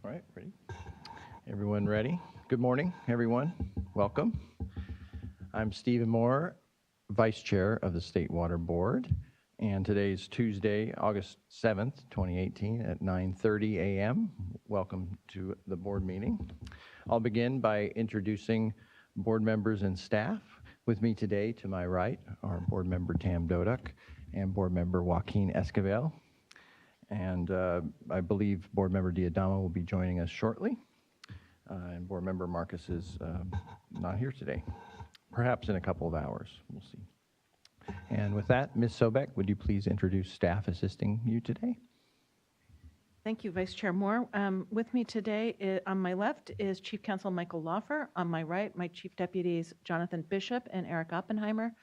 All right, ready? Everyone ready? Good morning, everyone. Welcome. I'm Stephen Moore, Vice Chair of the State Water Board, and today is Tuesday, August 7th, 2018 at 9:30 a.m. Welcome to the board meeting. I'll begin by introducing board members and staff. With me today, to my right, are Board Member Tam Doduk and Board Member Joaquin Esquivel. And I believe Board Member Diadama will be joining us shortly. And Board Member Marcus is not here today. Perhaps in a couple of hours, we'll see. And with that, Ms. Sobek, would you please introduce staff assisting you today? Thank you, Vice Chair Moore. With me today, on my left is Chief Counsel Michael Laufer. On my right, my Chief Deputies Jonathan Bishop and Eric Oppenheimer.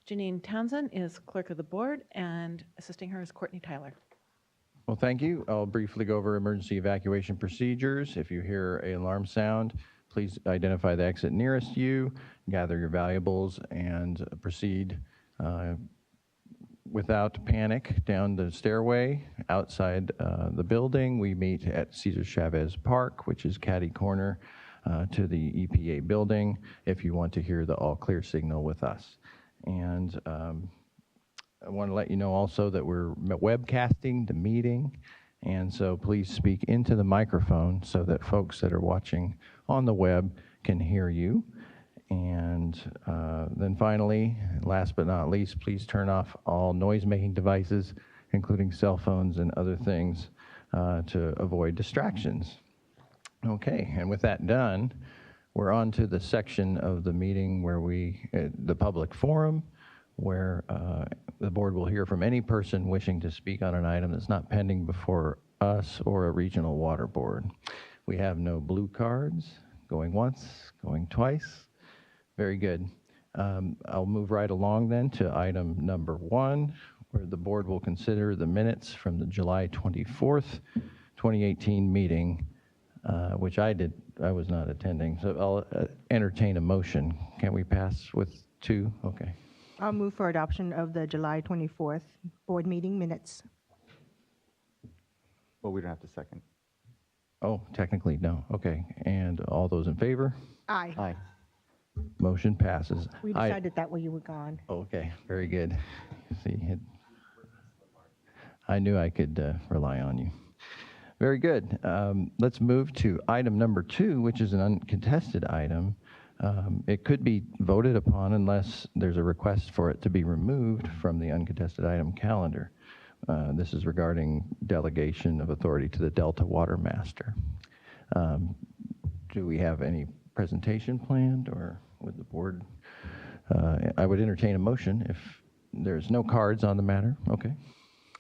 Janine Townsend is Clerk of the Board, and assisting her is Courtney Tyler. Well, thank you. I'll briefly go over emergency evacuation procedures. If you hear an alarm sound, please identify the exit nearest you, gather your valuables, and proceed without panic down the stairway outside the building. We meet at Cesar Chavez Park, which is catty corner to the EPA building, if you want to hear the all clear signal with us. And I want to let you know also that we're webcasting the meeting, and so please speak into the microphone so that folks that are watching on the web can hear you. And then finally, last but not least, please turn off all noise-making devices, including cell phones and other things, to avoid distractions. Okay, and with that done, we're on to the section of the meeting where the public forum, where the board will hear from any person wishing to speak on an item that's not pending before us or a regional water board. We have no blue cards, going once, going twice. Very good. I'll move right along then to item number 1, where the board will consider the minutes from the July 24th, 2018 meeting, which I was not attending. So I'll entertain a motion. Can we pass with 2? Okay. I'll move for adoption of the July 24th board meeting minutes. Well, we don't have to second. Oh, technically, no. Okay. And all those in favor? Aye. Aye. Motion passes. We decided that while you were gone. Okay, very good. See, I knew I could rely on you. Very good. Let's move to item number 2, which is an uncontested item. It could be voted upon unless there's a request for it to be removed from the uncontested item calendar. This is regarding delegation of authority to the Delta Water Master. Do we have any presentation planned, or would the board? I would entertain a motion if there's no cards on the matter. Okay.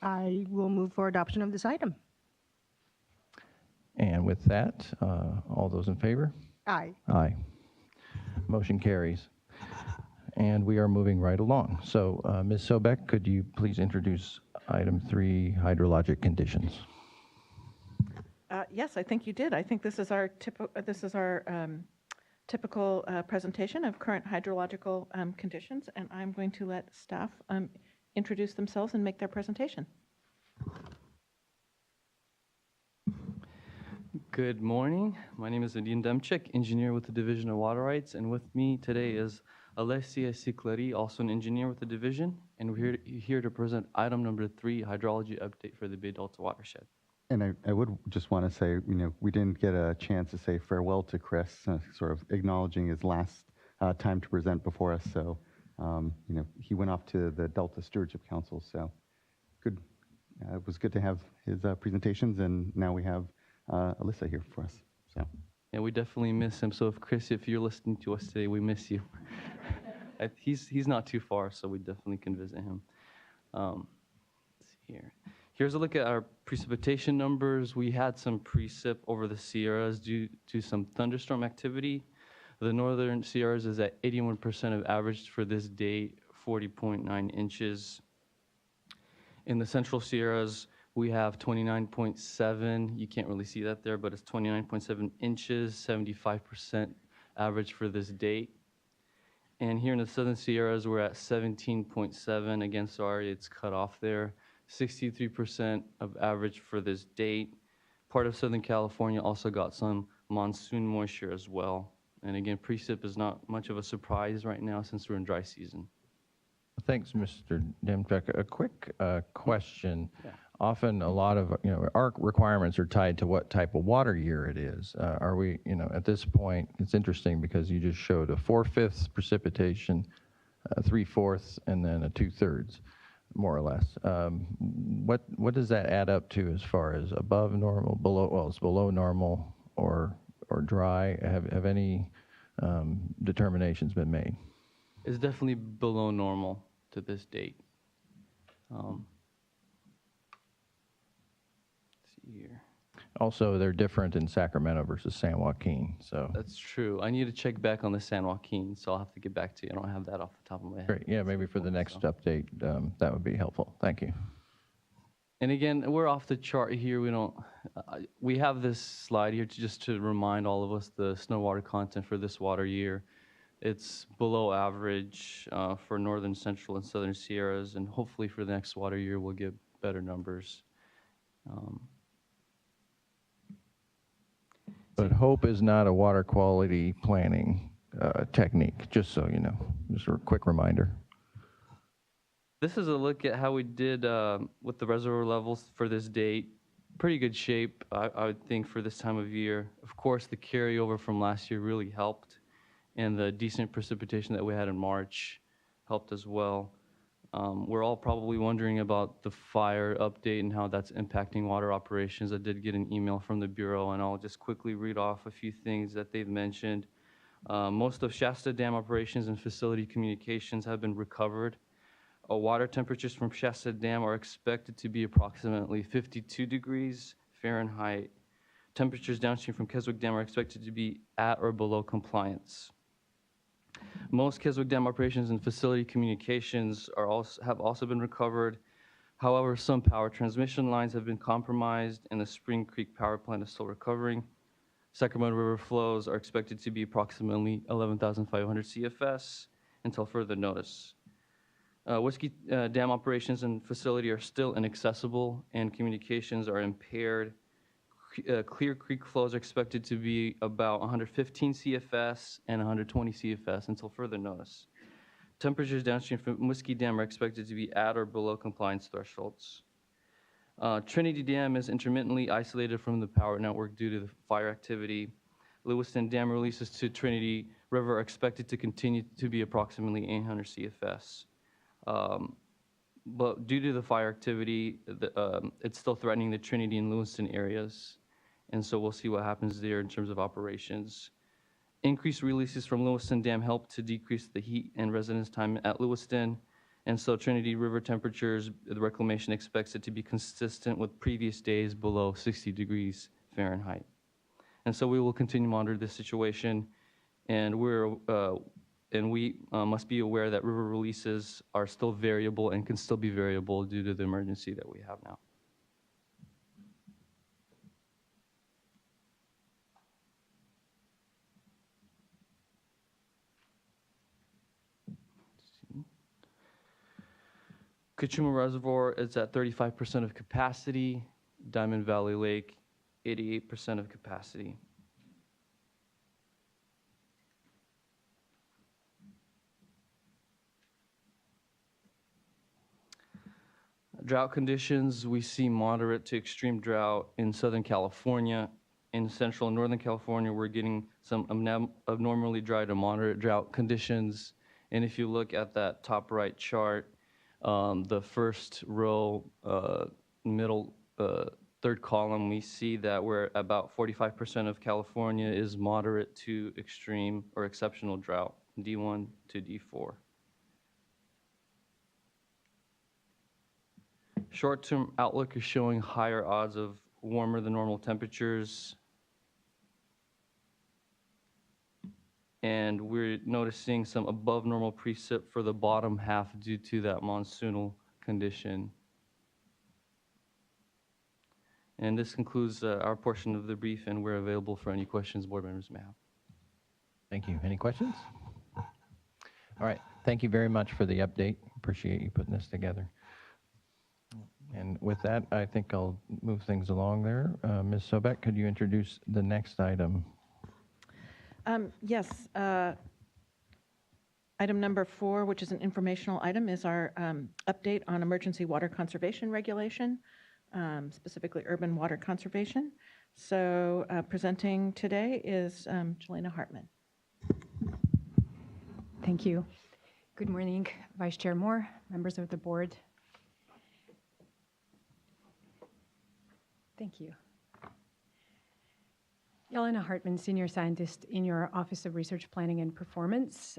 I will move for adoption of this item. And with that, all those in favor? Aye. Aye. Motion carries. And we are moving right along. So, Ms. Sobek, could you please introduce item 3, hydrologic conditions? Yes, I think you did. I think this is our typical presentation of current hydrological conditions, and I'm going to let staff introduce themselves and make their presentation. Good morning. My name is Adin Demchik, engineer with the Division of Water Rights, and with me today is Alessia Sicleri, also an engineer with the division, and we're here to present item number 3, hydrology update for the Bay Delta watershed. And I would just want to say, we didn't get a chance to say farewell to Chris, sort of acknowledging his last time to present before us. So, he went off to the Delta Stewardship Council. So, good. It was good to have his presentations, and now we have Alyssa here for us. So, yeah, we definitely miss him. So, if you're listening to us today, we miss you. He's not too far, so we definitely can visit him. Let's see here. Here's a look at our precipitation numbers. We had some precip over the Sierras due to some thunderstorm activity. The northern Sierras is at 81% of average for this date, 40.9 inches. In the central Sierras, we have 29.7. You can't really see that there, but it's 29.7 inches, 75% average for this date. And here in the southern Sierras, we're at 17.7. Again, sorry, it's cut off there. 63% of average for this date. Part of Southern California also got some monsoon moisture as well. And again, precip is not much of a surprise right now since we're in dry season. Thanks, Mr. Demchuk. A quick question. Yeah. Often a lot of, our requirements are tied to what type of water year it is. Are we, at this point, it's interesting because you just showed a 4/5 precipitation, 3/4, and then a 2/3, more or less. What does that add up to as far as above normal, below, well, it's below normal or dry? Have any determinations been made? It's definitely below normal to this date. Let's see here. Also, they're different in Sacramento versus San Joaquin, so. That's true. I need to check back on the San Joaquin, so I'll have to get back to you. I don't have that off the top of my head. Great, yeah, maybe for the next update, that would be helpful. Thank you. And again, we're off the chart here. We don't. We have this slide here just to remind all of us the snow water content for this water year. It's below average for northern, central, and southern Sierras, and hopefully for the next water year we'll get better numbers. But HOPE is not a water quality planning technique, just so you know, just a quick reminder. This is a look at how we did with the reservoir levels for this date. Pretty good shape, I would think, for this time of year. Of course, the carryover from last year really helped, and the decent precipitation that we had in March helped as well. We're all probably wondering about the fire update and how that's impacting water operations. I did get an email from the Bureau, and I'll just quickly read off a few things that they've mentioned. Most of Shasta Dam operations and facility communications have been recovered. Water temperatures from Shasta Dam are expected to be approximately 52 degrees Fahrenheit. Temperatures downstream from Keswick Dam are expected to be at or below compliance. Most Keswick Dam operations and facility communications have also been recovered. However, some power transmission lines have been compromised, and the Spring Creek power plant is still recovering. Sacramento River flows are expected to be approximately 11,500 CFS until further notice. Whiskey Dam operations and facility are still inaccessible, and communications are impaired. Clear Creek flows are expected to be about 115 CFS and 120 CFS until further notice. Temperatures downstream from Whiskey Dam are expected to be at or below compliance thresholds. Trinity Dam is intermittently isolated from the power network due to the fire activity. Lewiston Dam releases to Trinity River are expected to continue to be approximately 800 CFS. But due to the fire activity, it's still threatening the Trinity and Lewiston areas. And so we'll see what happens there in terms of operations. Increased releases from Lewiston Dam help to decrease the heat and residence time at Lewiston. And so Trinity River temperatures, the reclamation expects it to be consistent with previous days below 60 degrees Fahrenheit. And so we will continue to monitor this situation, and we must be aware that river releases are still variable and can still be variable due to the emergency that we have now. Kachuma Reservoir is at 35% of capacity. Diamond Valley Lake, 88% of capacity. Drought conditions, we see moderate to extreme drought in Southern California. In Central and Northern California, we're getting some abnormally dry to moderate drought conditions. And if you look at that top right chart, the first row, middle, third column, we see that we're about 45% of California is moderate to extreme or exceptional drought, D1 to D4. Short-term outlook is showing higher odds of warmer than normal temperatures. And we're noticing some above normal precip for the bottom half due to that monsoonal condition. And this concludes our portion of the brief, and we're available for any questions board members may have. Thank you. Any questions? All right. Thank you very much for the update. Appreciate you putting this together. And with that, I think I'll move things along there. Ms. Sobek, could you introduce the next item? Yes. Item number 4, which is an informational item, is our update on emergency water conservation regulation, specifically urban water conservation. So presenting today is Jelena Hartman. Thank you. Good morning, Vice Chair Moore, members of the board. Thank you. Jelena Hartman, Senior Scientist in your Office of Research Planning and Performance.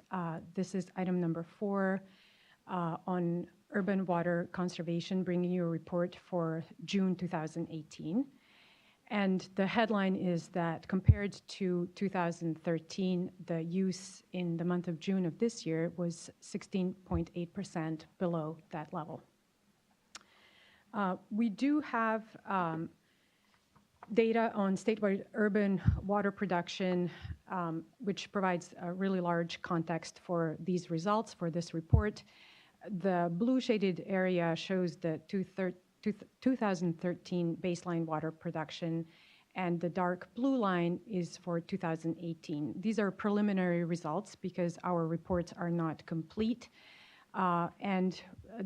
This is item number 4 on urban water conservation, bringing you a report for June 2018. And the headline is that compared to 2013, the use in the month of June of this year was 16.8% below that level. We do have data on statewide urban water production, which provides a really large context for these results, for this report. The blue shaded area shows the 2013 baseline water production, and the dark blue line is for 2018. These are preliminary results because our reports are not complete. And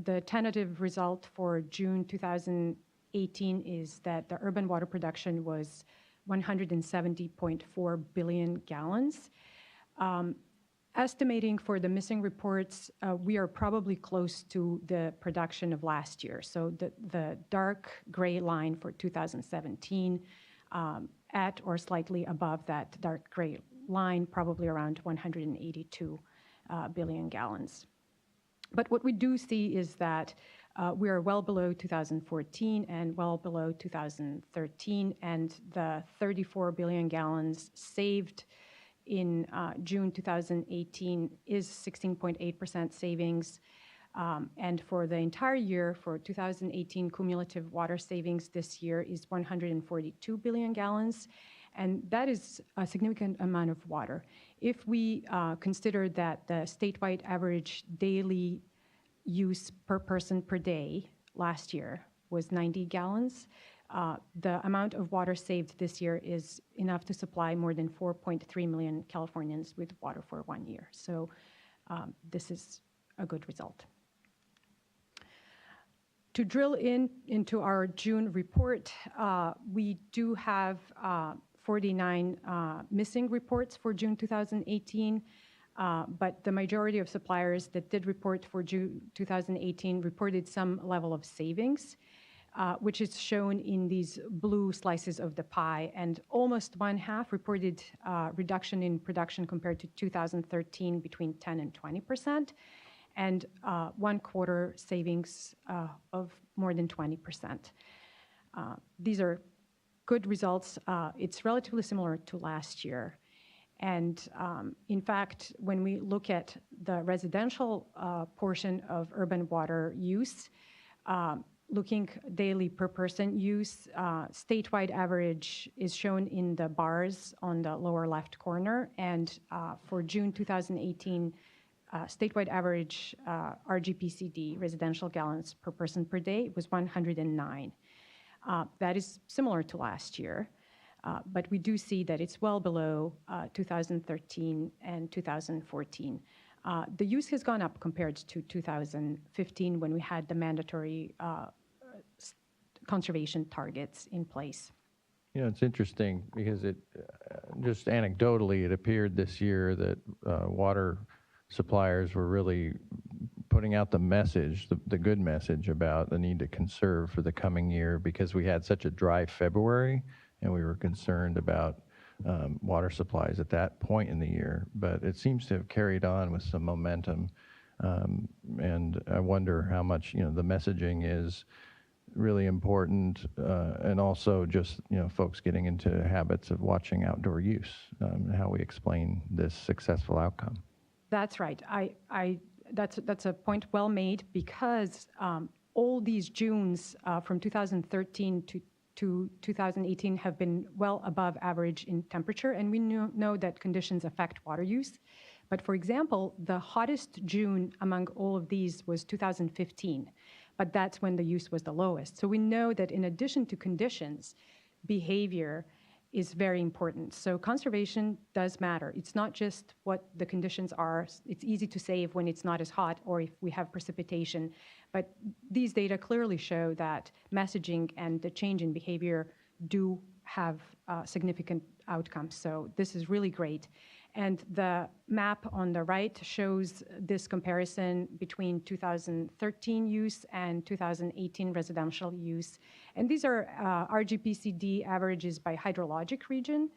the tentative result for June 2018 is that the urban water production was 170.4 billion gallons. Estimating for the missing reports, we are probably close to the production of last year. So the dark gray line for 2017, at or slightly above that dark gray line, probably around 182 billion gallons. But what we do see is that we are well below 2014 and well below 2013, and the 34 billion gallons saved in June 2018 is 16.8% savings. And for the entire year, for 2018, cumulative water savings this year is 142 billion gallons. And that is a significant amount of water. If we consider that the statewide average daily use per person per day last year was 90 gallons, the amount of water saved this year is enough to supply more than 4.3 million Californians with water for 1 year. So this is a good result. To drill into our June report, we do have 49 missing reports for June 2018, but the majority of suppliers that did report for June 2018 reported some level of savings, which is shown in these blue slices of the pie, and almost 1/2 reported reduction in production compared to 2013 between 10 and 20%, and 1/4 savings of more than 20%. These are good results. It's relatively similar to last year. And in fact, when we look at the residential portion of urban water use, looking daily per person use, statewide average is shown in the bars on the lower left corner. And for June 2018, statewide average RGPCD, residential gallons per person per day, was 109. That is similar to last year, but we do see that it's well below 2013 and 2014. The use has gone up compared to 2015 when we had the mandatory conservation targets in place. You know, it's interesting because it, just anecdotally, it appeared this year that water suppliers were really putting out the message, the good message about the need to conserve for the coming year because we had such a dry February and we were concerned about water supplies at that point in the year. But it seems to have carried on with some momentum. And I wonder how much, the messaging is really important, and also just, folks getting into habits of watching outdoor use, and how we explain this successful outcome. That's right. That's a point well made because all these Junes from 2013 to 2018 have been well above average in temperature, and we know that conditions affect water use. But for example, the hottest June among all of these was 2015. but that's when the use was the lowest. So we know that in addition to conditions, behavior is very important. So conservation does matter. It's not just what the conditions are. It's easy to save when it's not as hot or if we have precipitation. But these data clearly show that messaging and the change in behavior do have significant outcomes. So this is really great. And the map on the right shows this comparison between 2013 use and 2018 residential use. And these are RGPCD averages by hydrologic region.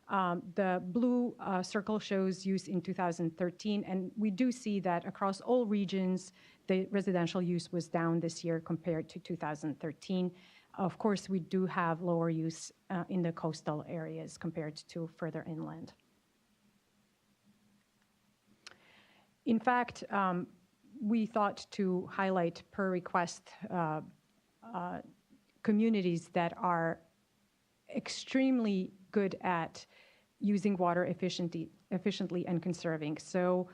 The blue circle shows use in 2013, and we do see that across all regions, the residential use was down this year compared to 2013. Of course, we do have lower use in the coastal areas compared to further inland. In fact, we thought to highlight per request communities that are extremely good at using water efficiently and conserving. So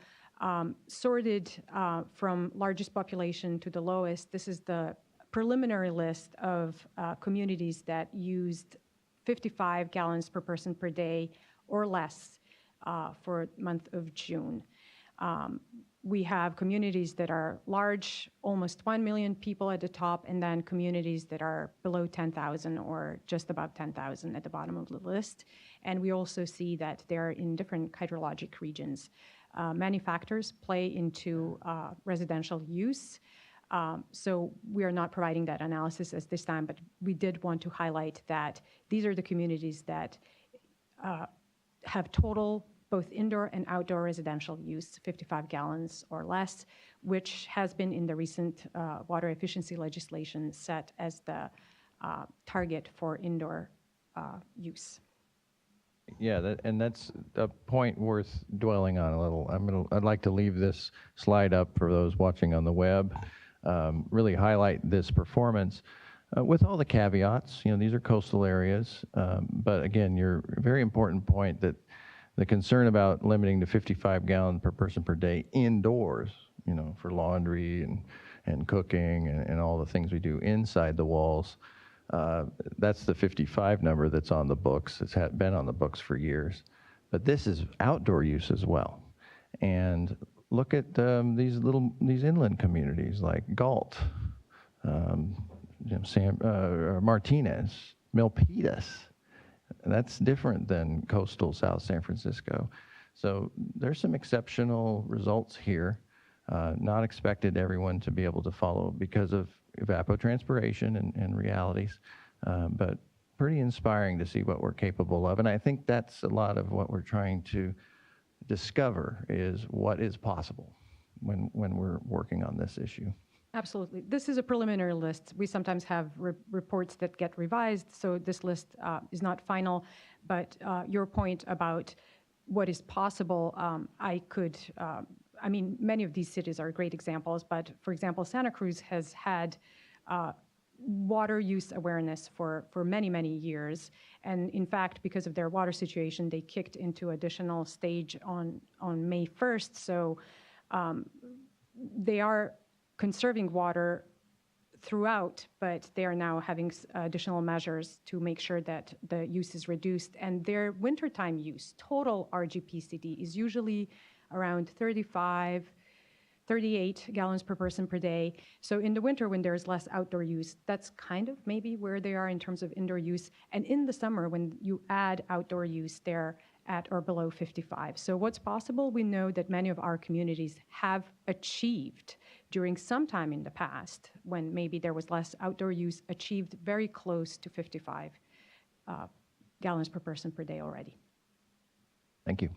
sorted from largest population to the lowest, this is the preliminary list of communities that used 55 gallons per person per day or less for the month of June. We have communities that are large, almost 1 million people at the top, and then communities that are below 10,000 or just above 10,000 at the bottom of the list. And we also see that they're in different hydrologic regions. Many factors play into residential use. So we are not providing that analysis at this time, but we did want to highlight that these are the communities that have total both indoor and outdoor residential use, 55 gallons or less, which has been in the recent water efficiency legislation set as the target for indoor use. Yeah, that's a point worth dwelling on a little. I'd like to leave this slide up for those watching on the web, really highlight this performance. With all the caveats, these are coastal areas, but again, your very important point that the concern about limiting to 55 gallons per person per day indoors, for laundry and cooking and all the things we do inside the walls, that's the 55 number that's on the books. It's been on the books for years. But this is outdoor use as well. And look at these inland communities like Galt, Martinez, Milpitas. That's different than coastal South San Francisco. So there's some exceptional results here, not expected everyone to be able to follow because of evapotranspiration and realities, but pretty inspiring to see what we're capable of. And I think that's a lot of what we're trying to discover is what is possible when we're working on this issue. Absolutely. This is a preliminary list. We sometimes have reports that get revised, so this list is not final. But your point about what is possible, many of these cities are great examples, but for example, Santa Cruz has had water use awareness for many, many years. And in fact, because of their water situation, they kicked into additional stage on May 1st. So they are conserving water throughout, but they are now having additional measures to make sure that the use is reduced. And their wintertime use, total RGPCD, is usually around 38 gallons per person per day. So in the winter, when there's less outdoor use, that's kind of maybe where they are in terms of indoor use. And in the summer, when you add outdoor use, they're at or below 55. So what's possible? We know that many of our communities have achieved during some time in the past, when maybe there was less outdoor use, achieved very close to 55 gallons per person per day already. Thank you.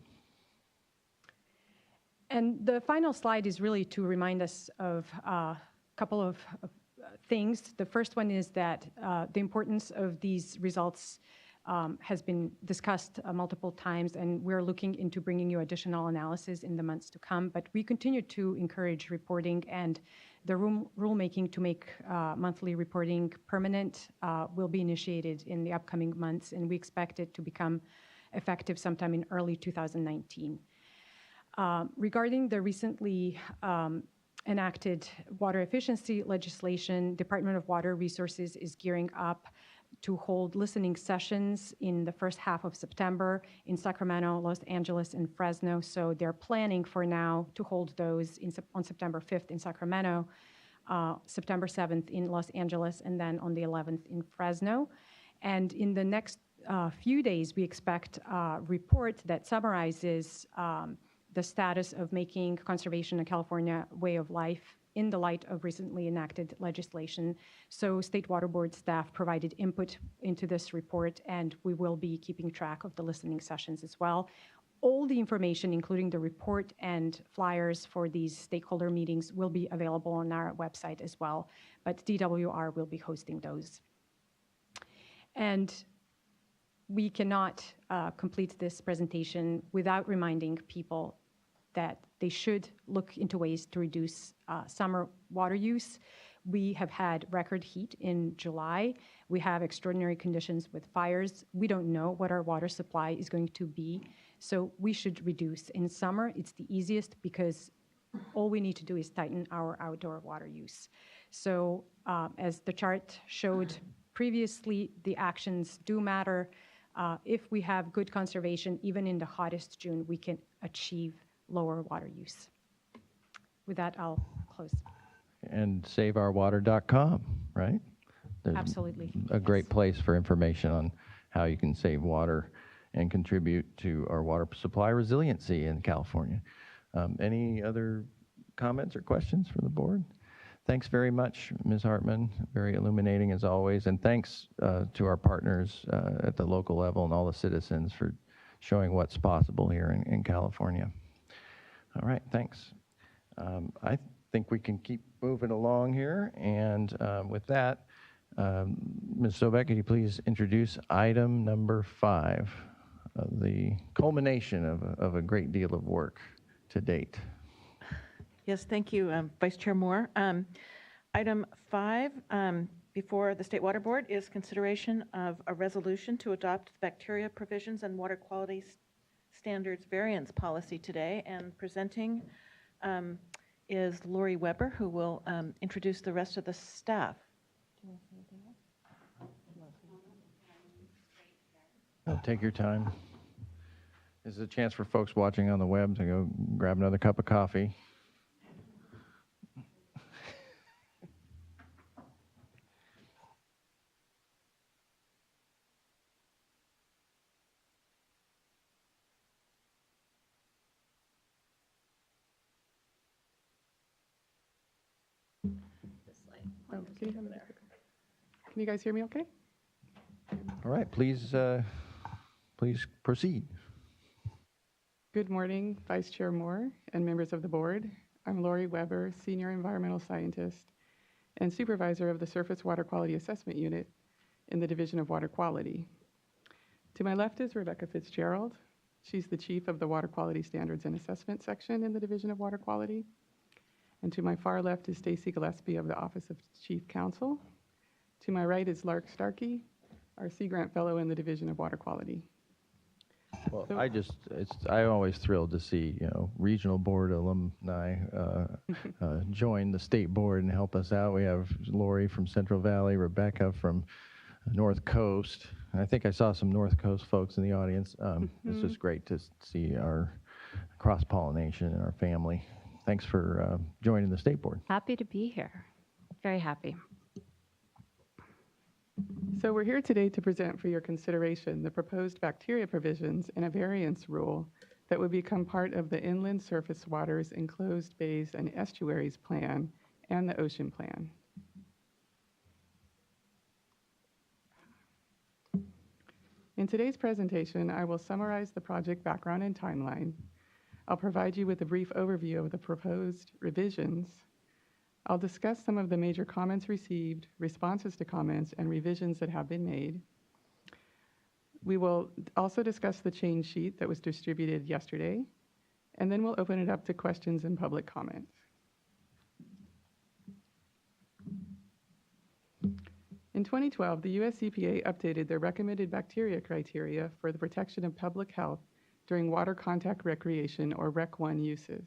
And the final slide is really to remind us of a couple of things. The first one is that the importance of these results has been discussed multiple times, and we're looking into bringing you additional analysis in the months to come. But we continue to encourage reporting, and the rulemaking to make monthly reporting permanent will be initiated in the upcoming months, and we expect it to become effective sometime in early 2019. Regarding the recently enacted water efficiency legislation. Department of Water Resources is gearing up to hold listening sessions in the first half of September in Sacramento, Los Angeles, and Fresno. So they're planning for now to hold those on September 5th in Sacramento, September 7th in Los Angeles, and then on the 11th in Fresno. And in the next few days, we expect a report that summarizes the status of making conservation in California a way of life in the light of recently enacted legislation. So State Water Board staff provided input into this report, and we will be keeping track of the listening sessions as well. All the information, including the report and flyers for these stakeholder meetings, will be available on our website as well, but DWR will be hosting those. And we cannot complete this presentation without reminding people that they should look into ways to reduce summer water use. We have had record heat in July. We have extraordinary conditions with fires. We don't know what our water supply is going to be, so we should reduce. In summer, it's the easiest because all we need to do is tighten our outdoor water use. So as the chart showed previously, the actions do matter. If we have good conservation, even in the hottest June, we can achieve lower water use. With that, I'll close. And saveourwater.com, right? There's Absolutely. a great Yes. place for information on how you can save water and contribute to our water supply resiliency in California. Any other comments or questions from the board? Thanks very much, Ms. Hartman. Very illuminating as always. And thanks to our partners at the local level and all the citizens for showing what's possible here in California. All right, thanks. I think we can keep moving along here. And with that, Ms. Sobek, could you please introduce item number 5, the culmination of a great deal of work to date. Yes, thank you, Vice Chair Moore. Item 5 before the State Water Board is consideration of a resolution to adopt bacteria provisions and water quality standards variance policy today. And presenting is Lori Weber, who will introduce the rest of the staff. Do you want to say anything else? Oh, take your time. This is a chance for folks watching on the web to go grab another cup of coffee. Oh, can you guys hear me okay? All right, please proceed. Good morning, Vice Chair Moore and members of the board. I'm Lori Weber, Senior Environmental Scientist and Supervisor of the Surface Water Quality Assessment Unit in the Division of Water Quality. To my left is Rebecca Fitzgerald. She's the Chief of the Water Quality Standards and Assessment Section in the Division of Water Quality. And to my far left is Stacy Gillespie of the Office of Chief Counsel. To my right is Lark Starkey, our Sea Grant Fellow in the Division of Water Quality. Well, I'm always thrilled to see, regional board alumni join the state board and help us out. We have Lori from Central Valley, Rebecca from North Coast. I think I saw some North Coast folks in the audience. It's just great to see our cross-pollination and our family. Thanks for joining the state board. Happy to be here. Very happy. So we're here today to present for your consideration the proposed bacteria provisions in a variance rule that would become part of the Inland Surface Waters Enclosed Bays and Estuaries Plan and the Ocean Plan. In today's presentation, I will summarize the project background and timeline. I'll provide you with a brief overview of the proposed revisions. I'll discuss some of the major comments received, responses to comments, and revisions that have been made. We will also discuss the change sheet that was distributed yesterday, and then we'll open it up to questions and public comments. In 2012, the US EPA updated their recommended bacteria criteria for the protection of public health during water contact recreation, or REC 1 uses.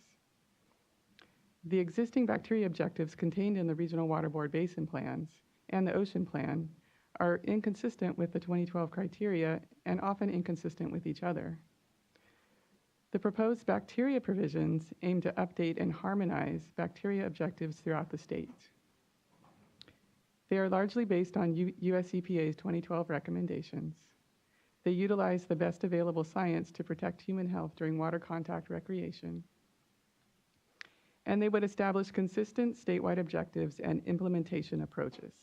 The existing bacteria objectives contained in the Regional Water Board Basin Plans and the Ocean Plan are inconsistent with the 2012 criteria and often inconsistent with each other. The proposed bacteria provisions aim to update and harmonize bacteria objectives throughout the state. They are largely based on US EPA's 2012 recommendations. They utilize the best available science to protect human health during water contact recreation. And they would establish consistent statewide objectives and implementation approaches.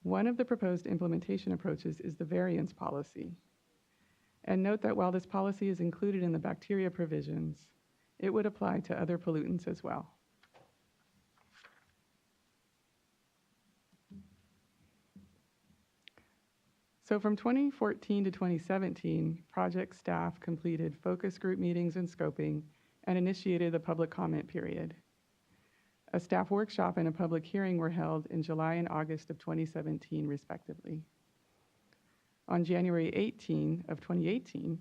One of the proposed implementation approaches is the variance policy. And note that while this policy is included in the bacteria provisions, it would apply to other pollutants as well. So from 2014 to 2017, project staff completed focus group meetings and scoping and initiated the public comment period. A staff workshop and a public hearing were held in July and August of 2017, respectively. On January 18 of 2018,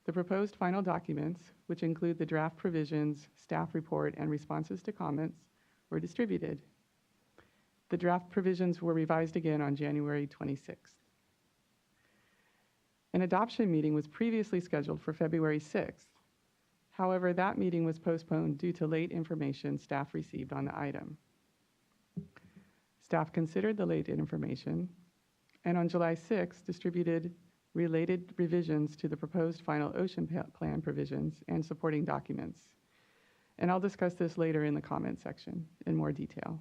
the proposed final documents, which include the draft provisions, staff report, and responses to comments, were distributed. The draft provisions were revised again on January 26th. An adoption meeting was previously scheduled for February 6th. However, that meeting was postponed due to late information staff received on the item. Staff considered the late information and on July 6th distributed related revisions to the proposed final Ocean Plan provisions and supporting documents. And I'll discuss this later in the comment section in more detail.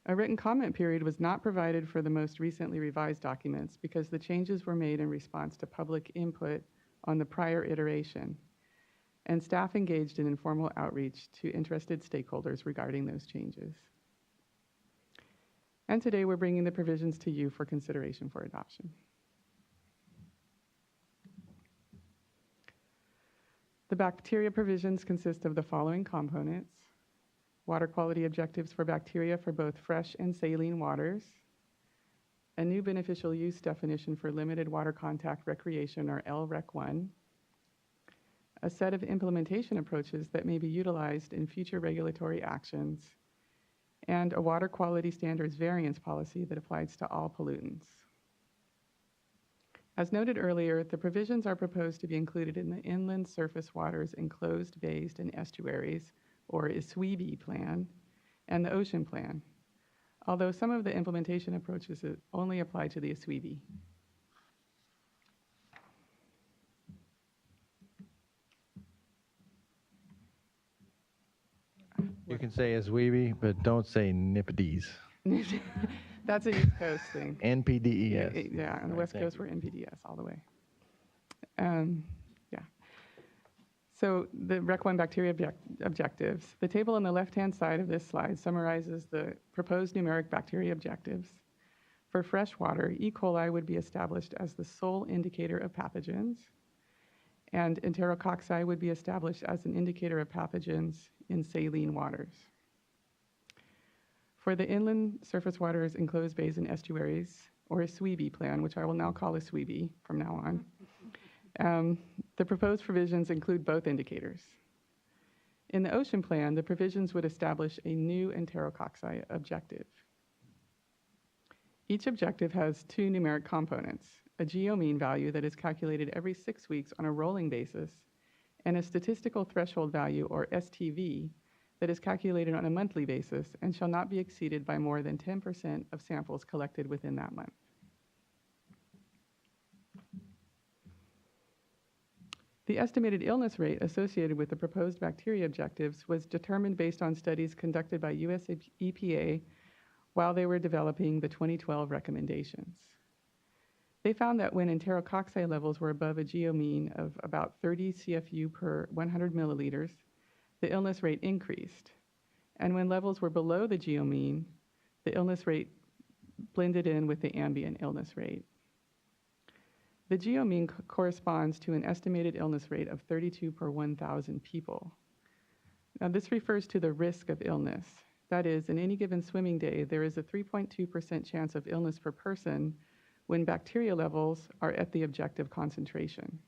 A written comment period was not provided for the most recently revised documents because the changes were made in response to public input on the prior iteration, and staff engaged in informal outreach to interested stakeholders regarding those changes. And today we're bringing the provisions to you for consideration for adoption. The bacteria provisions consist of the following components: water quality objectives for bacteria for both fresh and saline waters, a new beneficial use definition for limited water contact recreation, or LREC1, a set of implementation approaches that may be utilized in future regulatory actions, and a water quality standards variance policy that applies to all pollutants. As noted earlier, the provisions are proposed to be included in the Inland Surface Waters Enclosed Bays and Estuaries, or SWRCB plan, and the Ocean Plan, although some of the implementation approaches only apply to the SWRCB. You can say Asweeby, but don't say NIPDs. That's a East Coast thing. NPDES. Yeah, on the All right, West thank Coast, you. we're NPDS all the way. Yeah. So the Rec 1 bacteria objectives. The table on the left-hand side of this slide summarizes the proposed numeric bacteria objectives. For fresh water, E. coli would be established as the sole indicator of pathogens, and enterococci would be established as an indicator of pathogens in saline waters. For the Inland Surface Waters Enclosed Bays and Estuaries, or a SWRCB plan, which I will now call a SWRCB from now on, the proposed provisions include both indicators. In the Ocean Plan, the provisions would establish a new enterococci objective. Each objective has two numeric components: a geomean value that is calculated every 6 weeks on a rolling basis, and a statistical threshold value, or STV, that is calculated on a monthly basis and shall not be exceeded by more than 10% of samples collected within that month. The estimated illness rate associated with the proposed bacteria objectives was determined based on studies conducted by US EPA while they were developing the 2012 recommendations. They found that when enterococci levels were above a geomean of about 30 CFU per 100 milliliters, the illness rate increased. And when levels were below the geomean, the illness rate blended in with the ambient illness rate. The geomean corresponds to an estimated illness rate of 32 per 1,000 people. Now, this refers to the risk of illness. That is, in any given swimming day, there is a 3.2% chance of illness per person when bacteria levels are at the objective concentration.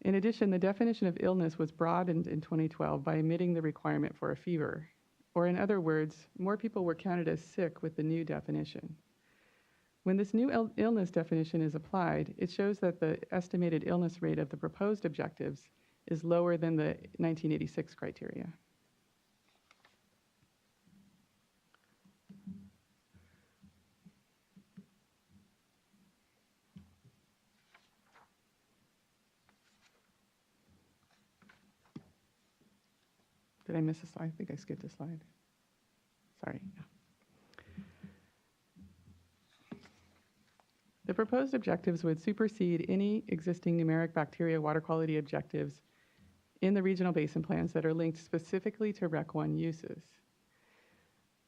In addition, the definition of illness was broadened in 2012 by omitting the requirement for a fever. Or in other words, more people were counted as sick with the new definition. When this new illness definition is applied, it shows that the estimated illness rate of the proposed objectives is lower than the 1986 criteria. Did I miss a slide? I think I skipped a slide. Sorry. The proposed objectives would supersede any existing numeric bacteria water quality objectives in the regional basin plans that are linked specifically to REC 1 uses.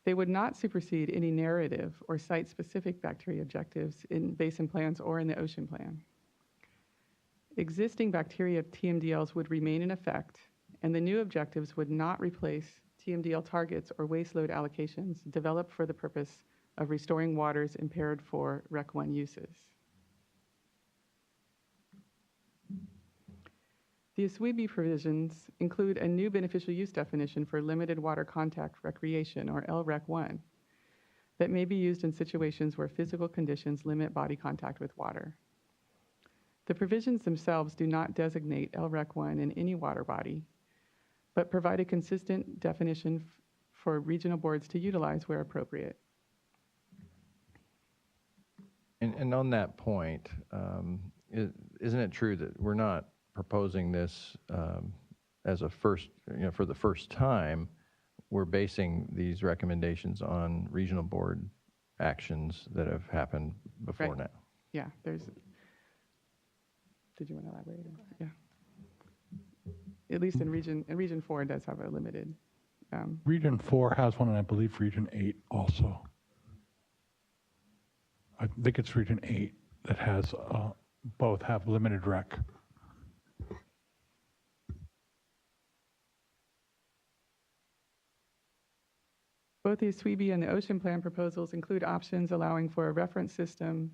They would not supersede any narrative or site-specific bacteria objectives in basin plans or in the ocean plan. Existing bacteria TMDLs would remain in effect, and the new objectives would not replace TMDL targets or waste load allocations developed for the purpose of restoring waters impaired for REC 1 uses. The SWRCB provisions include a new beneficial use definition for limited water contact recreation, or LREC 1, that may be used in situations where physical conditions limit body contact with water. The provisions themselves do not designate LREC 1 in any water body, but provide a consistent definition for regional boards to utilize where appropriate. And on that point, isn't it true that we're not proposing this as a first, for the first time? We're basing these recommendations on regional board actions that have happened before Right. now. Yeah, there's, did you want to elaborate? Yeah. At least in Region 4 does have a limited. Region 4 has one, and I believe Region 8 also. I think it's Region 8 that has, both have limited rec. Both the SWRCB and the Ocean Plan proposals include options allowing for a reference system,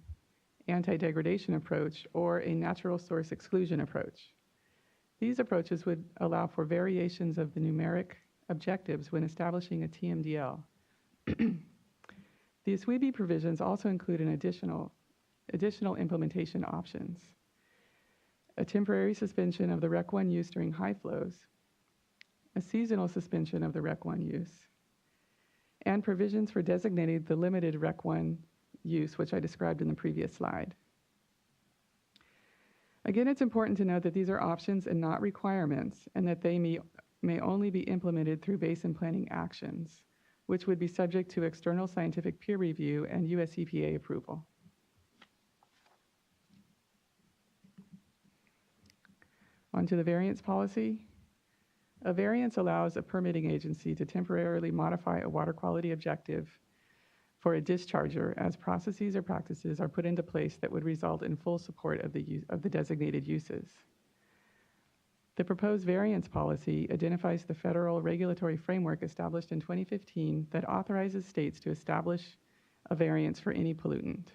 anti-degradation approach, or a natural source exclusion approach. These approaches would allow for variations of the numeric objectives when establishing a TMDL. The SWRCB provisions also include an additional implementation options: a temporary suspension of the REC 1 use during high flows, a seasonal suspension of the REC 1 use, and provisions for designating the limited REC 1 use, which I described in the previous slide. Again, it's important to note that these are options and not requirements, and that they may only be implemented through basin planning actions, which would be subject to external scientific peer review and US EPA approval. On to the variance policy. A variance allows a permitting agency to temporarily modify a water quality objective for a discharger as processes or practices are put into place that would result in full support of the designated uses. The proposed variance policy identifies the federal regulatory framework established in 2015 that authorizes states to establish a variance for any pollutant.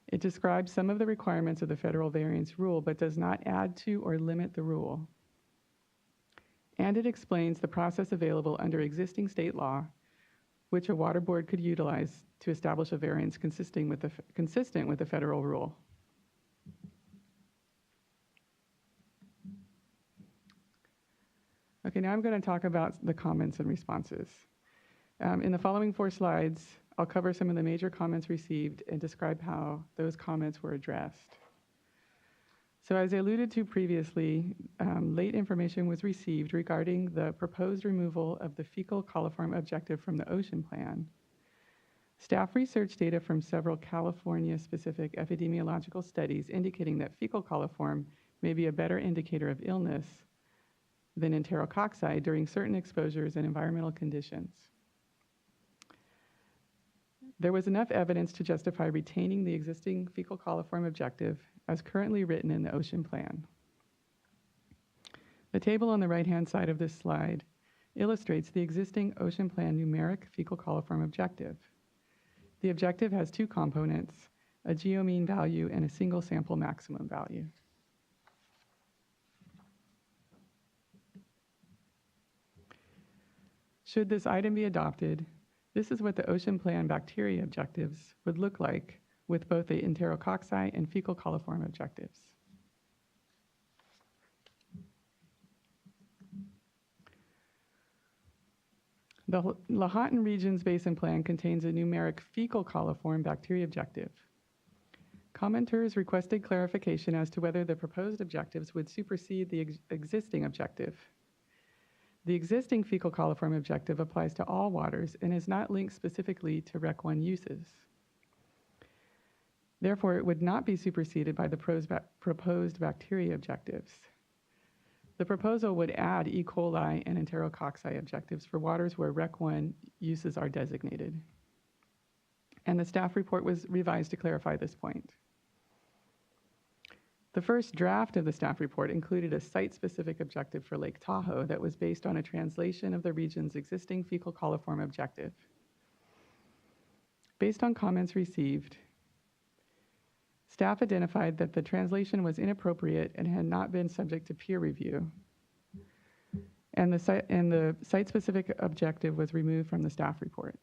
It describes some of the requirements of the federal variance rule, but does not add to or limit the rule. And it explains the process available under existing state law, which a water board could utilize to establish a variance consistent with the federal rule. Okay, now I'm going to talk about the comments and responses. In the following 4 slides, I'll cover some of the major comments received and describe how those comments were addressed. So as I alluded to previously, late information was received regarding the proposed removal of the fecal coliform objective from the ocean plan. Staff research data from several California-specific epidemiological studies indicating that fecal coliform may be a better indicator of illness than enterococci during certain exposures and environmental conditions. There was enough evidence to justify retaining the existing fecal coliform objective as currently written in the ocean plan. The table on the right-hand side of this slide illustrates the existing ocean plan numeric fecal coliform objective. The objective has 2 components, a geomean value and a single sample maximum value. Should this item be adopted, this is what the ocean plan bacteria objectives would look like with both the enterococci and fecal coliform objectives. The Lahontan Region's Basin Plan contains a numeric fecal coliform bacteria objective. Commenters requested clarification as to whether the proposed objectives would supersede the existing objective. The existing fecal coliform objective applies to all waters and is not linked specifically to Rec 1 uses. Therefore, it would not be superseded by the proposed bacteria objectives. The proposal would add E. coli and enterococci objectives for waters where Rec 1 uses are designated. And the staff report was revised to clarify this point. The first draft of the staff report included a site-specific objective for Lake Tahoe that was based on a translation of the region's existing fecal coliform objective. Based on comments received, staff identified that the translation was inappropriate and had not been subject to peer review, and the site-specific objective was removed from the staff report.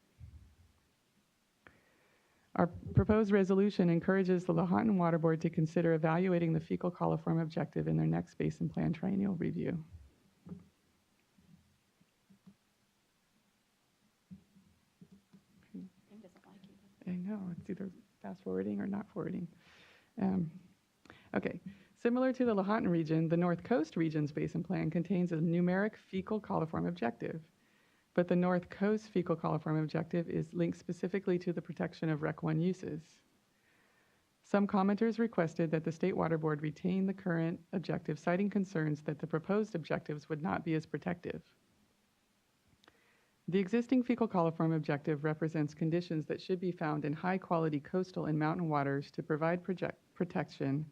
Our proposed resolution encourages the Lahontan Water Board to consider evaluating the fecal coliform objective in their next basin plan triennial review. I know, it's either fast forwarding or not forwarding. Okay, similar to the Lahontan region, the North Coast region's basin plan contains a numeric fecal coliform objective, but the North Coast fecal coliform objective is linked specifically to the protection of Rec 1 uses. Some commenters requested that the State Water Board retain the current objective, citing concerns that the proposed objectives would not be as protective. The existing fecal coliform objective represents conditions that should be found in high-quality coastal and mountain waters to provide protection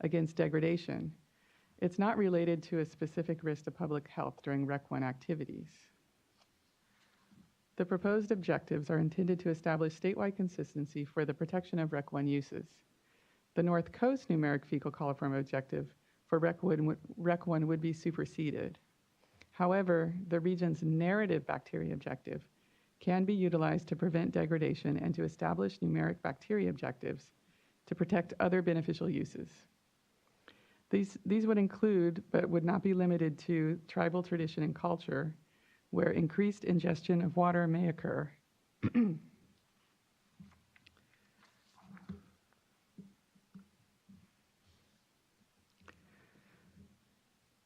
against degradation. It's not related to a specific risk to public health during Rec 1 activities. The proposed objectives are intended to establish statewide consistency for the protection of Rec 1 uses. The North Coast numeric fecal coliform objective for Rec 1 would be superseded. However, the region's narrative bacteria objective can be utilized to prevent degradation and to establish numeric bacteria objectives to protect other beneficial uses. These would include, but would not be limited to, tribal tradition and culture, where increased ingestion of water may occur.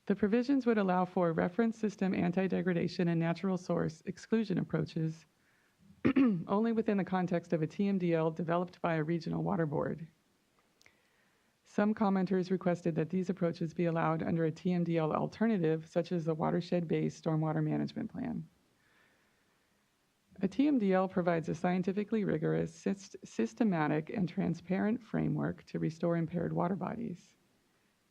The provisions would allow for reference system anti-degradation and natural source exclusion approaches only within the context of a TMDL developed by a regional water board. Some commenters requested that these approaches be allowed under a TMDL alternative, such as the watershed-based stormwater management plan. A TMDL provides a scientifically rigorous, systematic, and transparent framework to restore impaired water bodies.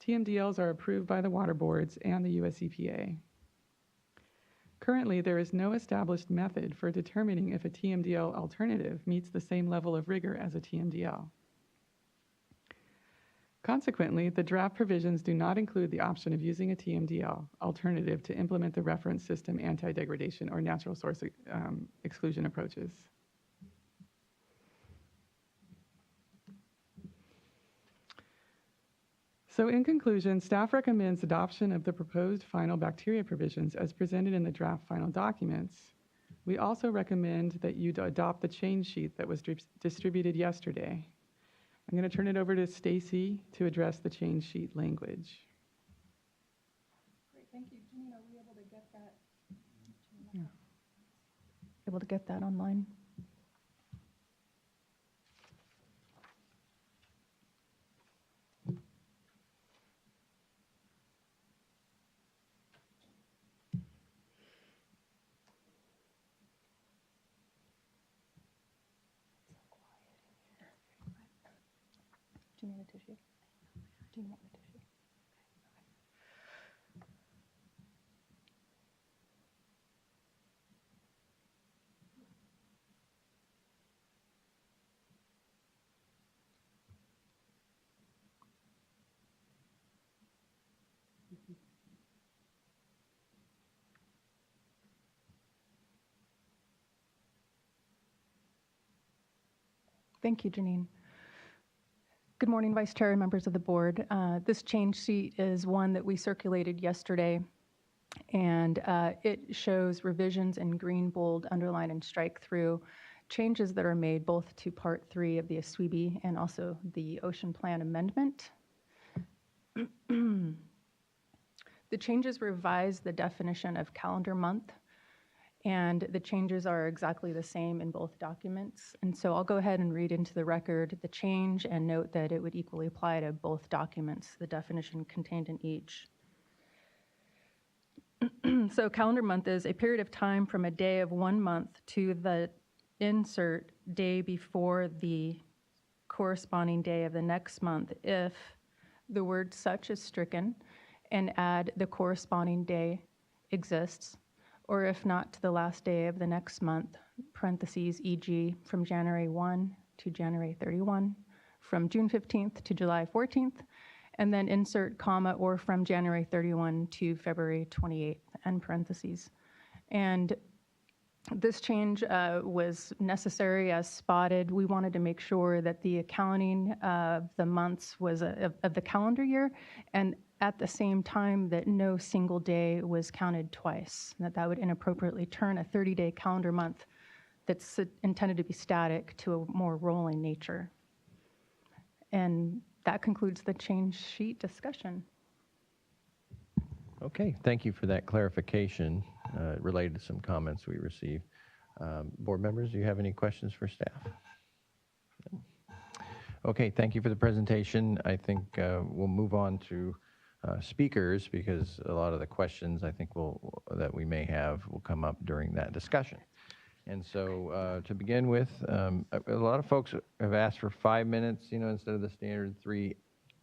TMDLs are approved by the water boards and the US EPA. Currently, there is no established method for determining if a TMDL alternative meets the same level of rigor as a TMDL. Consequently, the draft provisions do not include the option of using a TMDL alternative to implement the reference system anti-degradation or natural source exclusion approaches. So in conclusion, staff recommends adoption of the proposed final bacteria provisions as presented in the draft final documents. We also recommend that you adopt the change sheet that was distributed yesterday. I'm going to turn it over to Stacy to address the change sheet language. Great, thank you. Janine, are we able to get that? Yeah. Able to get that online? Do you need a tissue? Do you want a tissue? Thank you, Janine. Good morning, Vice Chair and members of the board. This change sheet is one that we circulated yesterday, and it shows revisions in green, bold, underline, and strike through changes that are made both to Part 3 of the SWRCB and also the Ocean Plan Amendment. The changes revise the definition of calendar month, and the changes are exactly the same in both documents. And so I'll go ahead and read into the record the change and note that it would equally apply to both documents, the definition contained in each. So calendar month is a period of time from a day of 1 month to the insert day before the corresponding day of the next month if the word such is stricken and add the corresponding day exists, or if not, to the last day of the next month, parentheses, e.g. from January 1 to January 31, from June 15th to July 14th, and then insert comma, or from January 31 to February 28th, end parentheses. And this change was necessary as spotted. We wanted to make sure that the accounting of the months was of the calendar year, and at the same time that no single day was counted twice, that would inappropriately turn a 30-day calendar month that's intended to be static to a more rolling nature. And that concludes the change sheet discussion. Okay, thank you for that clarification related to some comments we received. Board members, do you have any questions for staff? Okay, thank you for the presentation. I think we'll move on to speakers because a lot of the questions I think that we may have will come up during that discussion. And so to begin with, a lot of folks have asked for 5 minutes, instead of the standard 3.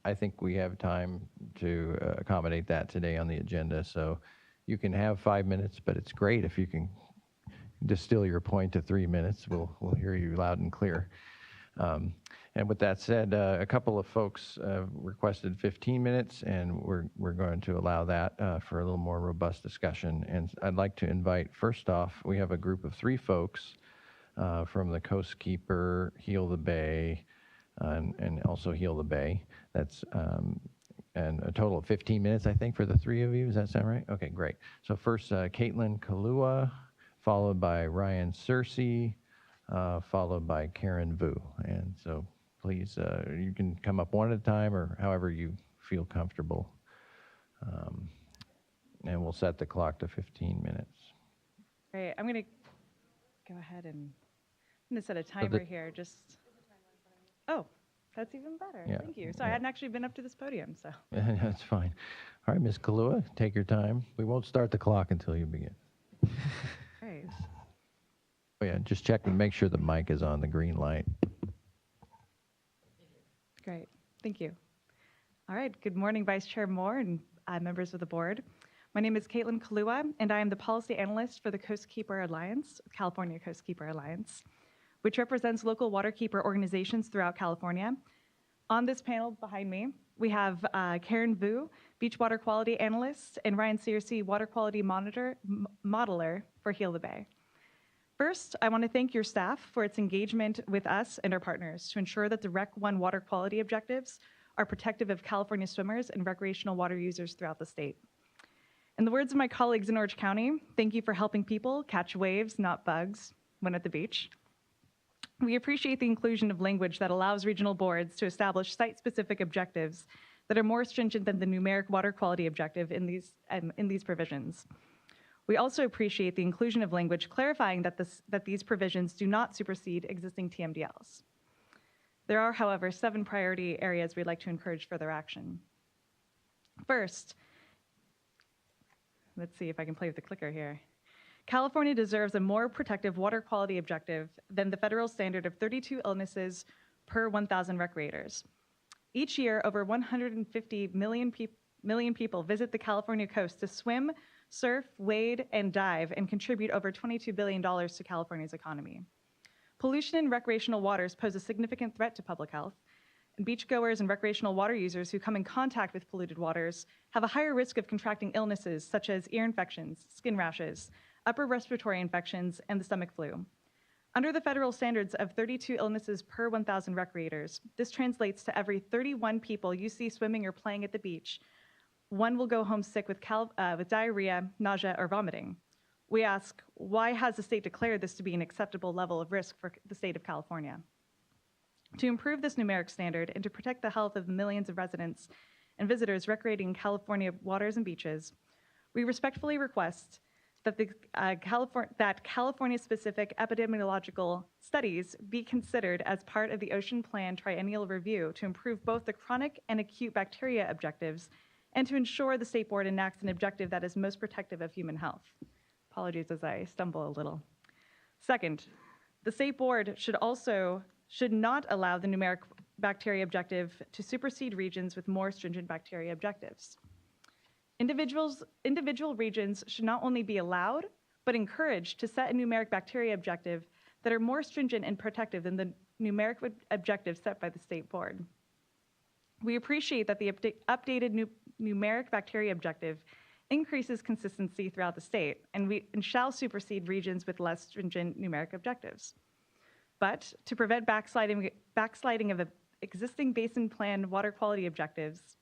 I think we have time to accommodate that today on the agenda. So you can have 5 minutes, but it's great if you can distill your point to 3 minutes. We'll hear you loud and clear. And with that said, a couple of folks requested 15 minutes, and we're going to allow that for a little more robust discussion. And I'd like to invite, first off, we have a group of 3 folks from the Coast Keeper, Heal the Bay, and also Heal the Bay. That's and a total of 15 minutes, I think, for the 3 of you. Does that sound right? Okay, great. So first, Caitlin Kalua, followed by Ryan SWRCB, followed by Karen Vu. And so please, you can come up one at a time or however you feel comfortable. And we'll set the clock to 15 minutes. Great. I'm going to go ahead and I'm going to set a timer here. Oh, that's even better. Yeah, Thank you. So I hadn't actually been up to this podium, so. That's fine. All right, Ms. Kalua, take your time. We won't start the clock until you begin. Great. Oh yeah, just check and make sure the mic is on the green light. Great. Thank you. All right. Good morning, Vice Chair Moore and members of the board. My name is Caitlin Kalua, and I am the policy analyst for the Coast Keeper Alliance, California Coast Keeper Alliance, which represents local waterkeeper organizations throughout California. On this panel behind me, we have Karen Vu, Beach Water Quality Analyst, and Ryan SWRCB, Water Quality Modeler for Heal the Bay. First, I want to thank your staff for its engagement with us and our partners to ensure that the Rec 1 water quality objectives are protective of California swimmers and recreational water users throughout the state. In the words of my colleagues in Orange County, thank you for helping people catch waves, not bugs, when at the beach. We appreciate the inclusion of language that allows regional boards to establish site-specific objectives that are more stringent than the numeric water quality objective in these provisions. We also appreciate the inclusion of language clarifying that these provisions do not supersede existing TMDLs. There are, however, 7 priority areas we'd like to encourage further action. First, let's see if I can play with the clicker here. California deserves a more protective water quality objective than the federal standard of 32 illnesses per 1,000 recreators. Each year, over 150 million people visit the California coast to swim, surf, wade, and dive, and contribute over $22 billion to California's economy. Pollution in recreational waters pose a significant threat to public health, and beachgoers and recreational water users who come in contact with polluted waters have a higher risk of contracting illnesses such as ear infections, skin rashes, upper respiratory infections, and the stomach flu. Under the federal standards of 32 illnesses per 1,000 recreators, this translates to every 31 people you see swimming or playing at the beach, one will go home sick with diarrhea, nausea, or vomiting. We ask, why has the state declared this to be an acceptable level of risk for the state of California? To improve this numeric standard and to protect the health of the millions of residents and visitors recreating in California waters and beaches, we respectfully request that California-specific epidemiological studies be considered as part of the Ocean Plan Triennial Review to improve both the chronic and acute bacteria objectives and to ensure the State Board enacts an objective that is most protective of human health. Apologies as I stumble a little. Second, the State Board should not allow the numeric bacteria objective to supersede regions with more stringent bacteria objectives. Individual regions should not only be allowed, but encouraged to set a numeric bacteria objective that are more stringent and protective than the numeric objectives set by the State Board. We appreciate that the updated numeric bacteria objective increases consistency throughout the state and shall supersede regions with less stringent numeric objectives. But to prevent backsliding of the existing basin plan water quality objectives,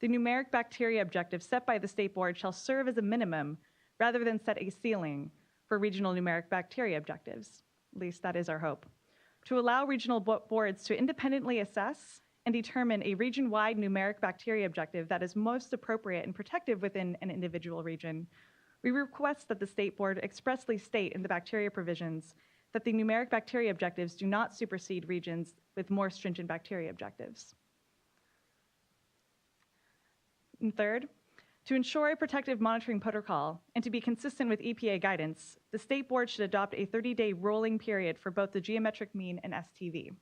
the numeric bacteria objective set by the State Board shall serve as a minimum rather than set a ceiling for regional numeric bacteria objectives. At least that is our hope. To allow regional boards to independently assess and determine a region-wide numeric bacteria objective that is most appropriate and protective within an individual region, we request that the State Board expressly state in the bacteria provisions that the numeric bacteria objectives do not supersede regions with more stringent bacteria objectives. And third, to ensure a protective monitoring protocol and to be consistent with EPA guidance, the State Board should adopt a 30-day rolling period for both the geometric mean and STV.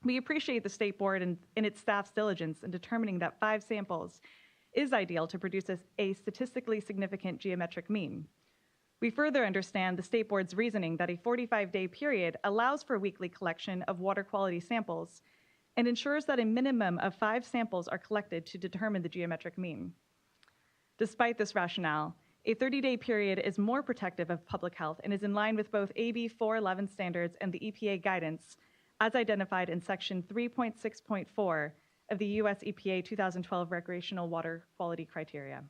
We appreciate the State Board and its staff's diligence in determining that 5 samples is ideal to produce a statistically significant geometric mean. We further understand the State Board's reasoning that a 45-day period allows for weekly collection of water quality samples and ensures that a minimum of 5 samples are collected to determine the geometric mean. Despite this rationale, a 30-day period is more protective of public health and is in line with both AB 411 standards and the EPA guidance as identified in Section 3.6.4 of the US EPA 2012 Recreational Water Quality Criteria.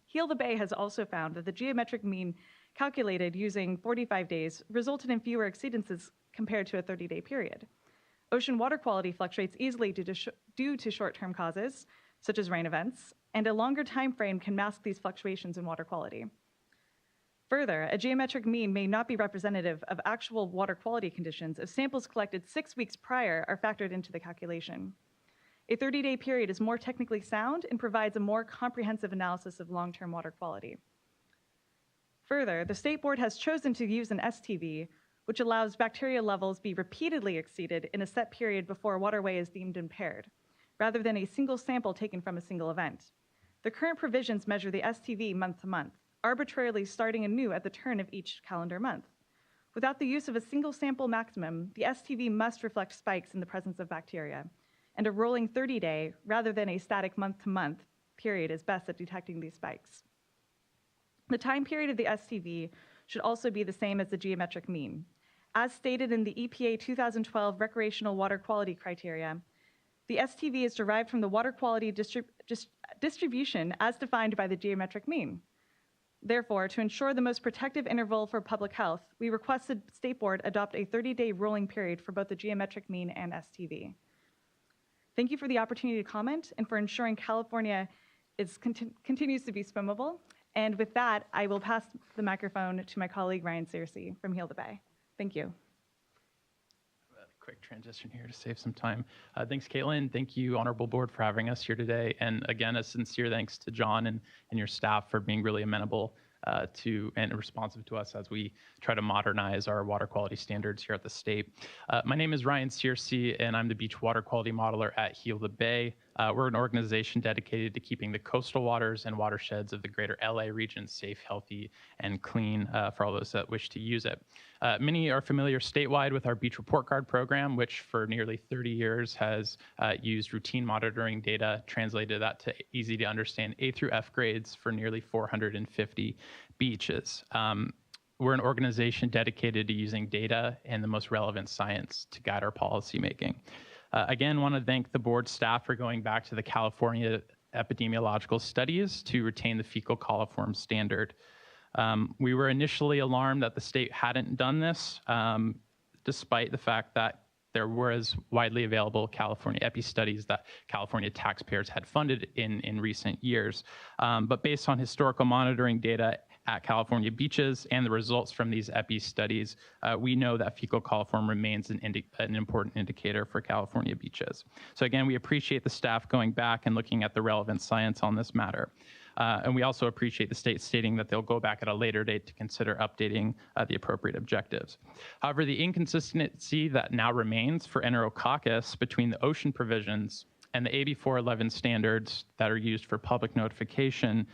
Heal the Bay has also found that the geometric mean calculated using 45 days resulted in fewer exceedances compared to a 30-day period. Ocean water quality fluctuates easily due to short-term causes, such as rain events, and a longer time frame can mask these fluctuations in water quality. Further, a geometric mean may not be representative of actual water quality conditions if samples collected 6 weeks prior are factored into the calculation. A 30-day period is more technically sound and provides a more comprehensive analysis of long-term water quality. Further, the State Board has chosen to use an STV, which allows bacteria levels be repeatedly exceeded in a set period before a waterway is deemed impaired, rather than a single sample taken from a single event. The current provisions measure the STV month to month, arbitrarily starting anew at the turn of each calendar month. Without the use of a single sample maximum, the STV must reflect spikes in the presence of bacteria, and a rolling 30-day, rather than a static month-to-month period is best at detecting these spikes. The time period of the STV should also be the same as the geometric mean. As stated in the EPA 2012 Recreational Water Quality Criteria, the STV is derived from the water quality distribution as defined by the geometric mean. Therefore, to ensure the most protective interval for public health, we request the State Board adopt a 30-day rolling period for both the geometric mean and STV. Thank you for the opportunity to comment and for ensuring California continues to be swimmable. And with that, I will pass the microphone to my colleague, Ryan Searcy from Heal the Bay. Thank you. Quick transition here to save some time. Thanks, Caitlin. Thank you, Honorable Board, for having us here today. And again, a sincere thanks to John and your staff for being really amenable to and responsive to us as we try to modernize our water quality standards here at the state. My name is Ryan Searcy, and I'm the Beach Water Quality Modeler at Heal the Bay. We're an organization dedicated to keeping the coastal waters and watersheds of the greater LA region safe, healthy, and clean for all those that wish to use it. Many are familiar statewide with our Beach Report Card program, which for nearly 30 years has used routine monitoring data, translated that to easy to understand A through F grades for nearly 450 beaches. we're an organization dedicated to using data and the most relevant science to guide our policymaking. Again, want to thank the board staff for going back to the California epidemiological studies to retain the fecal coliform standard. We were initially alarmed that the state hadn't done this, despite the fact that there was widely available California epi studies that California taxpayers had funded in recent years. But based on historical monitoring data at California beaches and the results from these epi studies, we know that fecal coliform remains an important indicator for California beaches. So again, we appreciate the staff going back and looking at the relevant science on this matter. And we also appreciate the state stating that they'll go back at a later date to consider updating the appropriate objectives. However, the inconsistency that now remains for enterococcus between the ocean provisions and the AB 411 standards that are used for public notification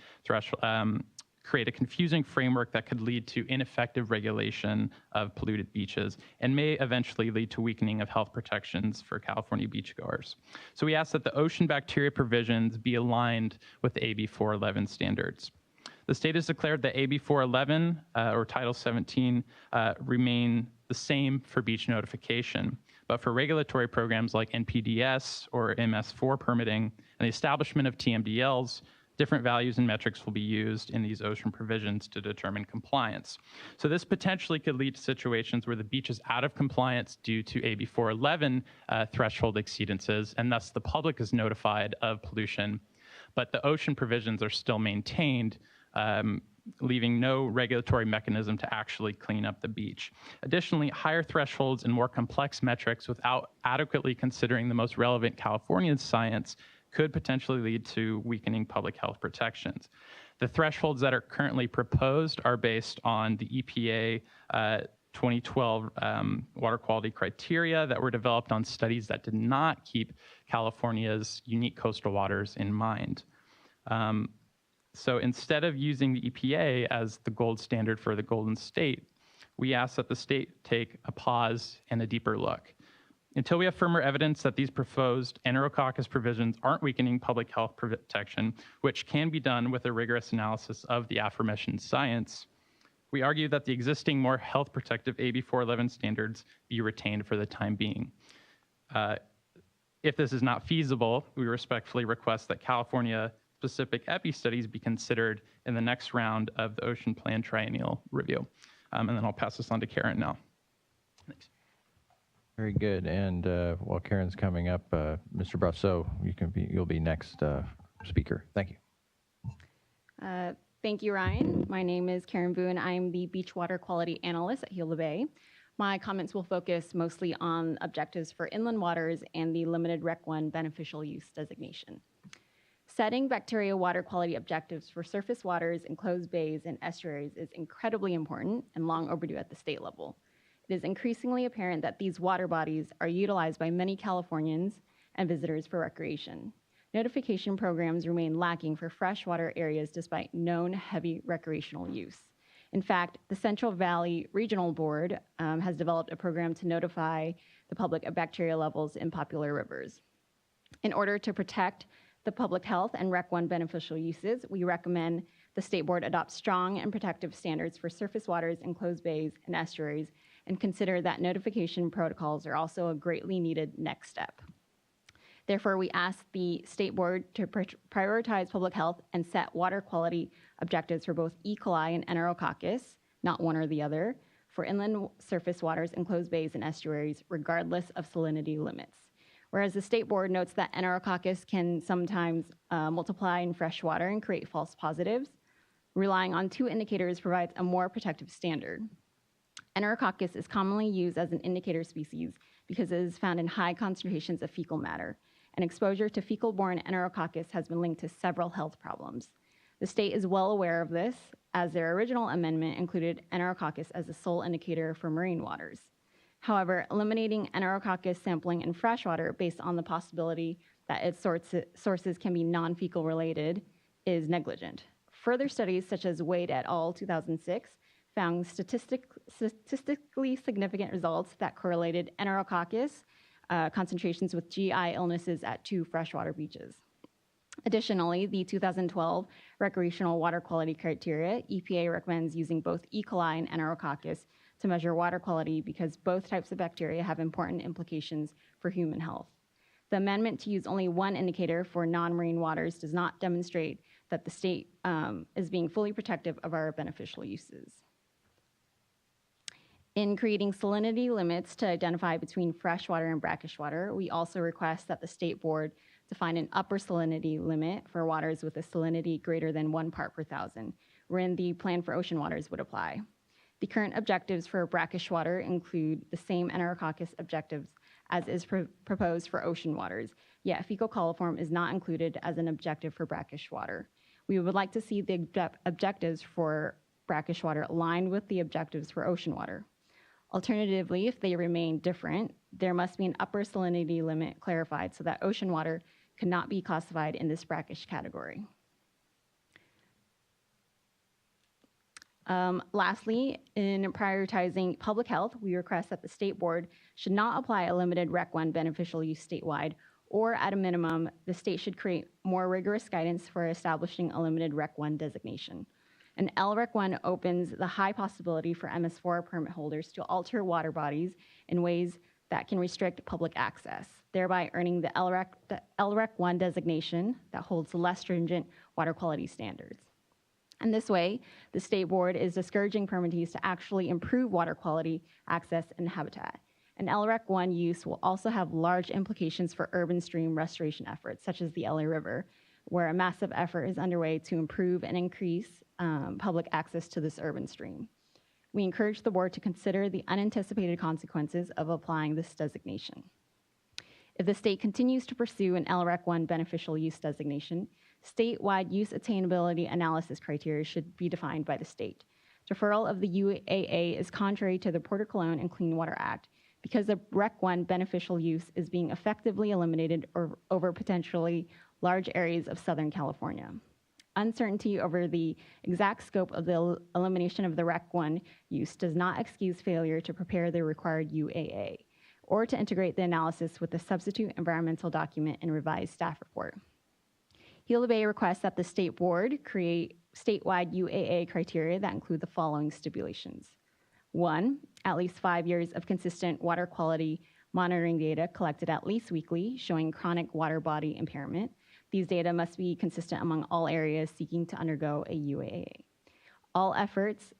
create a confusing framework that could lead to ineffective regulation of polluted beaches and may eventually lead to weakening of health protections for California beachgoers. So we ask that the ocean bacteria provisions be aligned with the AB 411 standards. The state has declared that AB 411 or Title 17 remain the same for beach notification, but for regulatory programs like NPDES or MS4 permitting and the establishment of TMDLs, different values and metrics will be used in these ocean provisions to determine compliance. So this potentially could lead to situations where the beach is out of compliance due to AB 411 threshold exceedances, and thus the public is notified of pollution, but the ocean provisions are still maintained, leaving no regulatory mechanism to actually clean up the beach. Additionally, higher thresholds and more complex metrics without adequately considering the most relevant Californian science could potentially lead to weakening public health protections. The thresholds that are currently proposed are based on the EPA 2012 water quality criteria that were developed on studies that did not keep California's unique coastal waters in mind. So instead of using the EPA as the gold standard for the Golden State, we ask that the state take a pause and a deeper look. Until we have firmer evidence that these proposed enterococcus provisions aren't weakening public health protection, which can be done with a rigorous analysis of the aforementioned science, we argue that the existing more health protective AB 411 standards be retained for the time being. If this is not feasible, we respectfully request that California specific EPI studies be considered in the next round of the Ocean Plan Triennial Review. And then I'll pass this on to Karen now. Thanks. Very good. And while Karen's coming up, Mr. Brasso, you'll be next speaker. Thank you. Thank you, Ryan. My name is Karen Boone. I'm the Beach Water Quality Analyst at Gila Bay. My comments will focus mostly on objectives for inland waters and the limited Rec 1 beneficial use designation. Setting bacteria water quality objectives for surface waters, enclosed bays, and estuaries is incredibly important and long overdue at the state level. It is increasingly apparent that these water bodies are utilized by many Californians and visitors for recreation. Notification programs remain lacking for freshwater areas despite known heavy recreational use. In fact, the Central Valley Regional Board has developed a program to notify the public of bacteria levels in popular rivers. In order to protect the public health and Rec 1 beneficial uses, we recommend the State Board adopt strong and protective standards for surface waters, enclosed bays, and estuaries, and consider that notification protocols are also a greatly needed next step. Therefore, we ask the State Board to prioritize public health and set water quality objectives for both E. coli and enterococcus, not one or the other, for inland surface waters, enclosed bays, and estuaries, regardless of salinity limits. Whereas the State Board notes that enterococcus can sometimes multiply in fresh water and create false positives, relying on two indicators provides a more protective standard. Enterococcus is commonly used as an indicator species because it is found in high concentrations of fecal matter, and exposure to fecal-borne enterococcus has been linked to several health problems. The state is well aware of this, as their original amendment included enterococcus as the sole indicator for marine waters. However, eliminating enterococcus sampling in freshwater based on the possibility that its sources can be non-fecal related is negligent. Further studies, such as Wade et al. 2006, found statistically significant results that correlated enterococcus concentrations with GI illnesses at 2 freshwater beaches. Additionally, the 2012 recreational water quality criteria, EPA recommends using both E. coli and Enterococcus to measure water quality because both types of bacteria have important implications for human health. The amendment to use only one indicator for non-marine waters does not demonstrate that the state is being fully protective of our beneficial uses. In creating salinity limits to identify between freshwater and brackish water, we also request that the state board define an upper salinity limit for waters with a salinity greater than 1 part per thousand, wherein the plan for ocean waters would apply. The current objectives for brackish water include the same Enterococcus objectives as is proposed for ocean waters, yet fecal coliform is not included as an objective for brackish water. We would like to see the objectives for brackish water aligned with the objectives for ocean water. Alternatively, if they remain different, there must be an upper salinity limit clarified so that ocean water cannot be classified in this brackish category. Lastly, in prioritizing public health, we request that the state board should not apply a limited Rec 1 beneficial use statewide, or at a minimum, the state should create more rigorous guidance for establishing a limited Rec 1 designation. An LREC 1 opens the high possibility for MS4 permit holders to alter water bodies in ways that can restrict public access, thereby earning the LREC 1 designation that holds less stringent water quality standards. And this way, the state board is discouraging permittees to actually improve water quality, access, and habitat. An LREC 1 use will also have large implications for urban stream restoration efforts, such as the LA River, where a massive effort is underway to improve and increase public access to this urban stream. We encourage the board to consider the unanticipated consequences of applying this designation. If the state continues to pursue an LREC 1 beneficial use designation, statewide use attainability analysis criteria should be defined by the state. Deferral of the UAA is contrary to the Port of Cologne and Clean Water Act because the REC 1 beneficial use is being effectively eliminated over potentially large areas of Southern California. Uncertainty over the exact scope of the elimination of the REC 1 use does not excuse failure to prepare the required UAA or to integrate the analysis with the substitute environmental document and revised staff report. Gila Bay requests that the state board create statewide UAA criteria that include the following stipulations. 1, at least 5 years of consistent water quality monitoring data collected at least weekly showing chronic water body impairment. These data must be consistent among all areas seeking to undergo a UAA.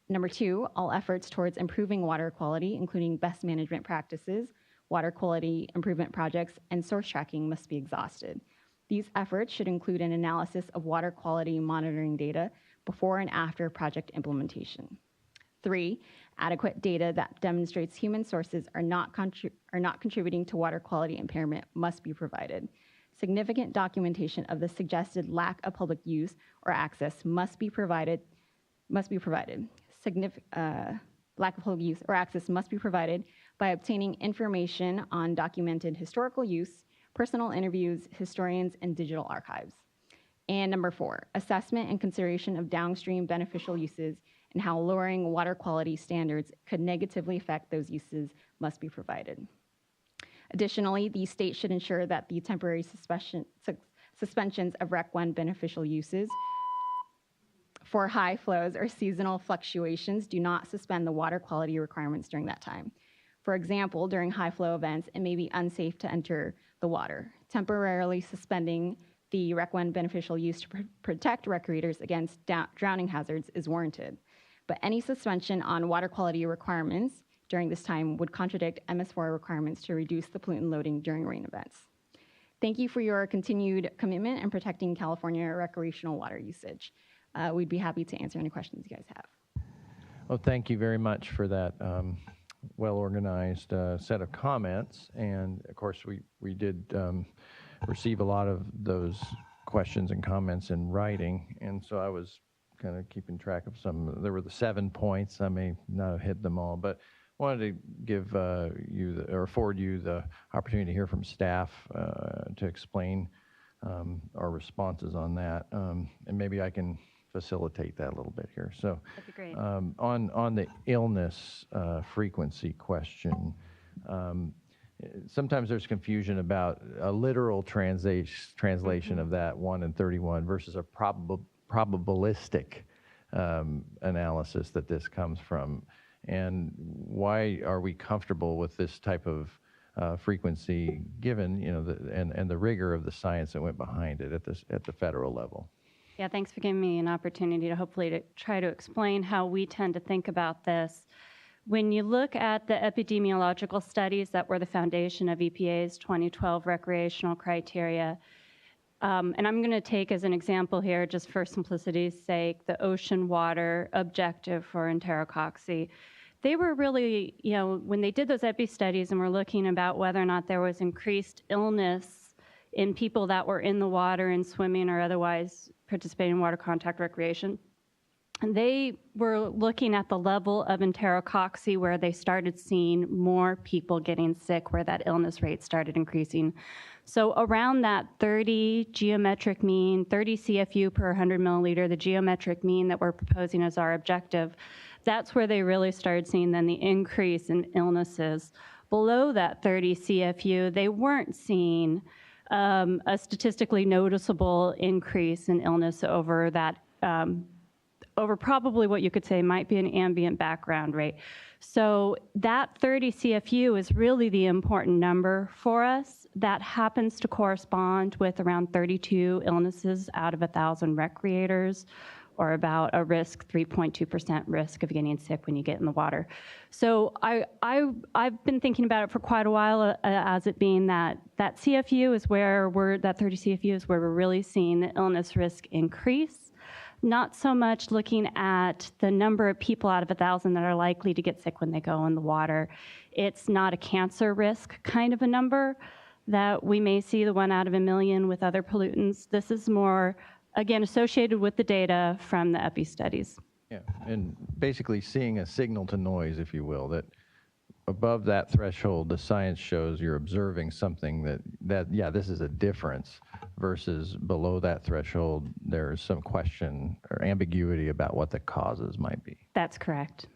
Number 2, all efforts towards improving water quality, including best management practices, water quality improvement projects, and source tracking must be exhausted. These efforts should include an analysis of water quality monitoring data before and after project implementation. 3, adequate data that demonstrates human sources are not contributing to water quality impairment must be provided. Significant documentation of the suggested lack of public use or access must be provided. Lack of public use or access must be provided by obtaining information on documented historical use, personal interviews, historians, and digital archives. And number 4, assessment and consideration of downstream beneficial uses and how lowering water quality standards could negatively affect those uses must be provided. Additionally, the state should ensure that the temporary suspensions of REC 1 beneficial uses for high flows or seasonal fluctuations do not suspend the water quality requirements during that time. For example, during high flow events, it may be unsafe to enter the water. Temporarily suspending the REC 1 beneficial use to protect recreators against drowning hazards is warranted. But any suspension on water quality requirements during this time would contradict MS4 requirements to reduce the pollutant loading during rain events. Thank you for your continued commitment in protecting California recreational water usage. We'd be happy to answer any questions you guys have. Well, thank you very much for that well-organized set of comments. And of course, we did receive a lot of those questions and comments in writing. And so I was kind of keeping track of some. There were the 7 points. I may not have hit them all, but wanted to give afford you the opportunity to hear from staff to explain our responses on that, and maybe I can facilitate that a little bit here. So, that'd be great. On the illness frequency question, sometimes there's confusion about a literal translation of that 1 and 31 versus a probabilistic analysis that this comes from. And why are we comfortable with this type of frequency given, and the rigor of the science that went behind it at the federal level? Yeah, thanks for giving me an opportunity to hopefully try to explain how we tend to think about this. When you look at the epidemiological studies that were the foundation of EPA's 2012 recreational criteria, and I'm going to take as an example here, just for simplicity's sake, the ocean water objective for enterococcus. They were really, when they did those epi studies and were looking about whether or not there was increased illness in people that were in the water and swimming or otherwise participating in water contact recreation, and they were looking at the level of enterococcus where they started seeing more people getting sick, where that illness rate started increasing. So around that 30 geometric mean, 30 CFU per 100 milliliter, the geometric mean that we're proposing as our objective, that's where they really started seeing then the increase in illnesses. Below that 30 CFU, they weren't seeing a statistically noticeable increase in illness over that over probably what you could say might be an ambient background rate. So that 30 CFU is really the important number for us. That happens to correspond with around 32 illnesses out of 1,000 recreators, or about a 3.2% risk of getting sick when you get in the water. So I've been thinking about it for quite a while as it being that CFU is where that 30 CFU is where we're really seeing the illness risk increase. Not so much looking at the number of people out of 1,000 that are likely to get sick when they go in the water. It's not a cancer risk kind of a number that we may see the 1 out of 1,000,000 with other pollutants. This is more, again, associated with the data from the EPI studies. Yeah, and basically seeing a signal to noise, if you will, that above that threshold, the science shows you're observing something that yeah, this is a difference, versus below that threshold, there's some question or ambiguity about what the causes might be. That's correct.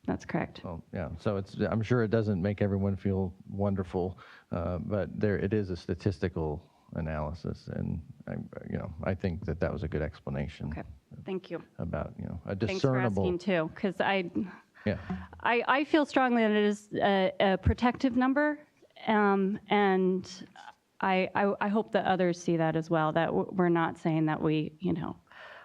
That's correct. Well, yeah, so I'm sure it doesn't make everyone feel wonderful, but it is a statistical analysis, and I think that was a good explanation. Okay, thank you. About a discernible. Thanks for asking too, because Yeah. I feel strongly that it is a protective number, and I hope that others see that as well, that we're not saying that we,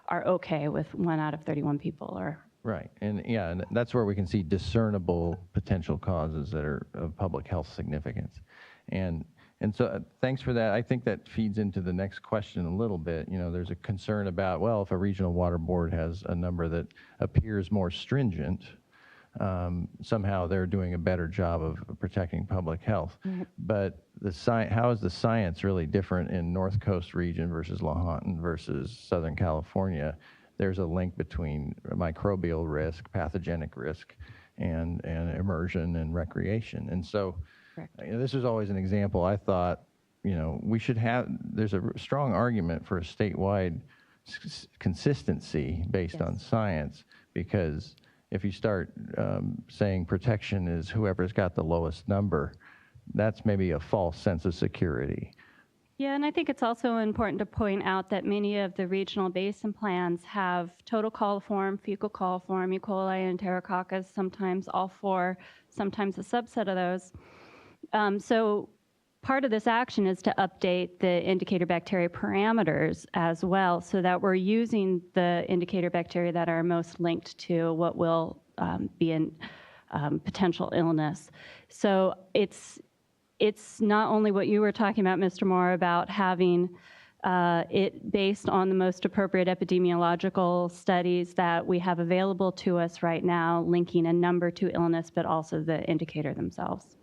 are okay with 1 out of 31 people or. Right, and that's where we can see discernible potential causes that are of public health significance. And so thanks for that. I think that feeds into the next question a little bit. There's a concern about, well, if a regional water board has a number that appears more stringent, somehow they're doing a better job of protecting public health. Mm-hmm. But how is the science really different in North Coast region versus Lahontan versus Southern California? There's a link between microbial risk, pathogenic risk, and immersion and recreation. And so this is always an example. I thought, we should there's a strong argument for a statewide consistency based on science, because if you start saying protection is whoever's got the lowest number, that's maybe a false sense of security. Yeah, and I think it's also important to point out that many of the regional basin plans have total coliform, fecal coliform, E. coli, and enterococcus, sometimes all 4, sometimes a subset of those. So part of this action is to update the indicator bacteria parameters as well, so that we're using the indicator bacteria that are most linked to what will be a potential illness. So it's not only what you were talking about, Mr. Moore, about having it based on the most appropriate epidemiological studies that we have available to us right now, linking a number to illness, but also the indicator themselves.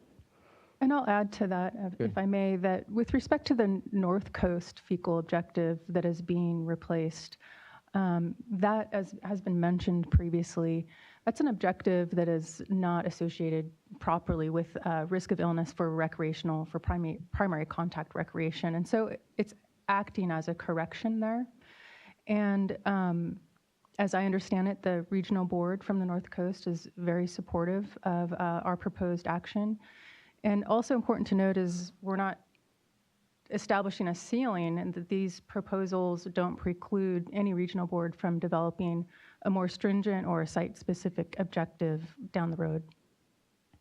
And I'll add to that, if I may, that with respect to the North Coast fecal objective that is being replaced, that, as has been mentioned previously, that's an objective that is not associated properly with risk of illness for primary contact recreation. And so it's acting as a correction there. And as I understand it, the regional board from the North Coast is very supportive of our proposed action. And also important to note is we're not establishing a ceiling, and that these proposals don't preclude any regional board from developing a more stringent or a site-specific objective down the road.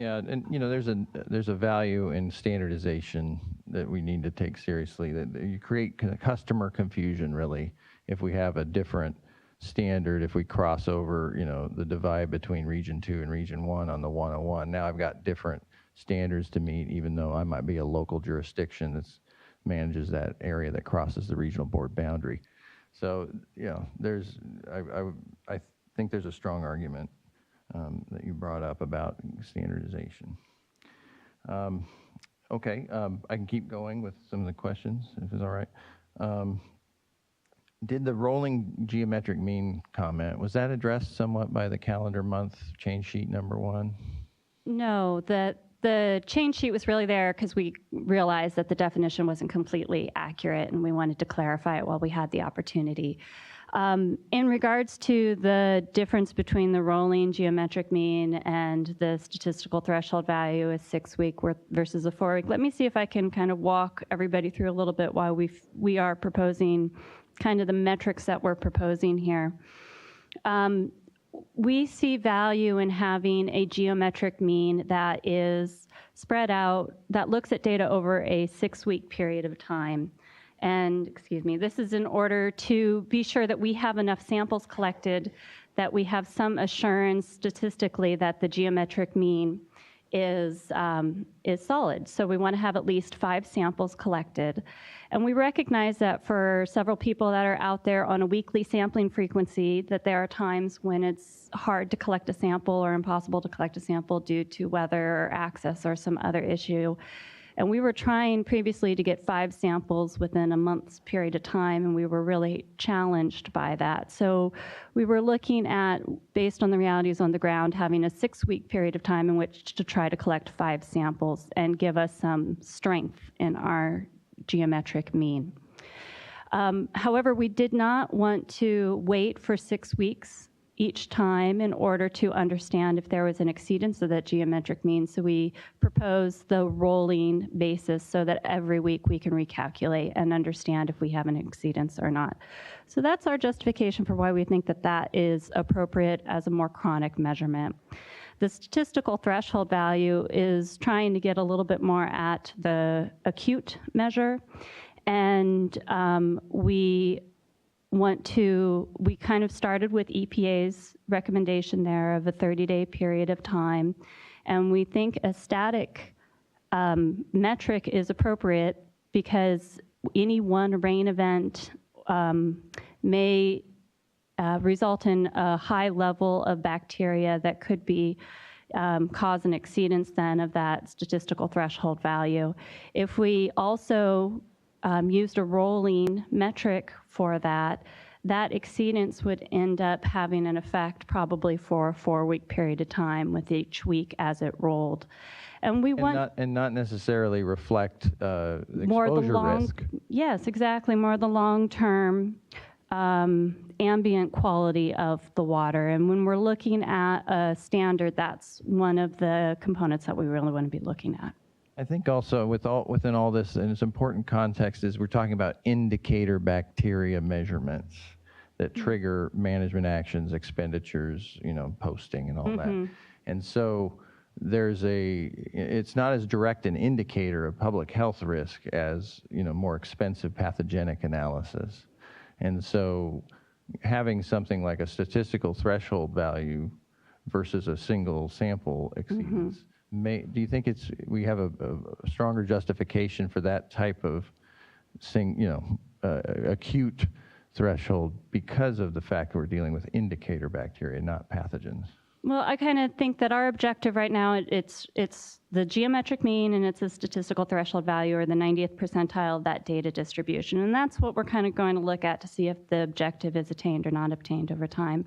Yeah, and there's a value in standardization that we need to take seriously. That you create customer confusion, really, if we have a different standard, if we cross over, the divide between Region 2 and Region 1 on the 101. Now I've got different standards to meet, even though I might be a local jurisdiction that manages that area that crosses the regional board boundary. So, I think there's a strong argument that you brought up about standardization. Okay, I can keep going with some of the questions, if it's all right. Did the rolling geometric mean comment, was that addressed somewhat by the calendar month change sheet number 1? No, the change sheet was really there because we realized that the definition wasn't completely accurate, and we wanted to clarify it while we had the opportunity. In regards to the difference between the rolling geometric mean and the statistical threshold value, a 6-week versus a 4-week, let me see if I can kind of walk everybody through a little bit why we are proposing kind of the metrics that we're proposing here. We see value in having a geometric mean that is spread out, that looks at data over a 6-week period of time. And, this is in order to be sure that we have enough samples collected, that we have some assurance statistically that the geometric mean is solid. So we want to have at least 5 samples collected. And we recognize that for several people that are out there on a weekly sampling frequency, that there are times when it's hard to collect a sample or impossible to collect a sample due to weather or access or some other issue. And we were trying previously to get 5 samples within a month's period of time, and we were really challenged by that. So we were looking at, based on the realities on the ground, having a 6-week period of time in which to try to collect 5 samples and give us some strength in our geometric mean. However, we did not want to wait for 6 weeks each time in order to understand if there was an exceedance of that geometric mean. So we proposed the rolling basis so that every week we can recalculate and understand if we have an exceedance or not. So that's our justification for why we think that that is appropriate as a more chronic measurement. The statistical threshold value is trying to get a little bit more at the acute measure, and we kind of started with EPA's recommendation there of a 30-day period of time, and we think a static metric is appropriate because any one rain event may result in a high level of bacteria that could be cause an exceedance then of that statistical threshold value. If we also used a rolling metric for that, that exceedance would end up having an effect probably for a 4-week period of time with each week as it rolled. And we want not necessarily reflect the more exposure the long, risk. Yes, exactly, more the long-term ambient quality of the water. And when we're looking at a standard, that's one of the components that we really want to be looking at. I think also within all this, and it's important context, is we're talking about indicator bacteria measurements that trigger management actions, expenditures, posting and all that. And so it's not as direct an indicator of public health risk as, more expensive pathogenic analysis. And so having something like a statistical threshold value versus a single sample exceedance, do you think we have a stronger justification for that type of acute threshold because of the fact that we're dealing with indicator bacteria, not pathogens? Well, I kind of think that our objective right now, it's the geometric mean and it's a statistical threshold value or the 90th percentile of that data distribution. And that's what we're kind of going to look at to see if the objective is attained or not obtained over time.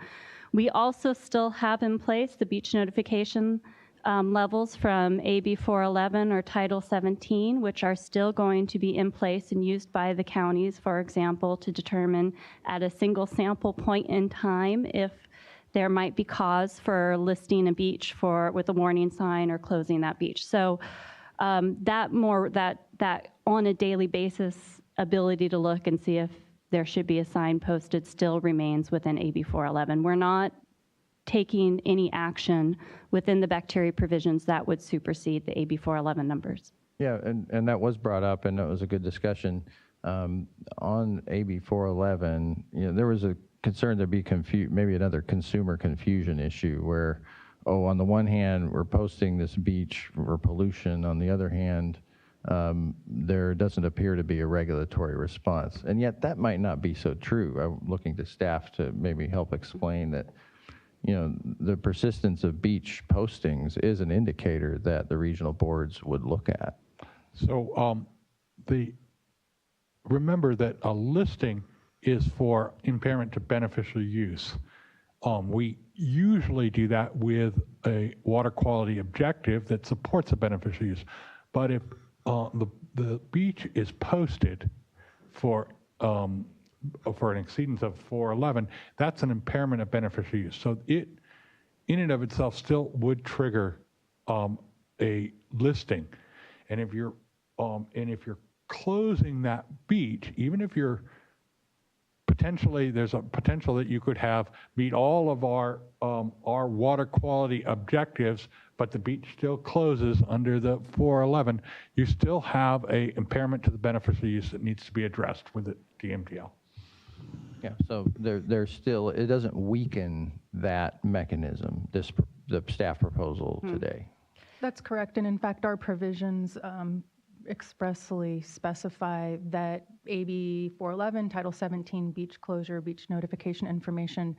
We also still have in place the beach notification levels from AB 411 or Title 17, which are still going to be in place and used by the counties, for example, to determine at a single sample point in time if there might be cause for listing a beach with a warning sign or closing that beach. So That on a daily basis ability to look and see if there should be a sign posted still remains within AB 411. We're not taking any action within the bacteria provisions that would supersede the AB 411 numbers. Yeah, and that was brought up, and that was a good discussion. On AB 411, there was a concern there'd be maybe another consumer confusion issue where, on the one hand, we're posting this beach for pollution. On the other hand, there doesn't appear to be a regulatory response. And yet that might not be so true. I'm looking to staff to maybe help explain that, the persistence of beach postings is an indicator that the regional boards would look at. So remember that a listing is for impairment to beneficial use. We usually do that with a water quality objective that supports a beneficial use. But if the beach is posted for an exceedance of 411, that's an impairment of beneficial use. So it, in and of itself, still would trigger a listing. And if you're closing that beach, even if you're there's a potential that you could meet all of our water quality objectives, but the beach still closes under the 411, you still have a impairment to the beneficial use that needs to be addressed with the DMTL. Yeah, so there's still, it doesn't weaken that mechanism, the staff proposal today. That's correct. And in fact, our provisions expressly specify that AB 411, Title 17, beach closure, beach notification information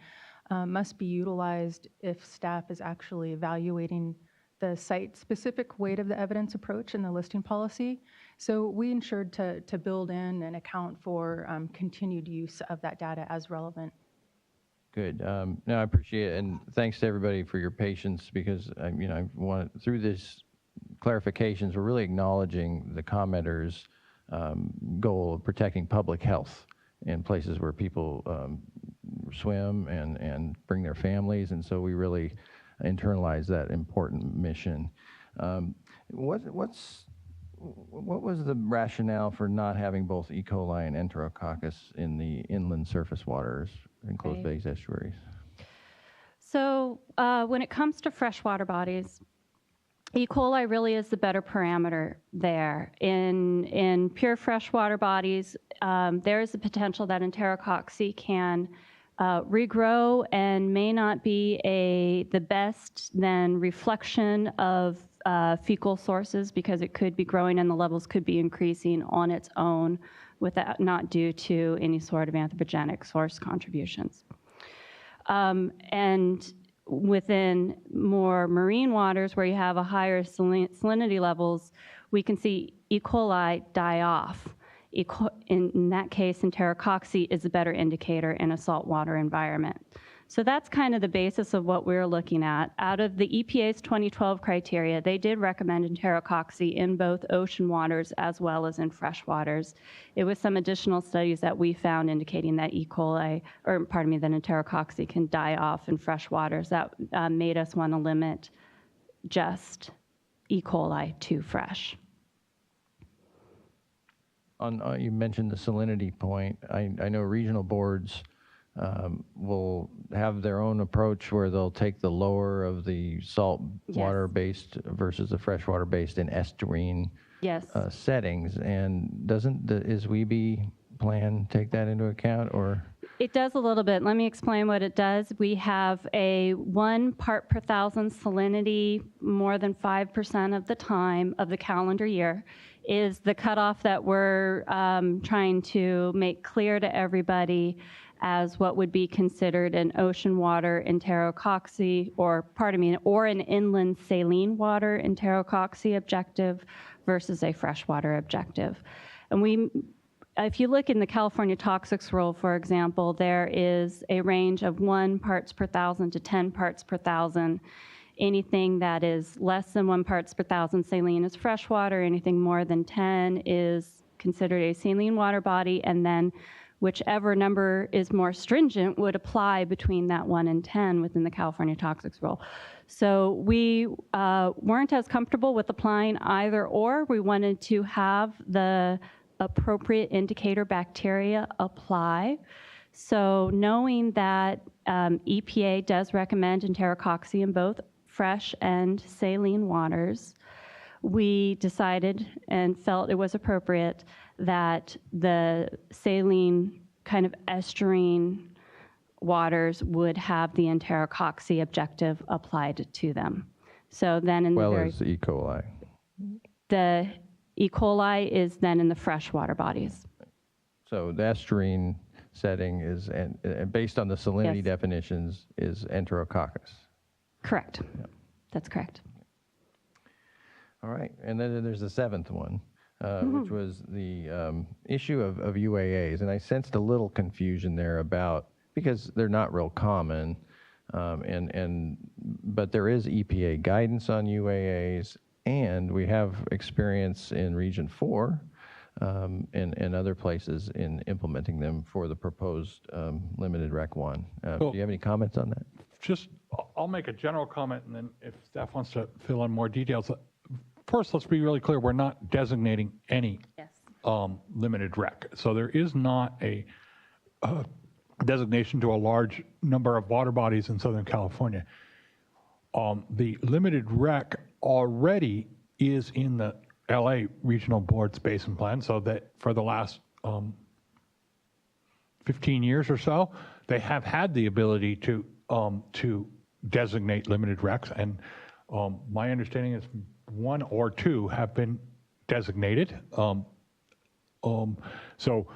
must be utilized if staff is actually evaluating the site-specific weight of the evidence approach in the listing policy. So we ensured to build in and account for continued use of that data as relevant. Good. No, I appreciate it, and thanks to everybody for your patience, because I want through this clarifications, we're really acknowledging the commenters' goal of protecting public health in places where people swim and bring their families, and so we really internalize that important mission. What was the rationale for not having both E. coli and Enterococcus in the inland surface waters, enclosed bays, estuaries? So when it comes to freshwater bodies, E. coli really is the better parameter there. In pure freshwater bodies, there is the potential that Enterococcus can regrow and may not be the best then reflection of fecal sources, because it could be growing and the levels could be increasing on its own without not due to any sort of anthropogenic source contributions. And within more marine waters where you have a higher salinity levels, we can see E. coli die off. In that case, Enterococcus is a better indicator in a saltwater environment. So that's kind of the basis of what we're looking at. Out of the EPA's 2012 criteria, they did recommend Enterococcus in both ocean waters as well as in fresh waters. It was some additional studies that we found indicating that that Enterococcus can die off in fresh waters. That made us want to limit just E. coli to fresh. You mentioned the salinity point. I know regional boards will have their own approach where they'll take the lower of the salt water-based versus the freshwater-based in estuarine settings. And doesn't the SWRCB plan take that into account, or? It does a little bit. Let me explain what it does. We have a 1 part per thousand salinity more than 5% of the time of the calendar year is the cutoff that we're trying to make clear to everybody as what would be considered an ocean water Enterococcus, or an inland saline water Enterococcus objective versus a freshwater objective. And if you look in the California Toxics Rule, for example, there is a range of 1 parts per thousand to 10 parts per thousand. Anything that is less than 1 parts per thousand saline is freshwater. Anything more than 10 is considered a saline water body, and then whichever number is more stringent would apply between that 1 and 10 within the California Toxics Rule. So we weren't as comfortable with applying either or. We wanted to have the appropriate indicator bacteria apply. So knowing that EPA does recommend enterococci in both fresh and saline waters, we decided and felt it was appropriate that the saline kind of estuarine waters would have the enterococci objective applied to them. So then in Well as E. coli. the E. coli is then in the freshwater bodies. So the estuarine setting is, and based on the salinity Yes. definitions, is Enterococcus. Correct. That's correct. All right, and then there's the seventh one, which was the issue of UAAs, and I sensed a little confusion there about, because they're not real common, but there is EPA guidance on UAAs, and we have experience in Region 4 and other places in implementing them for the proposed limited Rec 1. Do you have any comments on that? Just, I'll make a general comment, and then if staff wants to fill in more details. First, let's be really clear, we're not designating any Yes. limited rec. So there is not a designation to a large number of water bodies in Southern California. The limited rec already is in the LA Regional Board's Basin Plan, so that for the last 15 years or so, they have had the ability to designate limited recs, and my understanding is one or two have been designated. So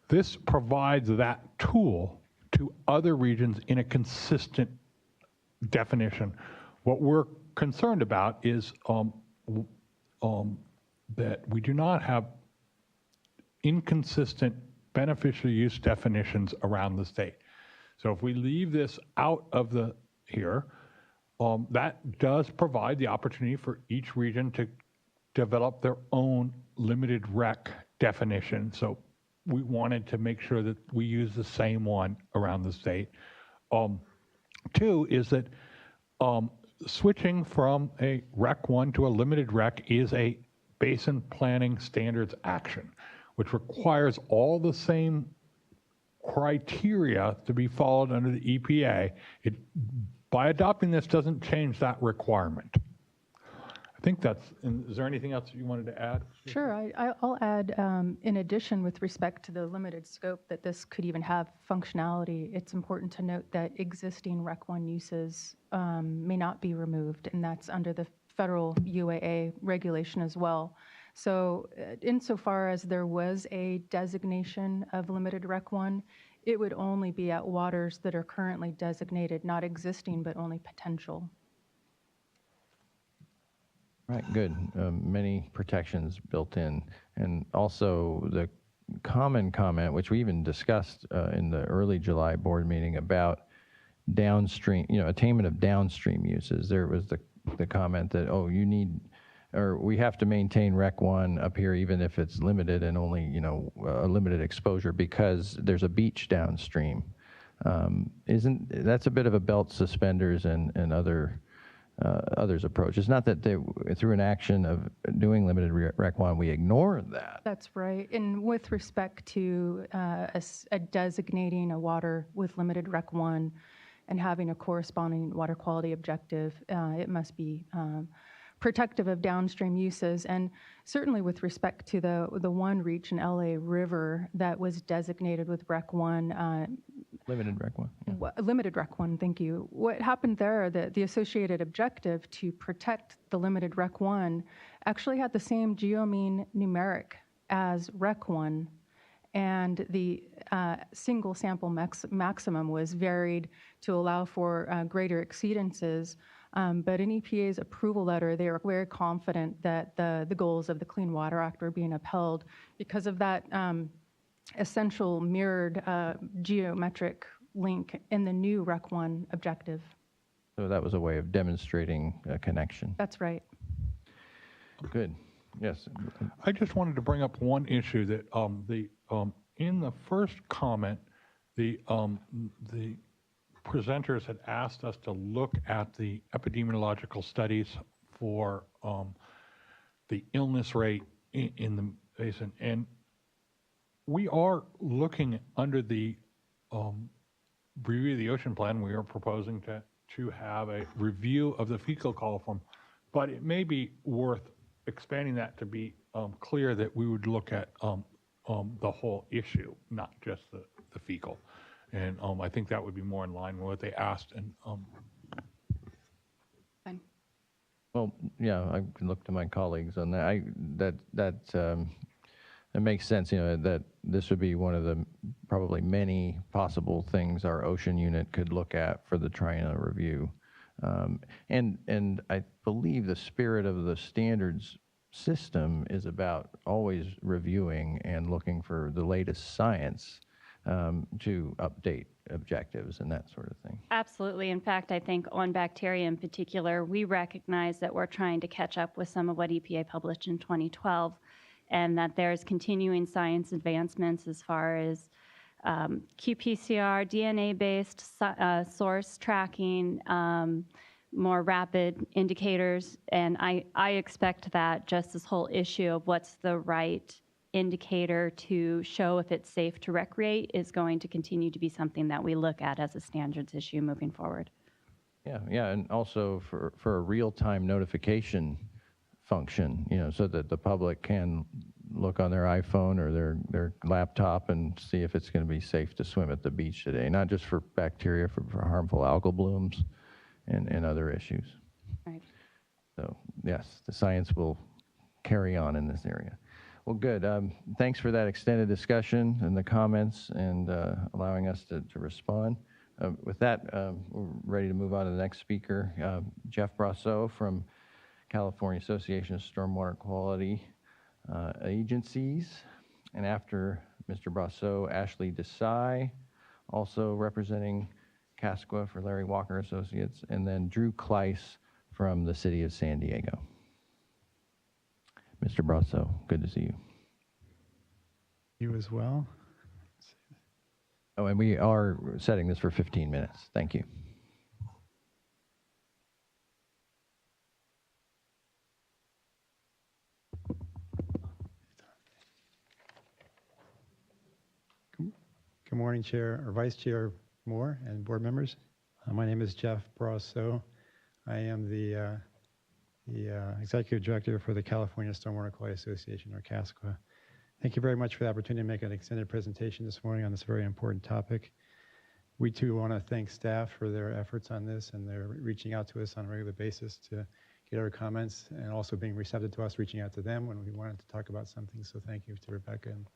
this provides that tool to other regions in a consistent definition. What we're concerned about is that we do not have inconsistent beneficial use definitions around the state. So if we leave this out of here, that does provide the opportunity for each region to develop their own limited rec definition. So we wanted to make sure that we use the same one around the state. Two is that switching from a Rec 1 to a limited rec is a basin planning standards action, which requires all the same criteria to be followed under the EPA. By adopting this doesn't change that requirement. I think is there anything else you wanted to add? Sure, I'll add, in addition, with respect to the limited scope that this could even have functionality, it's important to note that existing Rec 1 uses may not be removed, and that's under the federal UAA regulation as well. So insofar as there was a designation of limited Rec 1, it would only be at waters that are currently designated, not existing, but only potential. Right, good. Many protections built in. And also the common comment, which we even discussed in the early July board meeting about downstream, attainment of downstream uses. There was the comment that, we have to maintain Rec 1 up here even if it's limited and only, a limited exposure because there's a beach downstream. That's a bit of a belt suspenders and others' approach. It's not that through an action of doing limited Rec 1, we ignore that. That's right. And with respect to designating a water with limited Rec 1 and having a corresponding water quality objective, it must be protective of downstream uses. And certainly with respect to the one reach in LA River that was designated with Rec 1, Limited Rec 1. Yeah. Limited Rec 1, thank you. What happened there, the associated objective to protect the limited Rec 1 actually had the same geomean numeric as Rec 1, and the single sample maximum was varied to allow for greater exceedances. But in EPA's approval letter, they were very confident that the goals of the Clean Water Act were being upheld because of that essential mirrored geometric link in the new Rec 1 objective. So that was a way of demonstrating a connection. That's right. Good. Yes. I just wanted to bring up one issue that in the first comment, the presenters had asked us to look at the epidemiological studies for the illness rate in the basin. And we are looking under the review of the ocean plan. We are proposing to have a review of the fecal coliform, but it may be worth expanding that to be clear that we would look at the whole issue, not just the fecal. And I think that would be more in line with what they asked. And Fine. Well, yeah, I can look to my colleagues on that. It makes sense, that this would be one of the probably many possible things our ocean unit could look at for the triennial review. And I believe the spirit of the standards system is about always reviewing and looking for the latest science to update objectives and that sort of thing. Absolutely. In fact, I think on bacteria in particular, we recognize that we're trying to catch up with some of what EPA published in 2012, and that there's continuing science advancements as far as qPCR, DNA-based source tracking, more rapid indicators, and I expect that just this whole issue of what's the right indicator to show if it's safe to recreate is going to continue to be something that we look at as a standards issue moving forward. Yeah, and also for a real-time notification function, so that the public can look on their iPhone or their laptop and see if it's going to be safe to swim at the beach today, not just for bacteria, for harmful algal blooms and other issues. Right. So yes, the science will carry on in this area. Well, good. Thanks for that extended discussion and the comments and allowing us to respond. With that, we're ready to move on to the next speaker, Jeff Brosseau from California Association of Stormwater Quality Agencies. And after Mr. Brosseau, Ashley Desai, also representing CASQA for Larry Walker Associates, and then Drew Kleiss from the City of San Diego. Mr. Brosseau, good to see you. You as well. Oh, and we are setting this for 15 minutes. Thank you. Good morning, Chair or Vice Chair Moore and board members. My name is Jeff Brosseau. I am the Executive Director for the California Stormwater Quality Association, or CASQA. Thank you very much for the opportunity to make an extended presentation this morning on this very important topic. We too want to thank staff for their efforts on this, and they're reaching out to us on a regular basis to get our comments, and also being receptive to us reaching out to them when we wanted to talk about something. So thank you to Rebecca and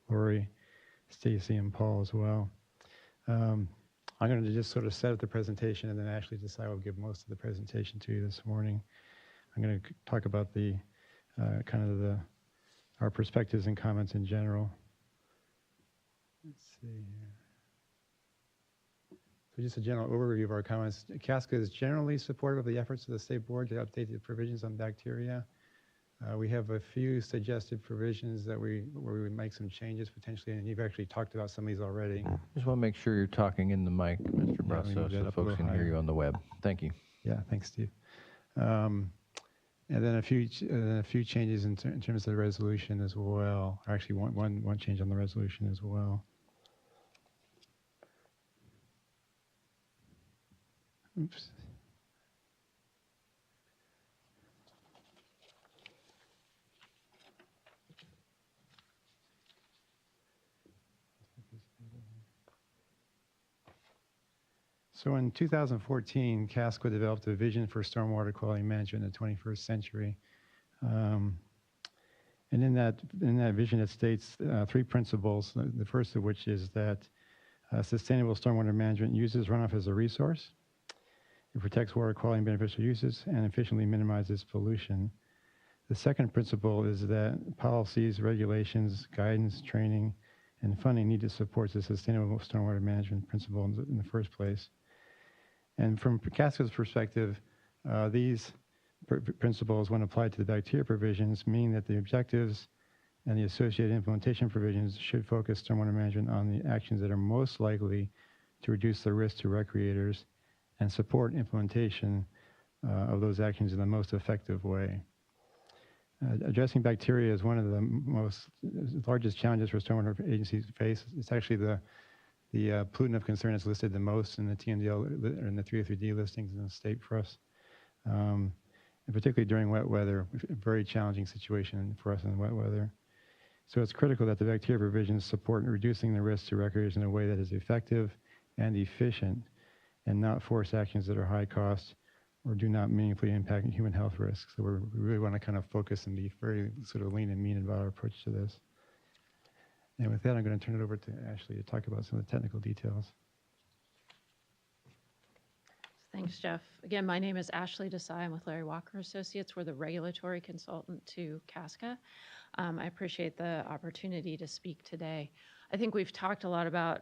Lori, Stacy, and Paul as well. I'm going to just sort of set up the presentation, and then Ashley Desai will give most of the presentation to you this morning. I'm going to talk about the our perspectives and comments in general. Let's see here. So just a general overview of our comments. CASQA is generally supportive of the efforts of the State Board to update the provisions on bacteria. We have a few suggested provisions where we would make some changes potentially, and you've actually talked about some of these already. Just want to make sure you're talking in the mic, Mr. Brosseau, so folks can hear you on the web. Thank you. Yeah, thanks, Steve. And then a few changes in terms of the resolution as well. Actually, one change on the resolution as well. Oops. So in 2014, CASQA developed a vision for stormwater quality management in the 21st century. And in that vision, it states three principles, the first of which is that sustainable stormwater management uses runoff as a resource. It protects water quality and beneficial uses and efficiently minimizes pollution. The second principle is that policies, regulations, guidance, training, and funding need to support the sustainable stormwater management principle in the first place. And from CASQA's perspective, these principles, when applied to the bacteria provisions, mean that the objectives and the associated implementation provisions should focus stormwater management on the actions that are most likely to reduce the risk to recreators and support implementation of those actions in the most effective way. Addressing bacteria is one of the largest challenges for stormwater agencies face. It's actually the pollutant of concern is listed the most in the TMDL or in the 303D listings in the state for us. And particularly during wet weather, a very challenging situation for us in wet weather. So it's critical that the bacteria provisions support reducing the risk to recreators in a way that is effective and efficient and not force actions that are high cost or do not meaningfully impact human health risks. So we really want to kind of focus and be very sort of lean and mean about our approach to this. And with that, I'm going to turn it over to Ashley to talk about some of the technical details. Thanks, Jeff. Again, my name is Ashley Desai. I'm with Larry Walker Associates. We're the regulatory consultant to CASCA. I appreciate the opportunity to speak today. I think we've talked a lot about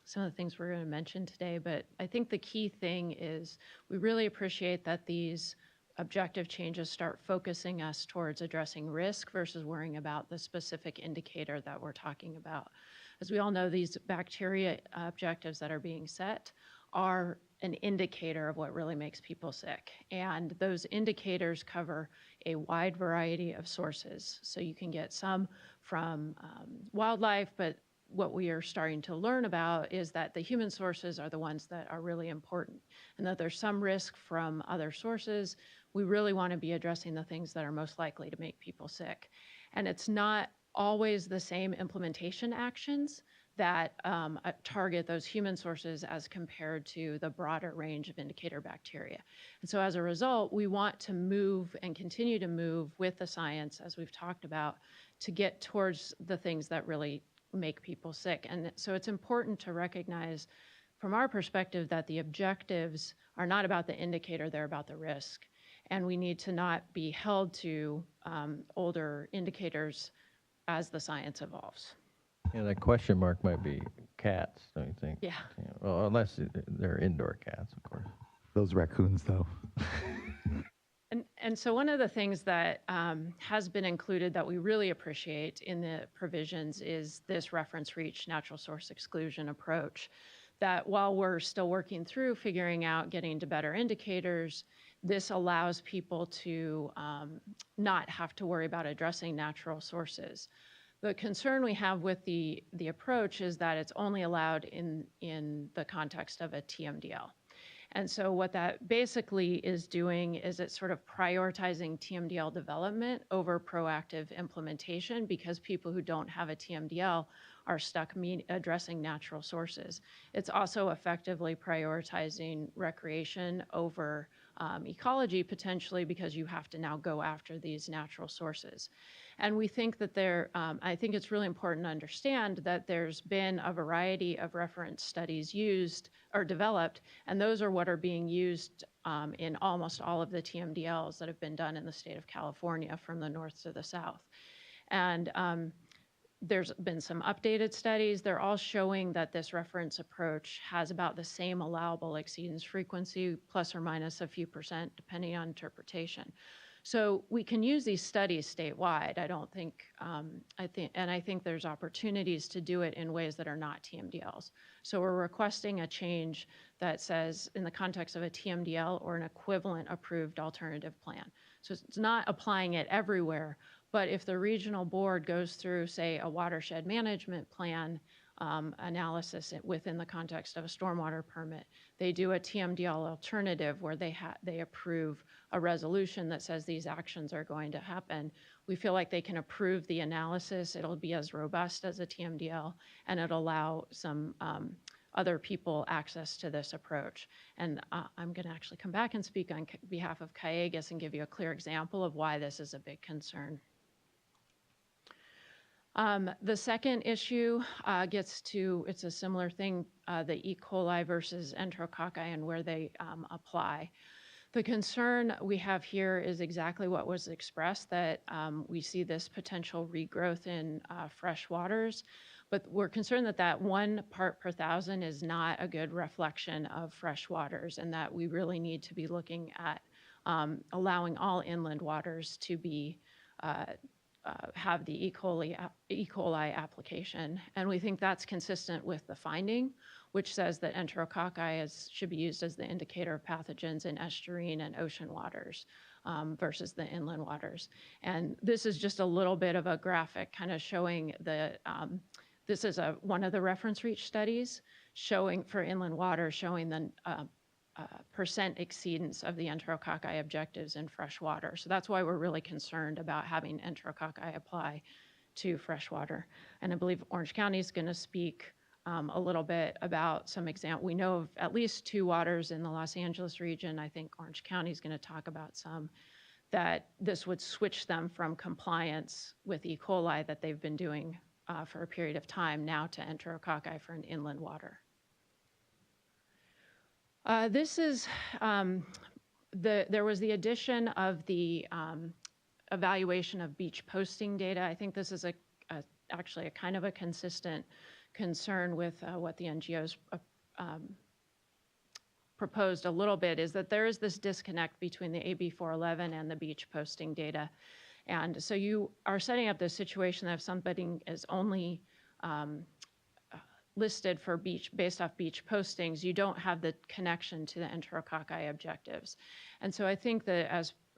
some of the things we're going to mention today, but I think the key thing is we really appreciate that these objective changes start focusing us towards addressing risk versus worrying about the specific indicator that we're talking about. As we all know, these bacteria objectives that are being set are an indicator of what really makes people sick. And those indicators cover a wide variety of sources. So you can get some from wildlife, but what we are starting to learn about is that the human sources are the ones that are really important, and that there's some risk from other sources. We really want to be addressing the things that are most likely to make people sick. And it's not always the same implementation actions that target those human sources as compared to the broader range of indicator bacteria. And so as a result, we want to move and continue to move with the science, as we've talked about, to get towards the things that really make people sick. And so it's important to recognize from our perspective that the objectives are not about the indicator, they're about the risk. And we need to not be held to older indicators as the science evolves. Yeah, that question mark might be cats, don't you think? Yeah. Well, unless they're indoor cats, of course. Those raccoons, though. And so one of the things that has been included that we really appreciate in the provisions is this reference reach natural source exclusion approach, that while we're still working through figuring out getting to better indicators, this allows people to not have to worry about addressing natural sources. The concern we have with the approach is that it's only allowed in the context of a TMDL. And so what that basically is doing is it's sort of prioritizing TMDL development over proactive implementation, because people who don't have a TMDL are stuck addressing natural sources. It's also effectively prioritizing recreation over ecology potentially, because you have to now go after these natural sources. And we think that I think it's really important to understand that there's been a variety of reference studies used or developed, and those are what are being used in almost all of the TMDLs that have been done in the state of California from the north to the south. And there's been some updated studies. They're all showing that this reference approach has about the same allowable exceedance frequency, plus or minus a few percent, depending on interpretation. So we can use these studies statewide. I think there's opportunities to do it in ways that are not TMDLs. So we're requesting a change that says in the context of a TMDL or an equivalent approved alternative plan. So it's not applying it everywhere, but if the regional board goes through, say, a watershed management plan analysis within the context of a stormwater permit, they do a TMDL alternative where they approve a resolution that says these actions are going to happen. We feel like they can approve the analysis. It'll be as robust as a TMDL, and it'll allow some other people access to this approach. And I'm going to actually come back and speak on behalf of Cayugas and give you a clear example of why this is a big concern. The second issue gets to, it's a similar thing, the E. coli versus enterococci and where they apply. The concern we have here is exactly what was expressed, that we see this potential regrowth in fresh waters, but we're concerned that that 1 part per 1,000 is not a good reflection of fresh waters, and that we really need to be looking at allowing all inland waters to be have the E. coli application. And we think that's consistent with the finding, which says that enterococci should be used as the indicator of pathogens in estuarine and ocean waters versus the inland waters. And this is just a little bit of a graphic kind of showing this is one of the reference reach studies showing for inland water, showing the percent exceedance of the enterococci objectives in fresh water. So that's why we're really concerned about having enterococci apply to freshwater. And I believe Orange County is going to speak a little bit about some example. We know of at least 2 waters in the Los Angeles region. I think Orange County is going to talk about some that this would switch them from compliance with E. coli that they've been doing for a period of time now to enterococci for an inland water. This is, there was the addition of the evaluation of beach posting data. I think this is actually a kind of a consistent concern with what the NGOs proposed a little bit, is that there is this disconnect between the AB 411 and the beach posting data. And so you are setting up this situation that if somebody is only listed for based off beach postings, you don't have the connection to the enterococci objectives. And so I think that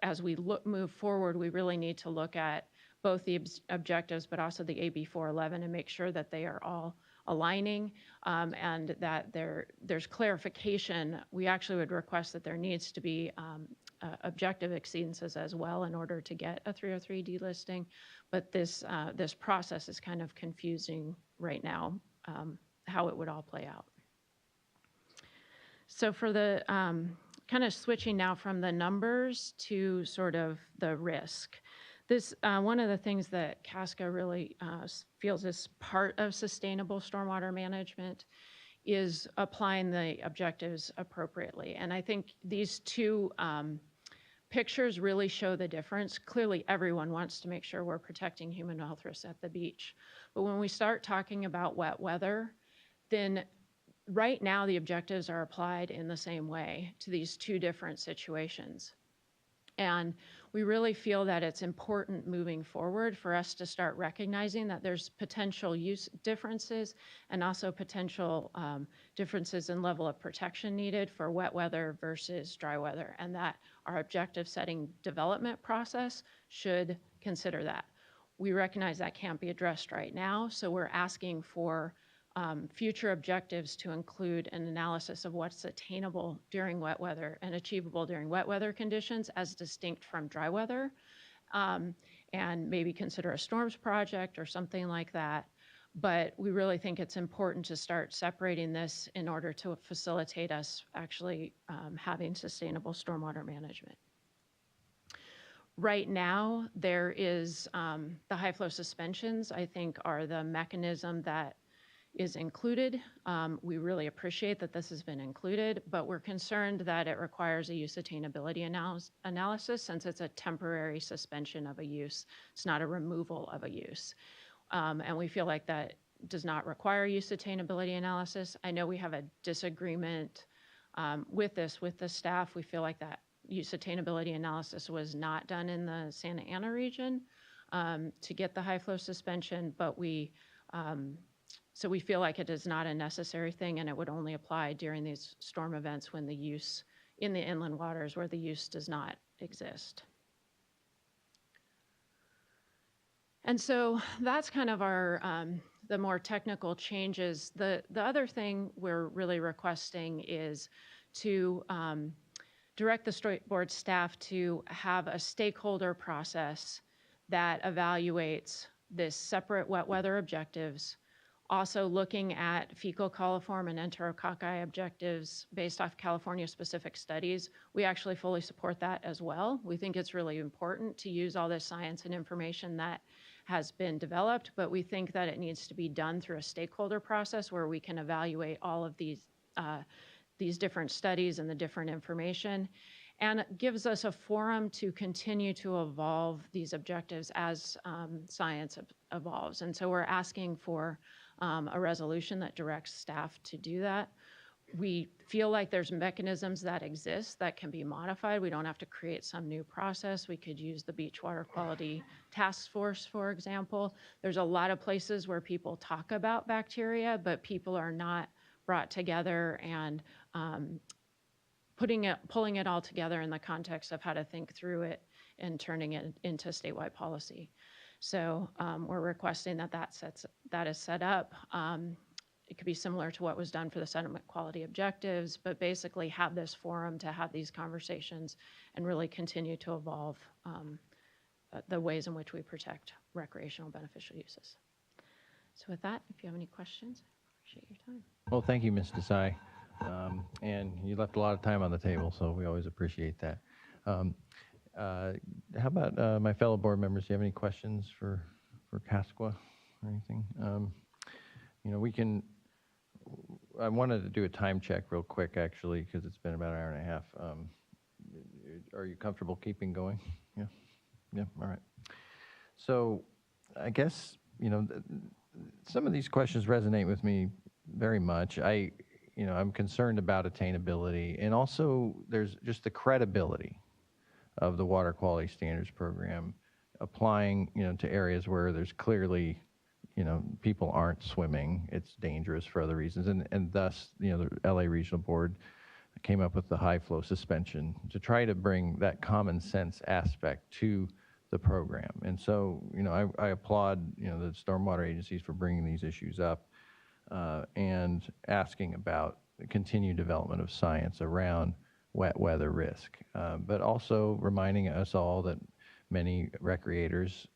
as we move forward, we really need to look at both the objectives, but also the AB 411 and make sure that they are all aligning and that there's clarification. We actually would request that there needs to be objective exceedances as well in order to get a 303 delisting. But this process is kind of confusing right now, how it would all play out. So for the kind of switching now from the numbers to sort of the risk. This, one of the things that CASCA really feels is part of sustainable stormwater management is applying the objectives appropriately. And I think these 2 pictures really show the difference. Clearly, everyone wants to make sure we're protecting human health risks at the beach. But when we start talking about wet weather, then right now the objectives are applied in the same way to these 2 different situations. And we really feel that it's important moving forward for us to start recognizing that there's potential use differences and also potential differences in level of protection needed for wet weather versus dry weather, and that our objective setting development process should consider that. We recognize that can't be addressed right now, so we're asking for future objectives to include an analysis of what's attainable during wet weather and achievable during wet weather conditions as distinct from dry weather, and maybe consider a storms project or something like that. But we really think it's important to start separating this in order to facilitate us actually having sustainable stormwater management. Right now, there is the high flow suspensions, I think, are the mechanism that is included. We really appreciate that this has been included, but we're concerned that it requires a use attainability analysis since it's a temporary suspension of a use. It's not a removal of a use. And we feel like that does not require use attainability analysis. I know we have a disagreement with this with the staff. We feel like that use attainability analysis was not done in the Santa Ana region to get the high flow suspension, but so we feel like it is not a necessary thing and it would only apply during these storm events when the use in the inland waters where the use does not exist. And so that's kind of our, the more technical changes. The other thing we're really requesting is to direct the State Board staff to have a stakeholder process that evaluates this separate wet weather objectives, also looking at fecal coliform and enterococci objectives based off California-specific studies. We actually fully support that as well. We think it's really important to use all this science and information that has been developed, but we think that it needs to be done through a stakeholder process where we can evaluate all of these different studies and the different information. And it gives us a forum to continue to evolve these objectives as science evolves. And so we're asking for a resolution that directs staff to do that. we feel like there's mechanisms that exist that can be modified. We don't have to create some new process. We could use the Beach Water Quality Task Force, for example. There's a lot of places where people talk about bacteria, but people are not brought together and pulling it all together in the context of how to think through it and turning it into statewide policy. So we're requesting that is set up. It could be similar to what was done for the sediment quality objectives, but basically have this forum to have these conversations and really continue to evolve the ways in which we protect recreational beneficial uses. So with that, if you have any questions, I appreciate your time. Well, thank you, Ms. Desai. And you left a lot of time on the table, so we always appreciate that. How about my fellow board members? Do you have any questions for CASQA or anything? You know, I wanted to do a time check real quick, actually, because it's been about an hour and a half. Are you comfortable keeping going? Yeah? Yeah, all right. So I guess, you know, some of these questions resonate with me very much. I'm concerned about attainability, and also there's just the credibility of the Water Quality Standards Program applying, you know, to areas where there's clearly, you know, people aren't swimming. It's dangerous for other reasons, and thus, you know, the LA Regional Board came up with the high flow suspension to try to bring that common sense aspect to the program. And so, you know, I applaud, you know, the stormwater agencies for bringing these issues up and asking about the continued development of science around wet weather risk, but also reminding us all that many recreators,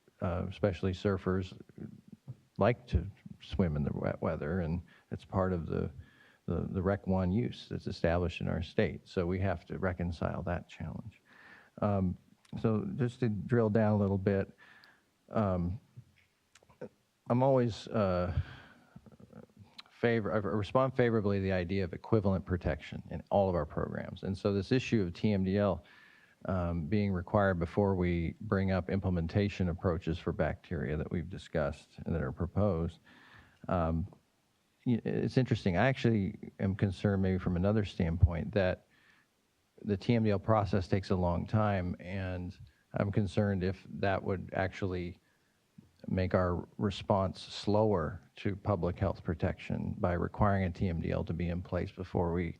especially surfers, like to swim in the wet weather, and it's part of the Rec 1 use that's established in our state. So we have to reconcile that challenge. So just to drill down a little bit, I'm always I respond favorably to the idea of equivalent protection in all of our programs. And so this issue of TMDL being required before we bring up implementation approaches for bacteria that we've discussed and that are proposed, it's interesting. I actually am concerned, maybe from another standpoint, that the TMDL process takes a long time, and I'm concerned if that would actually make our response slower to public health protection by requiring a TMDL to be in place before we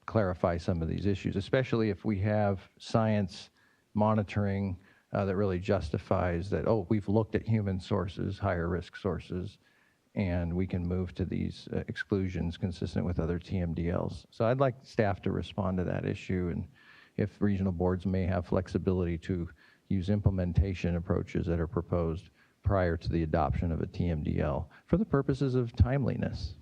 clarify some of these issues, especially if we have science monitoring that really justifies that, oh, we've looked at human sources, higher risk sources, and we can move to these exclusions consistent with other TMDLs. So I'd like staff to respond to that issue, and if regional boards may have flexibility to use implementation approaches that are proposed prior to the adoption of a TMDL for the purposes of timeliness.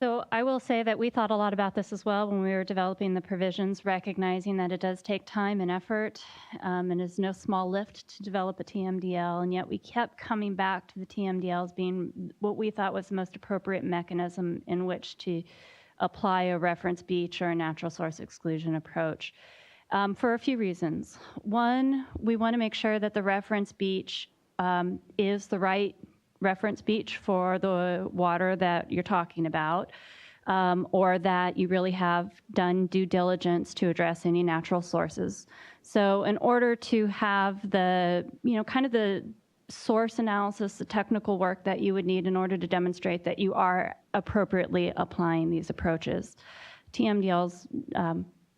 So I will say that we thought a lot about this as well when we were developing the provisions, recognizing that it does take time and effort, and is no small lift to develop a TMDL, and yet we kept coming back to the TMDLs being what we thought was the most appropriate mechanism in which to apply a reference beach or a natural source exclusion approach. For a few reasons. One, we want to make sure that the reference beach is the right reference beach for the water that you're talking about, or that you really have done due diligence to address any natural sources. So in order to have the, you know, kind of the source analysis, the technical work that you would need in order to demonstrate that you are appropriately applying these approaches, TMDL's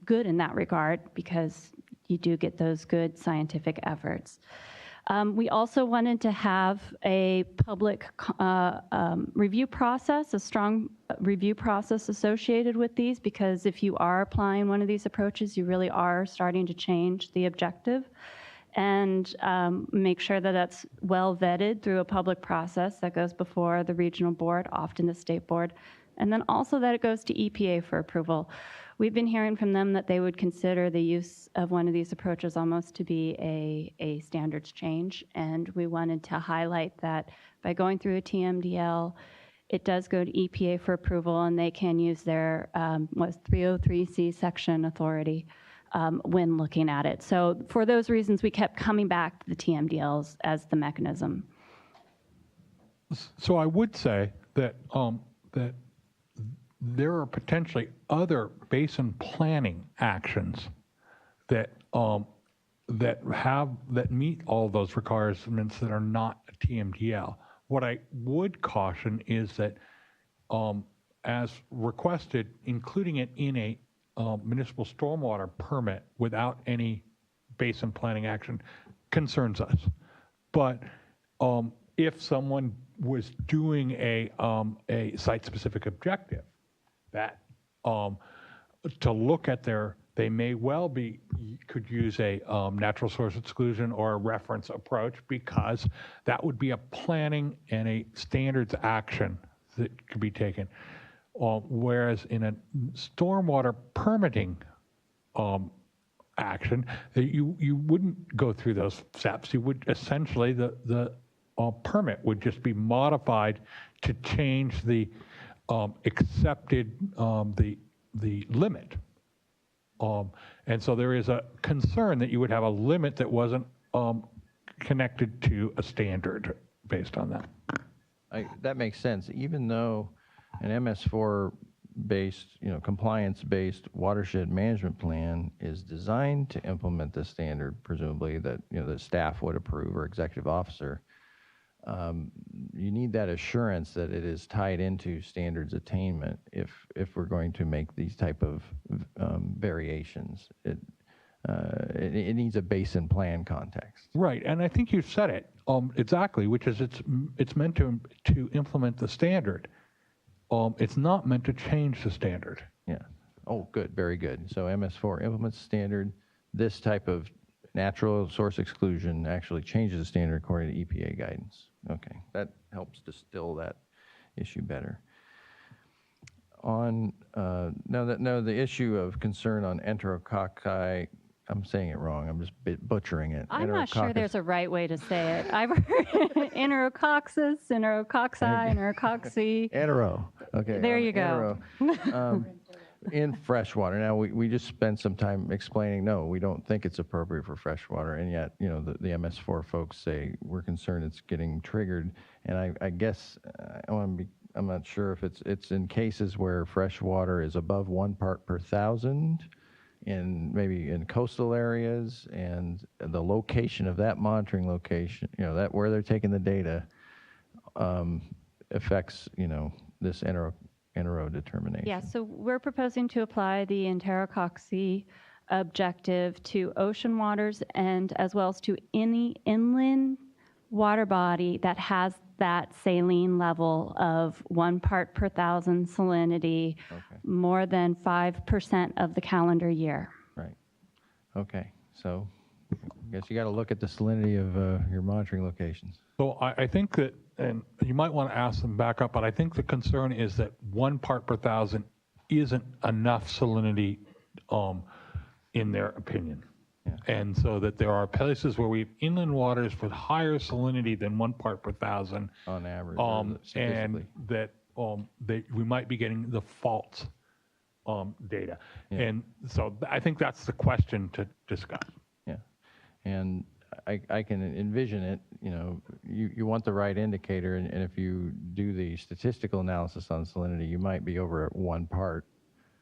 good in that regard because you do get those good scientific efforts. We also wanted to have a public review process, a strong review process associated with these, because if you are applying one of these approaches, you really are starting to change the objective, and make sure that that's well vetted through a public process that goes before the regional board, often the state board, and then also that it goes to EPA for approval. We've been hearing from them that they would consider the use of one of these approaches almost to be a standards change, and we wanted to highlight that by going through a TMDL, it does go to EPA for approval, and they can use their 303C section authority when looking at it. So for those reasons, we kept coming back to the TMDLs as the mechanism. So I would say that that there are potentially other basin planning actions that that meet all those requirements that are not a TMDL. What I would caution is that, as requested, including it in a municipal stormwater permit without any basin planning action concerns us. But if someone was doing a site-specific objective, that to look at they may well could use a natural source exclusion or a reference approach, because that would be a planning and a standards action that could be taken. Whereas in a stormwater permitting action, you wouldn't go through those steps. You would essentially, the permit would just be modified to change the accepted, the limit. And so there is a concern that you would have a limit that wasn't connected to a standard based on that. That makes sense. Even though an MS4-based, compliance-based watershed management plan is designed to implement the standard, presumably that the staff would approve or executive officer, you need that assurance that it is tied into standards attainment if we're going to make these type of variations. It needs a basin plan context. Right, and I think you said it exactly, which is it's meant to implement the standard. It's not meant to change the standard. Yeah. Oh, good, very good. So MS4 implements standard. This type of natural source exclusion actually changes the standard according to EPA guidance. Okay, that helps distill that issue better. On the issue of concern on enterococci, I'm saying it wrong. I'm just butchering it. I'm not sure there's a right way to say it. I've heard enterococcus, enterococci, enterococci. Entero. Okay. There you go. In freshwater. Now, we just spent some time explaining, no, we don't think it's appropriate for freshwater, and yet, the MS4 folks say we're concerned it's getting triggered, and I guess I'm not sure if it's in cases where freshwater is above 1 part per thousand, maybe in coastal areas, and the location of that monitoring location, that where they're taking the data, affects, this entero determination. Yeah, so we're proposing to apply the enterococci objective to ocean waters and as well as to any inland water body that has that saline level of 1 part per thousand salinity, more than 5% of the calendar year. Right. Okay. So I guess you got to look at the salinity of your monitoring locations. So I think that, and you might want to ask them back up, but I think the concern is that 1 part per thousand isn't enough salinity in their opinion. Yeah. And so that there are places where we have inland waters with higher salinity than 1 part per thousand. On average, and that we might be getting the false data. Yeah. And so I think that's the question to discuss. Yeah. And I can envision it, you want the right indicator, and if you do the statistical analysis on salinity, you might be over at 1 part.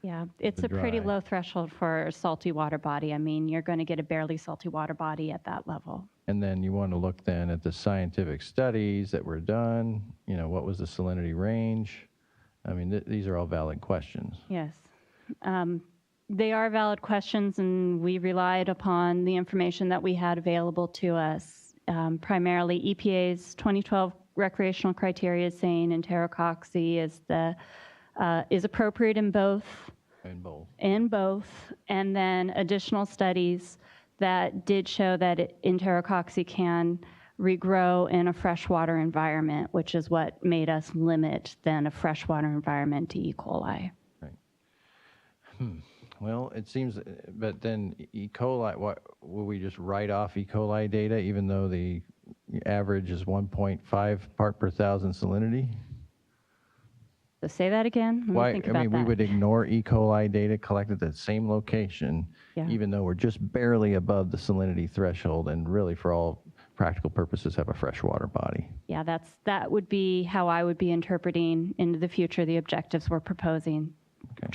Yeah, it's a pretty low threshold for a salty water body. I mean, you're going to get a barely salty water body at that level. And then you want to look then at the scientific studies that were done, what was the salinity range? I mean, these are all valid questions. Yes. They are valid questions, and we relied upon the information that we had available to us. Primarily EPA's 2012 recreational criteria saying enterococci is appropriate in both. In both. And then additional studies that did show that enterococci can regrow in a freshwater environment, which is what made us limit then a freshwater environment to E. coli. Right. Well, it seems, but then E. coli, will we just write off E. coli data even though the average is 1.5 part per thousand salinity? So say that again. Why? We would ignore E. coli data collected at the same location, even though we're just barely above the salinity threshold, and really for all practical purposes, have a freshwater body. Yeah, that would be how I would be interpreting into the future the objectives we're proposing. Okay.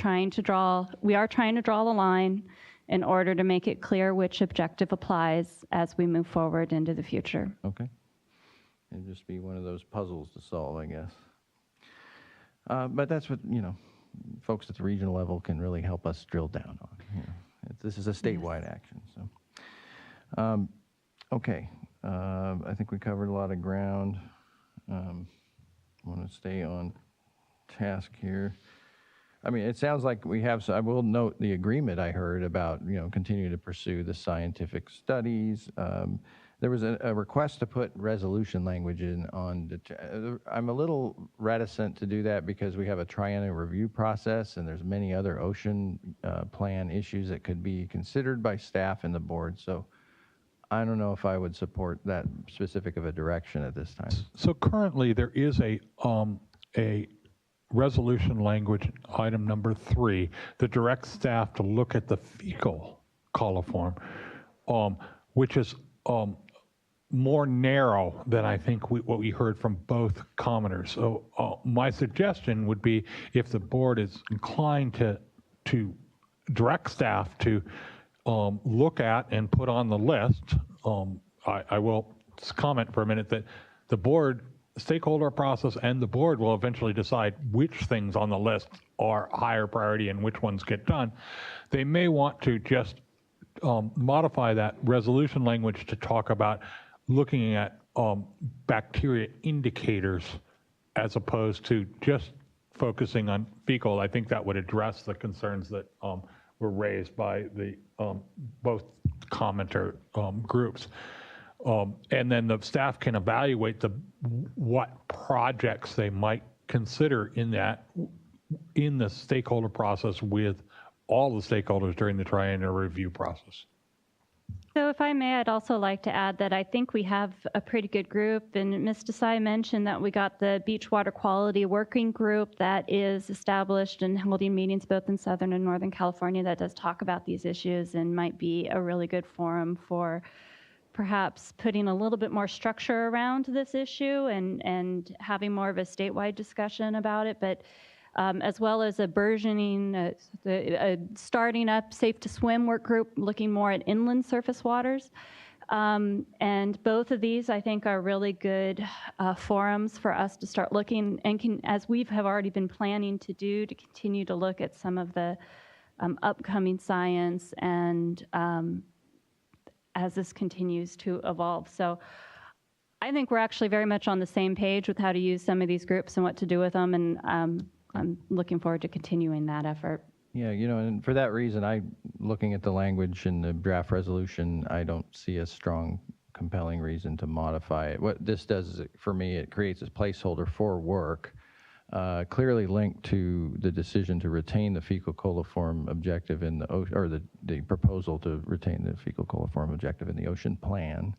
We are trying to draw the line in order to make it clear which objective applies as we move forward into the future. Okay. It'd just be one of those puzzles to solve, I guess. But that's what, folks at the regional level can really help us drill down on. This is a statewide action, so. Okay, I think we covered a lot of ground. I want to stay on task here. I mean, it sounds like we have, so I will note the agreement I heard about, continue to pursue the scientific studies. There was a request to put resolution language in on, I'm a little reticent to do that because we have a triennial review process and there's many other ocean plan issues that could be considered by staff and the board. So I don't know if I would support that specific of a direction at this time. So currently there is a resolution language, item number 3, that directs staff to look at the fecal coliform, which is more narrow than I think what we heard from both commenters. So my suggestion would be, if the board is inclined to direct staff to look at and put on the list, I will comment for a minute that the board, stakeholder process, and the board will eventually decide which things on the list are higher priority and which ones get done. They may want to just modify that resolution language to talk about looking at bacteria indicators as opposed to just focusing on fecal. I think that would address the concerns that were raised by the both commenter groups. And then the staff can evaluate what projects they might consider in the stakeholder process with all the stakeholders during the triennial review process. So if I may, I'd also like to add that I think we have a pretty good group, and Ms. Desai mentioned that we got the Beach Water Quality Working Group that is established and holding meetings both in Southern and Northern California that does talk about these issues and might be a really good forum for perhaps putting a little bit more structure around this issue and having more of a statewide discussion about it, but as well as a burgeoning, starting up Safe to Swim work group looking more at inland surface waters. And both of these, I think, are really good forums for us to start looking, and as we have already been planning to do, to continue to look at some of the upcoming science and as this continues to evolve. So I think we're actually very much on the same page with how to use some of these groups and what to do with them, and I'm looking forward to continuing that effort. Yeah, and for that reason, looking at the language in the draft resolution, I don't see a strong, compelling reason to modify it. What this does is, for me, it creates a placeholder for work, clearly linked to the decision to retain the fecal coliform objective in the ocean, or the proposal to retain the fecal coliform objective in the ocean plan.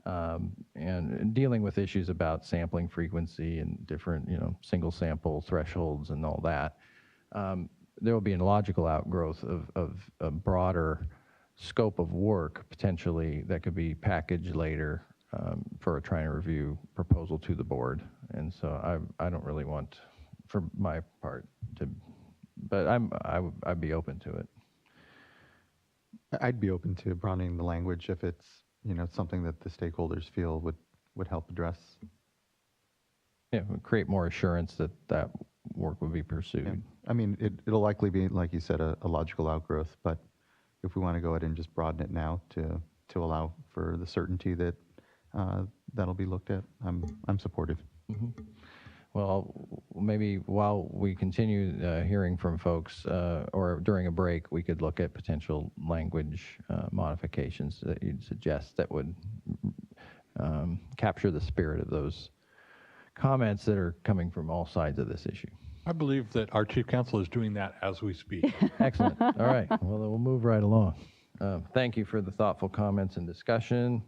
And dealing with issues about sampling frequency and different, single sample thresholds and all that, there will be a logical outgrowth of a broader scope of work potentially that could be packaged later for a triennial review proposal to the board. And so I don't really want, for my part, but I'd be open to it. I'd be open to broadening the language if it's something that the stakeholders feel would help address. Yeah, create more assurance that work would be pursued. Yeah. I mean, it'll likely be, like you said, a logical outgrowth, but if we want to go ahead and just broaden it now to allow for the certainty that that'll be looked at, I'm supportive. Mm-hmm. Well, maybe while we continue hearing from folks, or during a break, we could look at potential language modifications that you'd suggest that would capture the spirit of those comments that are coming from all sides of this issue. I believe that our chief counsel is doing that as we speak. Excellent. All right. Well, then we'll move right along. Thank you for the thoughtful comments and discussion.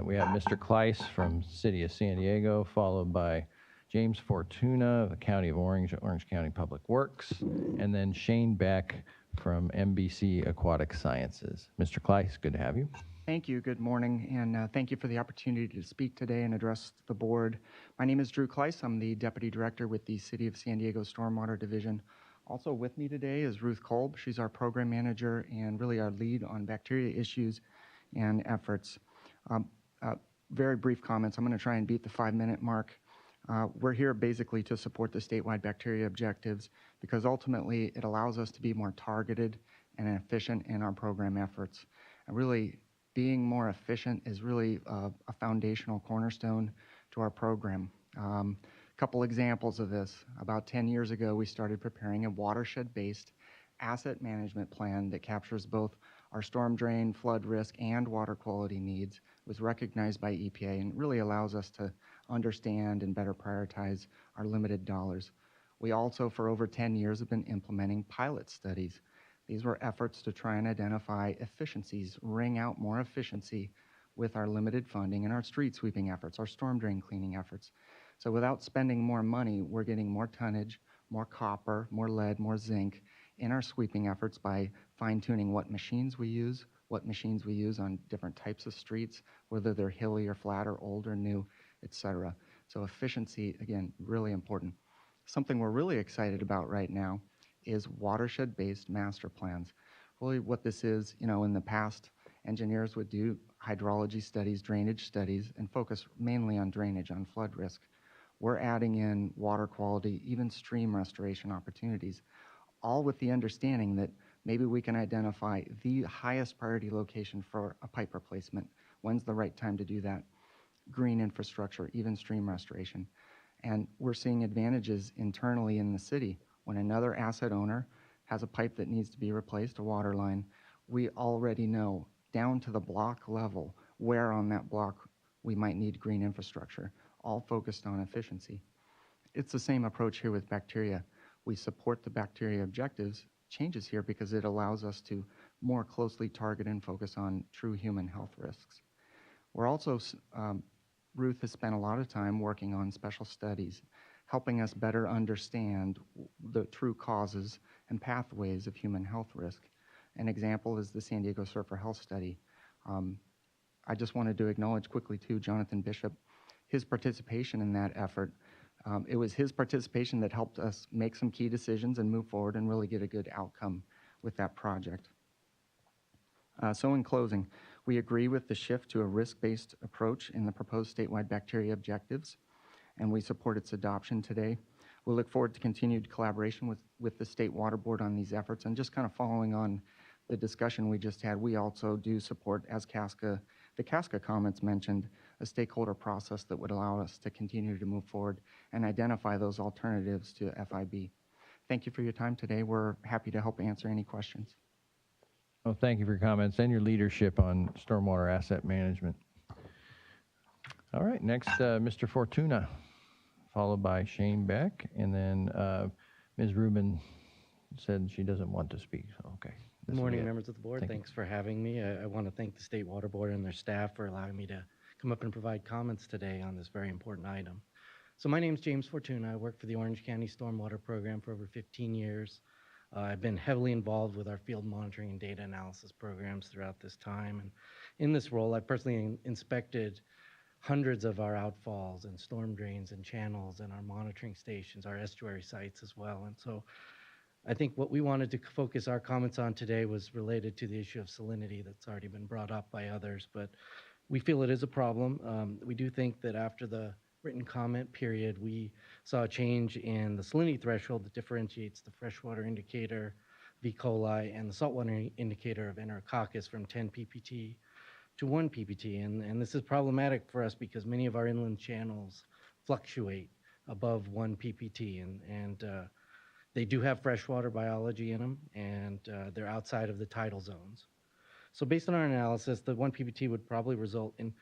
We have Mr. Kleiss from City of San Diego, followed by James Fortuna of the County of Orange County Public Works, and then Shane Beck from MBC Aquatic Sciences. Mr. Kleiss, good to have you. Thank you. Good morning, and thank you for the opportunity to speak today and address the board. My name is Drew Kleiss. I'm the Deputy Director with the City of San Diego Stormwater Division. Also with me today is Ruth Kolb. She's our Program Manager and really our lead on bacteria issues and efforts. Um, very brief comments. I'm going to try and beat the 5-minute mark. We're here basically to support the statewide bacteria objectives because ultimately it allows us to be more targeted and efficient in our program efforts. And really, being more efficient is really a foundational cornerstone to our program. Couple examples of this. About 10 years ago, we started preparing a watershed-based asset management plan that captures both our storm drain, flood risk, and water quality needs. It was recognized by EPA and really allows us to understand and better prioritize our limited dollars. We also, for over 10 years, have been implementing pilot studies. These were efforts to try and identify efficiencies, wring out more efficiency with our limited funding and our street sweeping efforts, our storm drain cleaning efforts. So without spending more money, we're getting more tonnage, more copper, more lead, more zinc in our sweeping efforts by fine-tuning what machines we use on different types of streets, whether they're hilly or flat or old or new, etc. So efficiency, again, really important. Something we're really excited about right now is watershed-based master plans. Really what this is, in the past, engineers would do hydrology studies, drainage studies, and focus mainly on drainage, on flood risk. We're adding in water quality, even stream restoration opportunities, all with the understanding that maybe we can identify the highest priority location for a pipe replacement. When's the right time to do that? Green infrastructure, even stream restoration. And we're seeing advantages internally in the city. When another asset owner has a pipe that needs to be replaced, a water line, we already know down to the block level where on that block we might need green infrastructure, all focused on efficiency. It's the same approach here with bacteria. We support the bacteria objectives changes here because it allows us to more closely target and focus on true human health risks. We're also, Ruth has spent a lot of time working on special studies, helping us better understand the true causes and pathways of human health risk. An example is the San Diego Surfer Health Study. I just wanted to acknowledge quickly too, Jonathan Bishop, his participation in that effort. It was his participation that helped us make some key decisions and move forward and really get a good outcome with that project. So in closing, we agree with the shift to a risk-based approach in the proposed statewide bacteria objectives, and we support its adoption today. We'll look forward to continued collaboration with the State Water Board on these efforts. And just kind of following on the discussion we just had, we also do support, as the CASCA comments mentioned, a stakeholder process that would allow us to continue to move forward and identify those alternatives to FIB. Thank you for your time today. We're happy to help answer any questions. Well, thank you for your comments and your leadership on stormwater asset management. All right, next, Mr. Fortuna, followed by Shane Beck, and then Ms. Rubin said she doesn't want to speak, so okay. Good morning, members of the board. Thanks for having me. I want to thank the State Water Board and their staff for allowing me to come up and provide comments today on this very important item. So my name is James Fortuna. I work for the Orange County Stormwater Program for over 15 years. I've been heavily involved with our field monitoring and data analysis programs throughout this time. And in this role, I've personally inspected hundreds of our outfalls and storm drains and channels and our monitoring stations, our estuary sites as well. And so I think what we wanted to focus our comments on today was related to the issue of salinity that's already been brought up by others, but we feel it is a problem. We do think that after the written comment period, we saw a change in the salinity threshold that differentiates the freshwater indicator of E. coli and the saltwater indicator of Enterococcus from 10 ppt to 1 ppt. And this is problematic for us because many of our inland channels fluctuate above 1 ppt, and they do have freshwater biology in them, and they're outside of the tidal zones. So based on our analysis, the 1 ppt would probably result in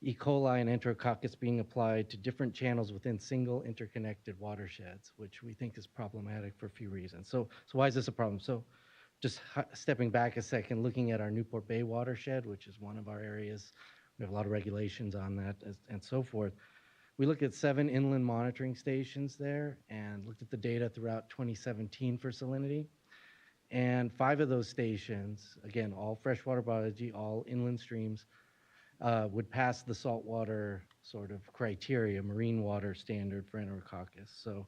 E. coli and Enterococcus being applied to different channels within single interconnected watersheds, which we think is problematic for a few reasons. So why is this a problem? So just stepping back a second, looking at our Newport Bay watershed, which is one of our areas, we have a lot of regulations on that and so forth. We looked at 7 inland monitoring stations there and looked at the data throughout 2017 for salinity. And 5 of those stations, again, all freshwater biology, all inland streams, would pass the saltwater sort of criteria, marine water standard for enterococcus. So,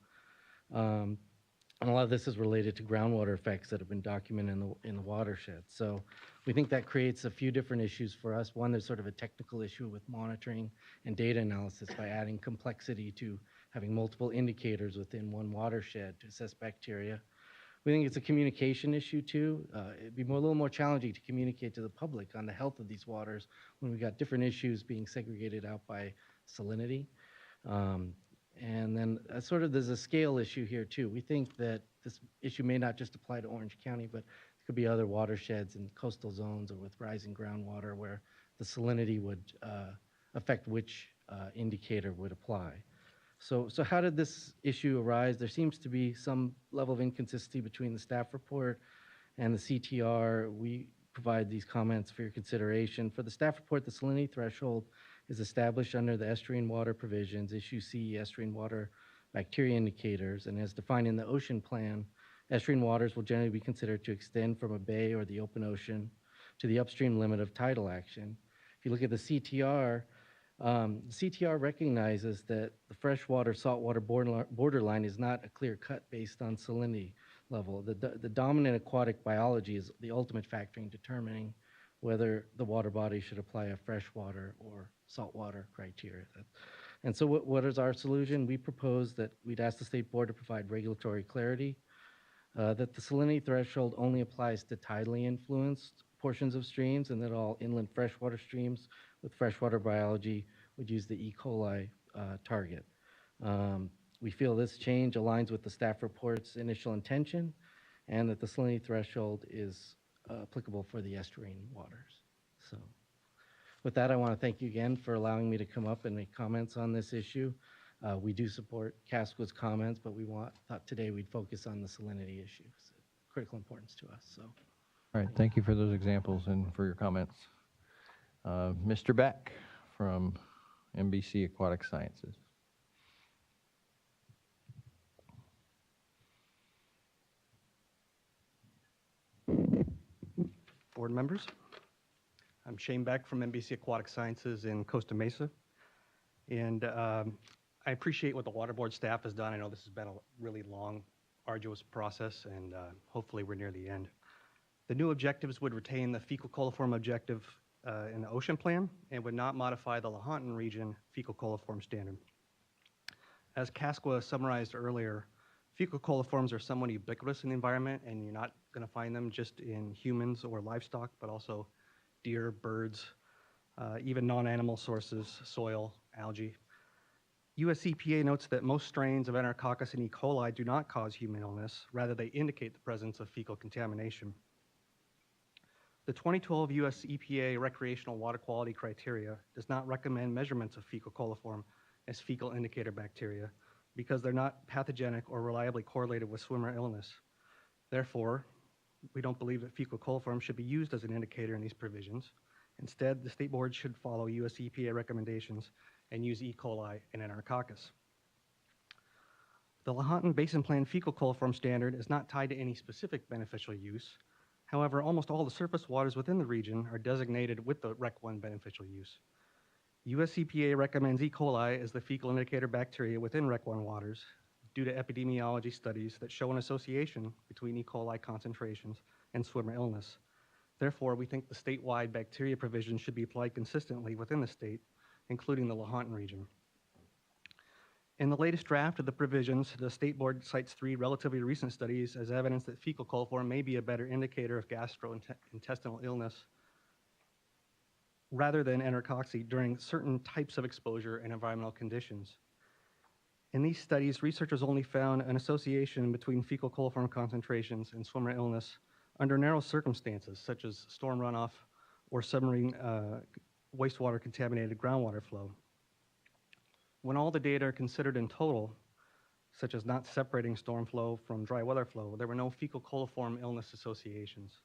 and a lot of this is related to groundwater effects that have been documented in the watershed. So we think that creates a few different issues for us. One, there's sort of a technical issue with monitoring and data analysis by adding complexity to having multiple indicators within one watershed to assess bacteria. We think it's a communication issue too. It'd be a little more challenging to communicate to the public on the health of these waters when we've got different issues being segregated out by salinity. And then there's a scale issue here too. We think that this issue may not just apply to Orange County, but it could be other watersheds in coastal zones or with rising groundwater where the salinity would affect which indicator would apply. So how did this issue arise? There seems to be some level of inconsistency between the staff report and the CTR. We provide these comments for your consideration. For the staff report, the salinity threshold is established under the estuarine water provisions, issue C, estuarine water bacteria indicators, and as defined in the ocean plan, estuarine waters will generally be considered to extend from a bay or the open ocean to the upstream limit of tidal action. If you look at the CTR, CTR recognizes that the freshwater saltwater borderline is not a clear cut based on salinity level. The dominant aquatic biology is the ultimate factor in determining whether the water body should apply a freshwater or saltwater criteria. And so what is our solution? We propose that we'd ask the State Board to provide regulatory clarity, that the salinity threshold only applies to tidally influenced portions of streams, and that all inland freshwater streams with freshwater biology would use the E. coli target. We feel this change aligns with the staff report's initial intention, and that the salinity threshold is applicable for the estuarine waters. So with that, I want to thank you again for allowing me to come up and make comments on this issue. We do support Casco's comments, but thought today we'd focus on the salinity issue. It's of critical importance to us. So, All right, thank you for those examples and for your comments. Mr. Beck from NBC Aquatic Sciences. Board members, I'm Shane Beck from NBC Aquatic Sciences in Costa Mesa, and I appreciate what the Water Board staff has done. I know this has been a really long, arduous process, and hopefully we're near the end. The new objectives would retain the fecal coliform objective in the ocean plan and would not modify the Lahontan region fecal coliform standard. As Casqua summarized earlier, fecal coliforms are somewhat ubiquitous in the environment, and you're not going to find them just in humans or livestock, but also deer, birds, even non-animal sources, soil, algae. US EPA notes that most strains of Enterococcus and E. coli do not cause human illness, rather they indicate the presence of fecal contamination. The 2012 US EPA recreational water quality criteria does not recommend measurements of fecal coliform as fecal indicator bacteria because they're not pathogenic or reliably correlated with swimmer illness. Therefore, we don't believe that fecal coliform should be used as an indicator in these provisions. Instead, the State Board should follow US EPA recommendations and use E. coli and Enterococcus. The Lahontan Basin Plan fecal coliform standard is not tied to any specific beneficial use. However, almost all the surface waters within the region are designated with the Rec 1 beneficial use. US EPA recommends E. coli as the fecal indicator bacteria within Rec 1 waters due to epidemiology studies that show an association between E. coli concentrations and swimmer illness. Therefore, we think the statewide bacteria provision should be applied consistently within the state, including the Lahontan region. In the latest draft of the provisions, the State Board cites 3 relatively recent studies as evidence that fecal coliform may be a better indicator of gastrointestinal illness rather than enterococci during certain types of exposure and environmental conditions. In these studies, researchers only found an association between fecal coliform concentrations and swimmer illness under narrow circumstances, such as storm runoff or submarine wastewater contaminated groundwater flow. When all the data are considered in total, such as not separating storm flow from dry weather flow, there were no fecal coliform illness associations.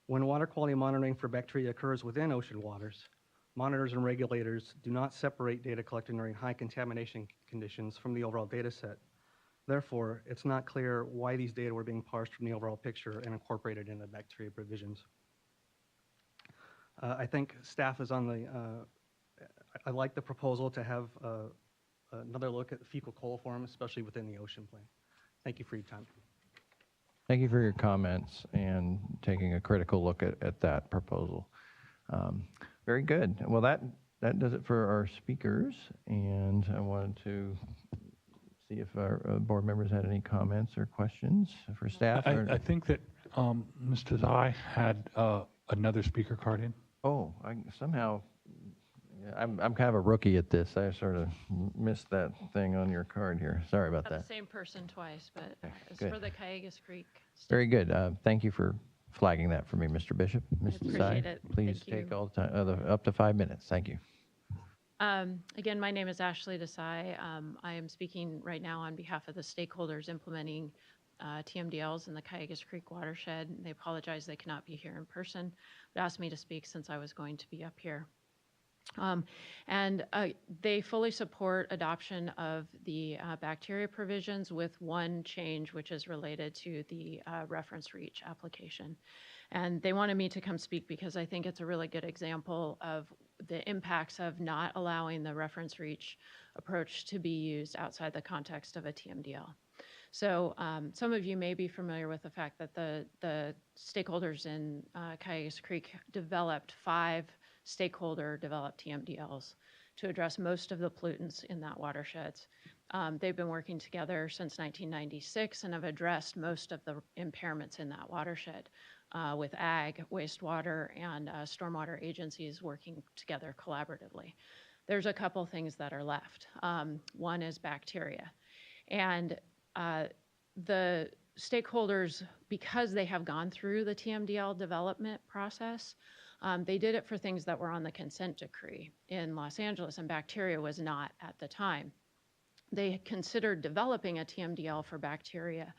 When water quality monitoring for bacteria occurs within ocean waters, monitors and regulators do not separate data collected during high contamination conditions from the overall data set. Therefore, it's not clear why these data were being parsed from the overall picture and incorporated in the bacteria provisions. I think staff is on the, I like the proposal to have another look at fecal coliform, especially within the ocean plan. Thank you for your time. Thank you for your comments and taking a critical look at that proposal. Very good. Well, that does it for our speakers, and I wanted to see if our board members had any comments or questions for staff. I think that Mr. Zai had another speaker card in. Oh, I'm kind of a rookie at this. I sort of missed that thing on your card here. Sorry about Not that. the same person twice, but it's good. for the Cayugas Creek. Very good. Thank you for flagging that for me, Mr. Bishop. Mrs. appreciate Tsai, it. please Thank take you. all the time, up to 5 minutes. Thank you. Again, my name is Ashley Desai. I am speaking right now on behalf of the stakeholders implementing TMDLs in the Cayugas Creek watershed. They apologize they cannot be here in person, but asked me to speak since I was going to be up here. They fully support adoption of the bacteria provisions with one change, which is related to the reference reach application. And they wanted me to come speak because I think it's a really good example of the impacts of not allowing the reference reach approach to be used outside the context of a TMDL. So some of you may be familiar with the fact that the stakeholders in Cayugas Creek developed 5 stakeholder-developed TMDLs to address most of the pollutants in that watershed. They've been working together since 1996 and have addressed most of the impairments in that watershed with ag, wastewater, and stormwater agencies working together collaboratively. There's a couple things that are left. One is bacteria. And the stakeholders, because they have gone through the TMDL development process, they did it for things that were on the consent decree in Los Angeles, and bacteria was not at the time. They considered developing a TMDL for bacteria,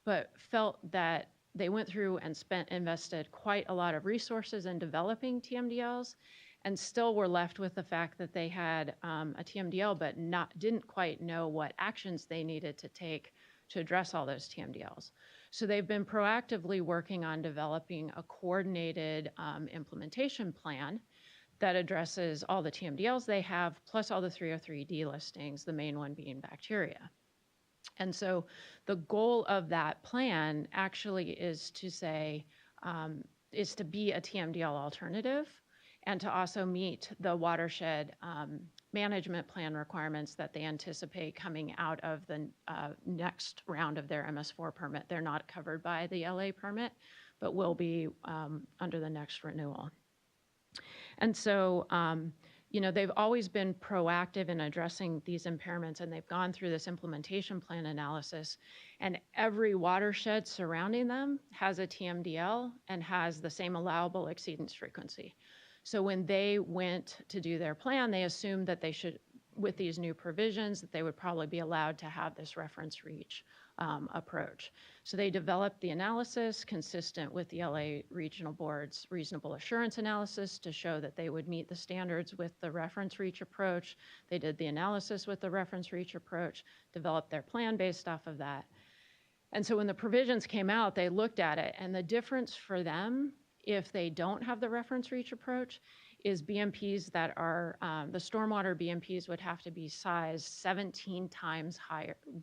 but felt that they went through and invested quite a lot of resources in developing TMDLs, and still were left with the fact that they had a TMDL, but didn't quite know what actions they needed to take to address all those TMDLs. So they've been proactively working on developing a coordinated implementation plan that addresses all the TMDLs they have, plus all the 303D listings, the main one being bacteria. And so the goal of that plan actually is to say, is to be a TMDL alternative and to also meet the watershed management plan requirements that they anticipate coming out of the next round of their MS4 permit. They're not covered by the LA permit, but will be under the next renewal. And so, you know, they've always been proactive in addressing these impairments, and they've gone through this implementation plan analysis, and every watershed surrounding them has a TMDL and has the same allowable exceedance frequency. So when they went to do their plan, they assumed that they should, with these new provisions, that they would probably be allowed to have this reference reach approach. So they developed the analysis consistent with the LA Regional Board's reasonable assurance analysis to show that they would meet the standards with the reference reach approach. They did the analysis with the reference reach approach, developed their plan based off of that. And so when the provisions came out, they looked at it, and the difference for them, if they don't have the reference reach approach, is BMPs that are, the stormwater BMPs would have to be sized 17 times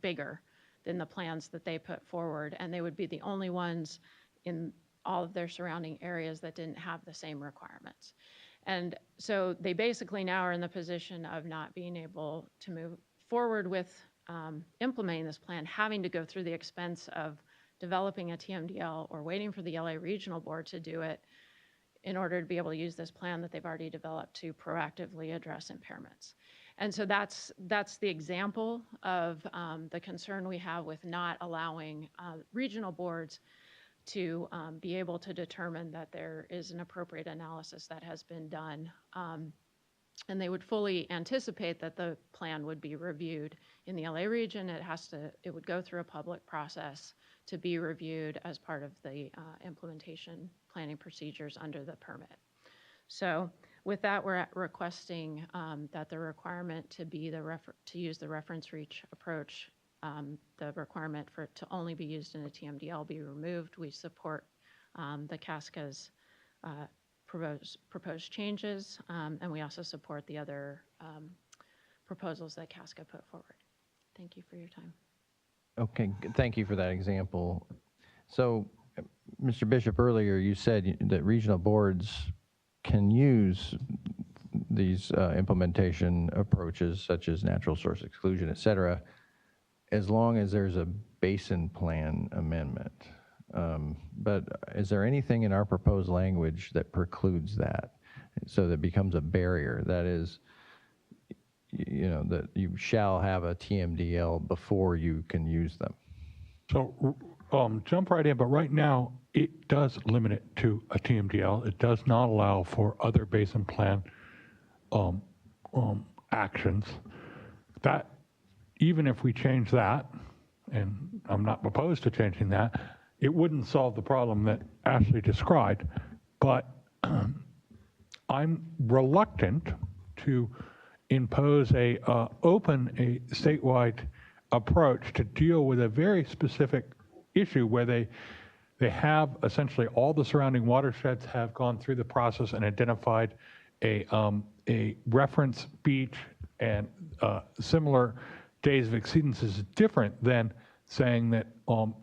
bigger than the plans that they put forward, and they would be the only ones in all of their surrounding areas that didn't have the same requirements. And so they basically now are in the position of not being able to move forward with implementing this plan, having to go through the expense of developing a TMDL or waiting for the LA Regional Board to do it in order to be able to use this plan that they've already developed to proactively address impairments. And so that's the example of the concern we have with not allowing regional boards to be able to determine that there is an appropriate analysis that has been done. And they would fully anticipate that the plan would be reviewed in the LA region. It would go through a public process to be reviewed as part of the implementation planning procedures under the permit. So with that, we're requesting that the requirement to use the reference reach approach the requirement for it to only be used in a TMDL be removed. We support the CASCA's proposed changes, and we also support the other proposals that CASCA put forward. Thank you for your time. Okay, thank you for that example. So, Mr. Bishop, earlier you said that regional boards can use these implementation approaches such as natural source exclusion, et cetera, as long as there's a basin plan amendment. But is there anything in our proposed language that precludes that, so that becomes a barrier? That is, you know, that you shall have a TMDL before you can use them. So jump right in, but right now it does limit it to a TMDL. It does not allow for other basin plan actions. That, even if we change that, and I'm not opposed to changing that, it wouldn't solve the problem that Ashley described. But I'm reluctant to impose a statewide approach to deal with a very specific issue where they have essentially all the surrounding watersheds have gone through the process and identified a reference beach and similar days of exceedance is different than saying that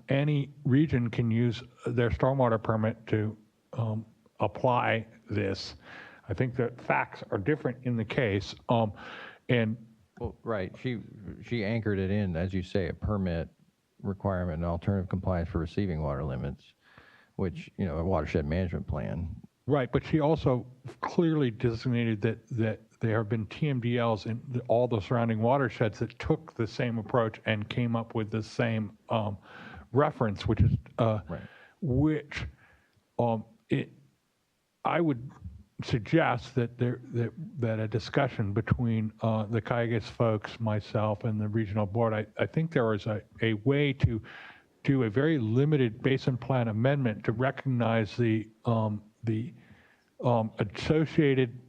any region can use their stormwater permit to apply this. I think that facts are different in the case. Well, right, she anchored it in, as you say, a permit requirement and alternative compliance for receiving water limits, which, you know, a watershed management plan. Right, but she also clearly designated that there have been TMDLs in all the surrounding watersheds that took the same approach and came up with the same reference, which is I would suggest that a discussion between the Cayugas folks, myself, and the regional board. I think there is a way to do a very limited basin plan amendment to recognize the associated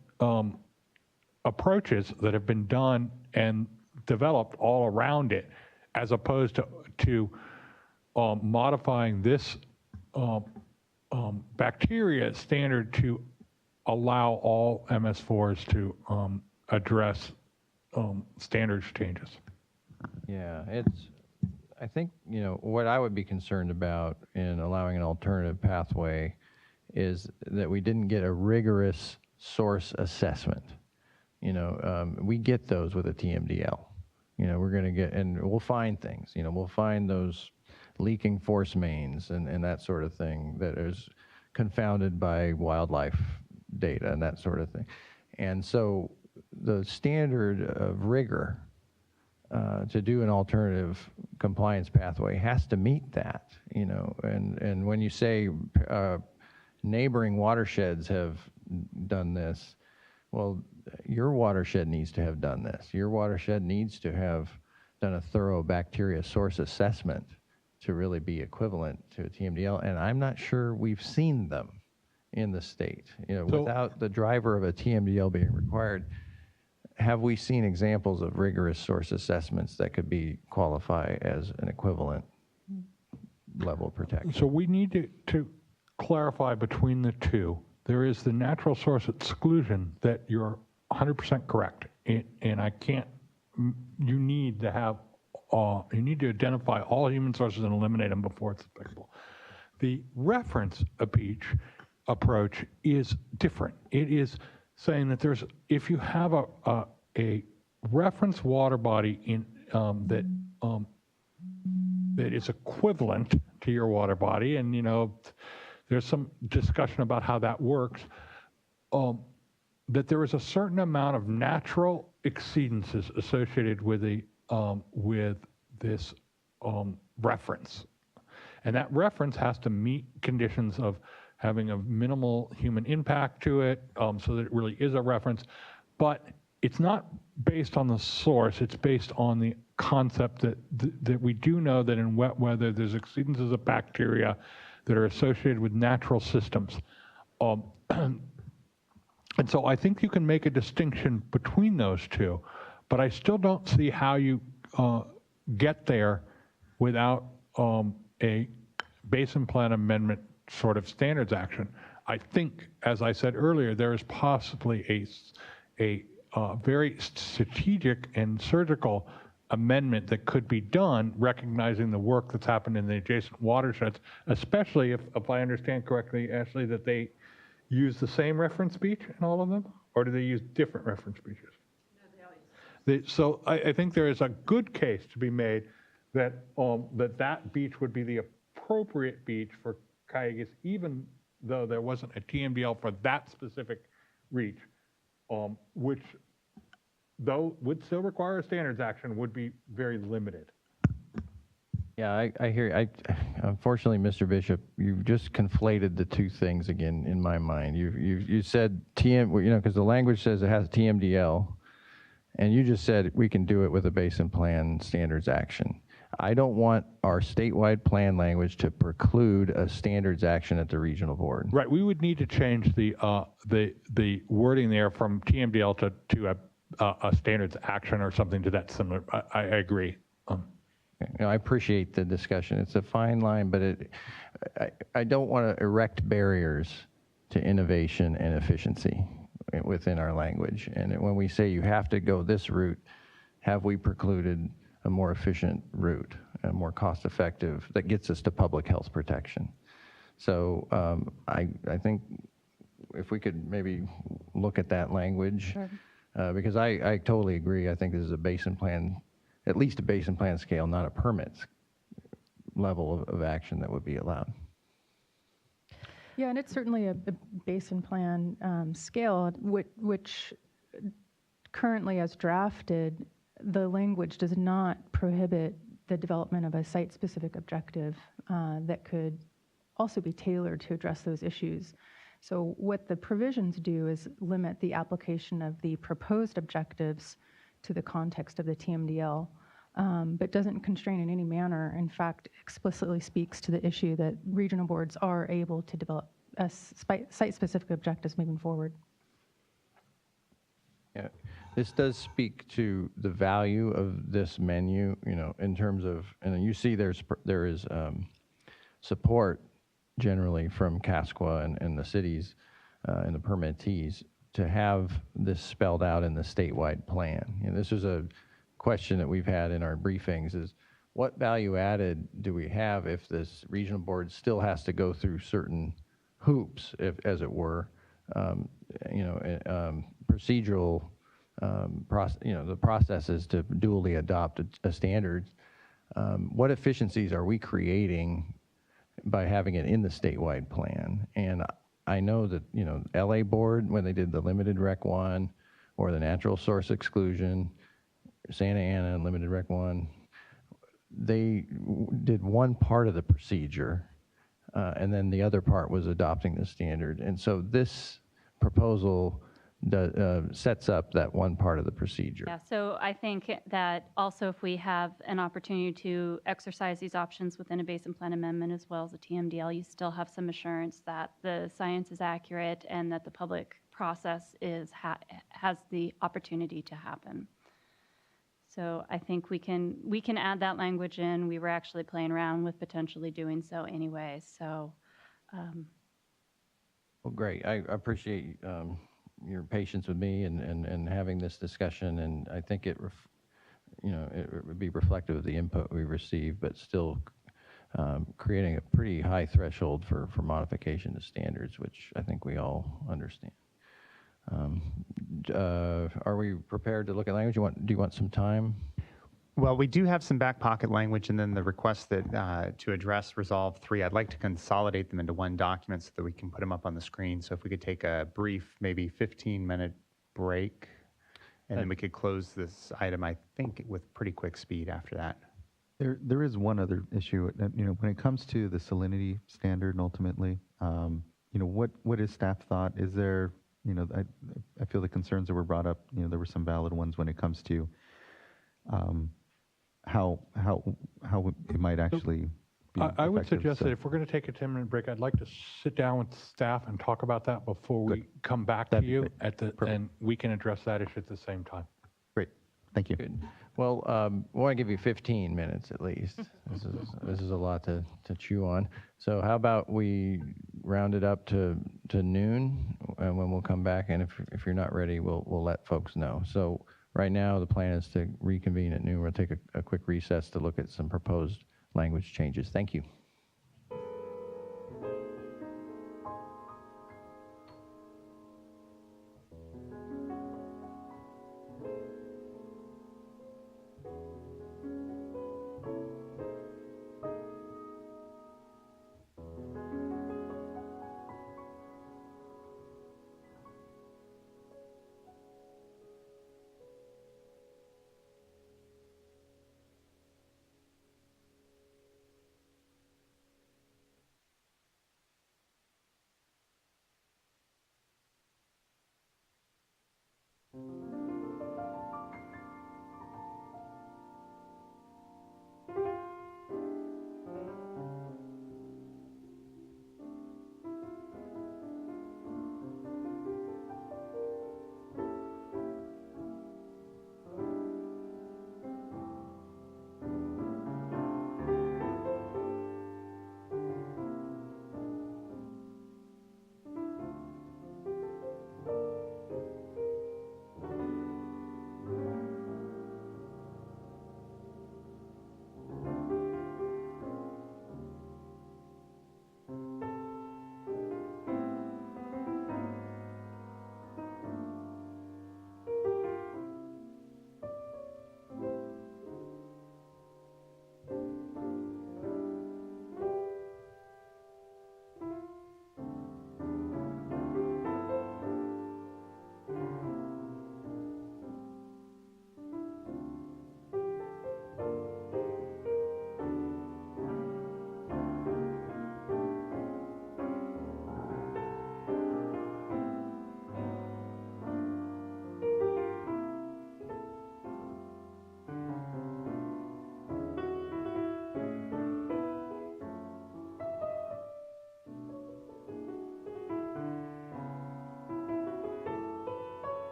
approaches that have been done and developed all around it, as opposed to modifying this bacteria standard to allow all MS4s to address standards changes. Yeah, I think, you know, what I would be concerned about in allowing an alternative pathway is that we didn't get a rigorous source assessment. You know, we get those with a TMDL. You know, we're going to get, and we'll find things, you know, we'll find those leaking force mains and that sort of thing that is confounded by wildlife data and that sort of thing. And so the standard of rigor to do an alternative compliance pathway has to meet that, you know, and when you say neighboring watersheds have done this, well, your watershed needs to have done this. Your watershed needs to have done a thorough bacteria source assessment to really be equivalent to a TMDL, and I'm not sure we've seen them in the state. You know, So, without the driver of a TMDL being required, have we seen examples of rigorous source assessments that could be qualify as an equivalent level of protection? So we need to clarify between the two. There is the natural source exclusion that you're 100% correct, and I can't. You need to have. You need to identify all human sources and eliminate them before it's applicable. The reference approach is different. It is saying that if you have a reference water body in that is equivalent to your water body, and you know, there's some discussion about how that works. That there is a certain amount of natural exceedances associated with this reference, and that reference has to meet conditions of having a minimal human impact to it, so that it really is a reference. But it's not based on the source, it's based on the concept that we do know that in wet weather there's exceedances of bacteria that are associated with natural systems. And so I think you can make a distinction between those two, but I still don't see how you get there without a basin plan amendment sort of standards action. I think, as I said earlier, there is possibly a very strategic and surgical amendment that could be done, recognizing the work that's happened in the adjacent watersheds, especially if I understand correctly, Ashley, that they use the same reference beach in all of them, or do they use different reference beaches? So I think there is a good case to be made that that beach would be the appropriate beach for kayakers, even though there wasn't a TMDL for that specific reach, which, though would still require a standards action, would be very limited. Yeah, I hear you. Unfortunately, Mr. Bishop, you've just conflated the two things again in my mind. You said because the language says it has TMDL, and you just said we can do it with a basin plan standards action. I don't want our statewide plan language to preclude a standards action at the regional board. Right. We would need to change the wording there from TMDL to a standards action or something to that similar. I agree. I appreciate the discussion. It's a fine line, but I don't want to erect barriers to innovation and efficiency within our language. And when we say you have to go this route, have we precluded a more efficient route, a more cost-effective, that gets us to public health protection? So I think if we could maybe look at that language, sure. Because I totally agree. I think this is a basin plan, at least a basin plan scale, not a permits level of action that would be allowed. Yeah, and it's certainly a basin plan scale, which currently as drafted, the language does not prohibit the development of a site-specific objective that could also be tailored to address those issues. So what the provisions do is limit the application of the proposed objectives to the context of the TMDL, but doesn't constrain in any manner. In fact, explicitly speaks to the issue that regional boards are able to develop site-specific objectives moving forward. Yeah, this does speak to the value of this menu, in terms of, and you see there is support generally from CASQA and the cities and the permittees to have this spelled out in the statewide plan. This is a question that we've had in our briefings is, what value added do we have if this regional board still has to go through certain hoops, as it were, procedural, the processes to duly adopt a standard. What efficiencies are we creating by having it in the statewide plan? And I know that, LA board, when they did the limited rec 1 or the natural source exclusion, Santa Ana and limited rec 1, they did one part of the procedure, and then the other part was adopting the standard. And so this proposal sets up that one part of the procedure. Yeah, so I think that also if we have an opportunity to exercise these options within a basin plan amendment as well as a TMDL, you still have some assurance that the science is accurate and that the public process has the opportunity to happen. So I think we can add that language in. We were actually playing around with potentially doing so anyway. So, well, great. I appreciate your patience with me and having this discussion. And I think it would be reflective of the input we received, but still creating a pretty high threshold for modification to standards, which I think we all understand. Are we prepared to look at language? Do you want some time? Well, we do have some back pocket language, and then the request that to address Resolve 3, I'd like to consolidate them into one document so that we can put them up on the screen. So if we could take a brief, maybe 15-minute break, and then we could close this item, I think, with pretty quick speed after that. There is one other issue. When it comes to the salinity standard, and ultimately, what is staff thought? Is there, I feel the concerns that were brought up. There were some valid ones when it comes to how it might actually be I would effective. suggest that if we're going to take a 10-minute break, I'd like to sit down with staff and talk about that before we come back to you and we can address that issue at the same time. Great. Thank you. Good. Well, I want to give you 15 minutes at least. This is a lot to chew on. So how about we round it up to noon, and when we'll come back, and if you're not ready, we'll let folks know. So right now, the plan is to reconvene at noon. We'll take a quick recess to look at some proposed language changes. Thank you.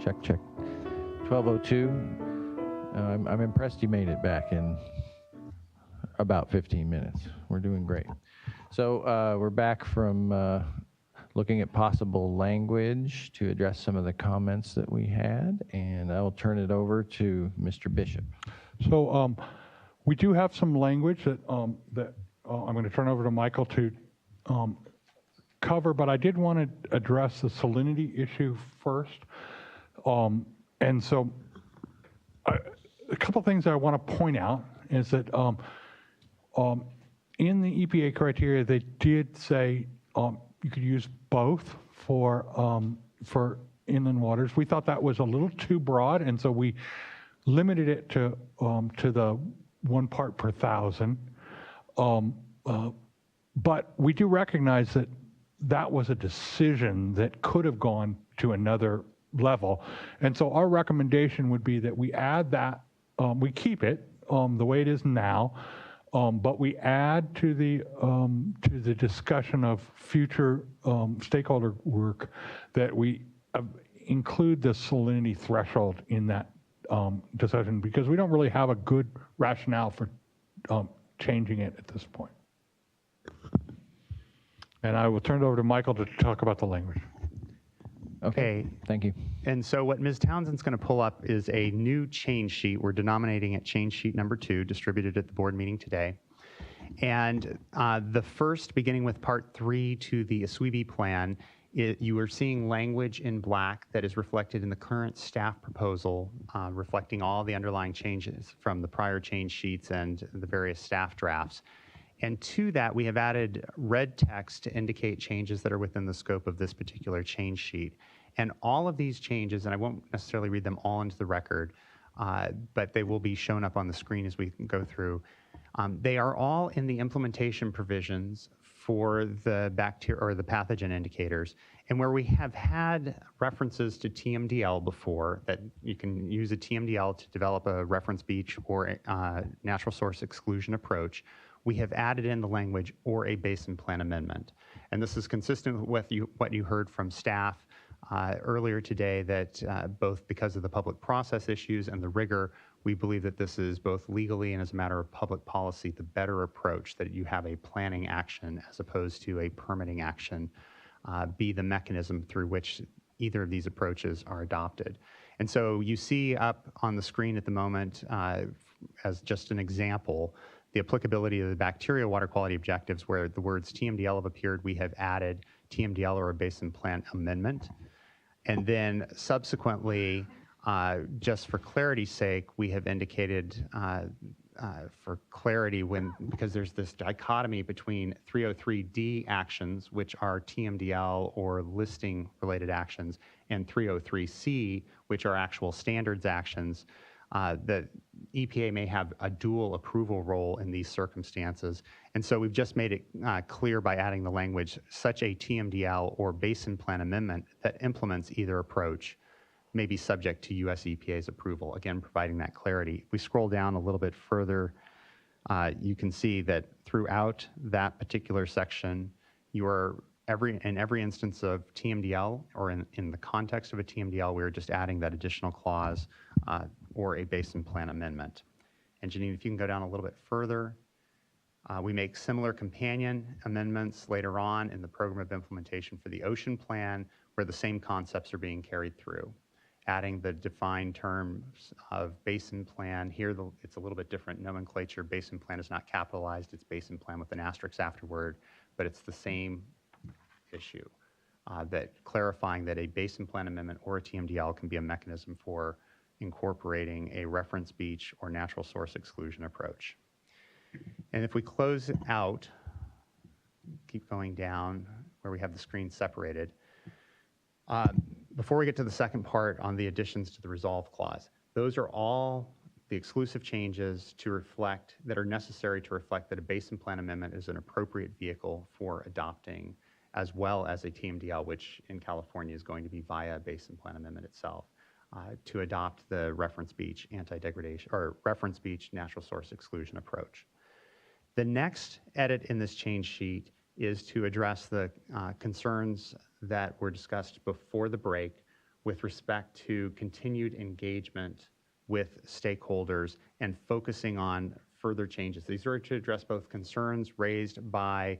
Check, check. 12:02. I'm impressed you made it back in about 15 minutes. We're doing great. So we're back from looking at possible language to address some of the comments that we had, and I will turn it over to Mr. Bishop. So we do have some language that I'm going to turn over to Michael to cover, but I did want to address the salinity issue first. And so a couple things I want to point out is that in the EPA criteria, they did say you could use both for inland waters. We thought that was a little too broad, and so we limited it to the 1 part per thousand. But we do recognize that that was a decision that could have gone to another level. And so our recommendation would be that we add that, we keep it the way it is now, but we add to the discussion of future stakeholder work that we include the salinity threshold in that discussion, because we don't really have a good rationale for changing it at this point. And I will turn it over to Michael to talk about the language. Okay, thank you. And so what Ms. Townsend's going to pull up is a new change sheet. We're denominating it change sheet number 2, distributed at the board meeting today. And the first, beginning with part 3 to the SWRCB plan, you are seeing language in black that is reflected in the current staff proposal, reflecting all the underlying changes from the prior change sheets and the various staff drafts. And to that, we have added red text to indicate changes that are within the scope of this particular change sheet. And all of these changes, and I won't necessarily read them all into the record, but they will be shown up on the screen as we go through. They are all in the implementation provisions for the bacteria or the pathogen indicators. And where we have had references to TMDL before, that you can use a TMDL to develop a reference beach or a natural source exclusion approach, we have added in the language or a basin plan amendment. And this is consistent with what you heard from staff earlier today, that both because of the public process issues and the rigor, we believe that this is both legally and as a matter of public policy the better approach, that you have a planning action as opposed to a permitting action be the mechanism through which either of these approaches are adopted. And so you see up on the screen at the moment, as just an example, the applicability of the bacterial water quality objectives, where the words TMDL have appeared. We have added TMDL or a basin plan amendment. And then subsequently, just for clarity's sake, we have indicated for clarity because there's this dichotomy between 303D actions, which are TMDL or listing related actions, and 303C, which are actual standards actions. That EPA may have a dual approval role in these circumstances. And so we've just made it clear by adding the language, such a TMDL or basin plan amendment that implements either approach may be subject to US EPA's approval, again, providing that clarity. If we scroll down a little bit further, you can see that throughout that particular section, you are in every instance of TMDL, or in the context of a TMDL, we're just adding that additional clause or a basin plan amendment. And Janine, if you can go down a little bit further, we make similar companion amendments later on in the program of implementation for the ocean plan, where the same concepts are being carried through. Adding the defined terms of basin plan. Here, it's a little bit different nomenclature. Basin plan is not capitalized. It's basin plan with an asterisk afterward, but it's the same issue. That clarifying that a basin plan amendment or a TMDL can be a mechanism for incorporating a reference beach or natural source exclusion approach. And if we close out, keep going down where we have the screen separated, before we get to the second part on the additions to the resolve clause, those are all the exclusive changes to reflect, that are necessary to reflect that a basin plan amendment is an appropriate vehicle for adopting, as well as a TMDL, which in California is going to be via a basin plan amendment itself, to adopt the reference beach anti-degradation, or reference beach natural source exclusion approach. The next edit in this change sheet is to address the concerns that were discussed before the break with respect to continued engagement with stakeholders and focusing on further changes. These are to address both concerns raised by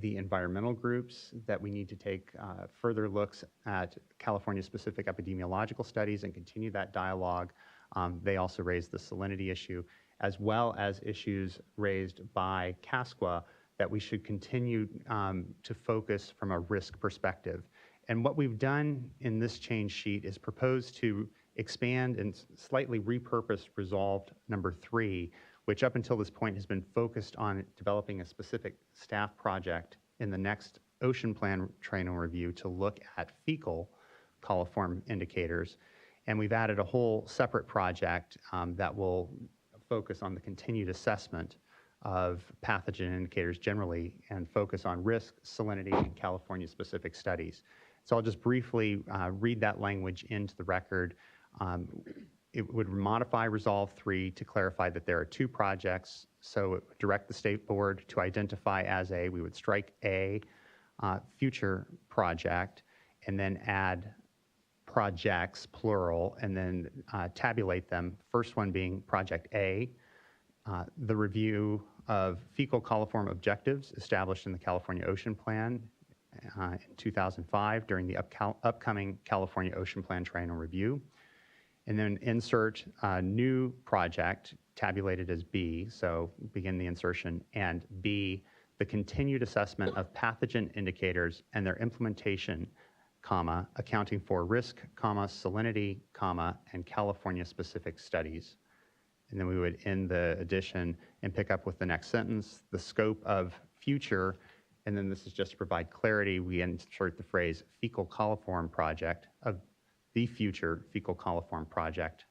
the environmental groups that we need to take further looks at California-specific epidemiological studies and continue that dialogue. They also raised the salinity issue, as well as issues raised by CASQA that we should continue to focus from a risk perspective. And what we've done in this change sheet is propose to expand and slightly repurpose Resolved number 3, which up until this point has been focused on developing a specific staff project in the next ocean plan training review to look at fecal coliform indicators. And we've added a whole separate project that will focus on the continued assessment of pathogen indicators generally and focus on risk, salinity, and California-specific studies. So I'll just briefly read that language into the record. It would modify Resolve 3 to clarify that there are 2 projects. So it would direct the state board to identify as a, we would strike a future project and then add projects, plural, and then tabulate them. First one being Project A, the review of fecal coliform objectives established in the California Ocean Plan in 2005 during the upcoming California Ocean Plan Triennial Review. And then insert a new project tabulated as B, so begin the insertion, and B, the continued assessment of pathogen indicators and their implementation, comma, accounting for risk, comma, salinity, comma, and California-specific studies. And then we would end the addition and pick up with the next sentence, the scope of future, and then this is just to provide clarity, we insert the phrase fecal coliform project of the future fecal coliform project,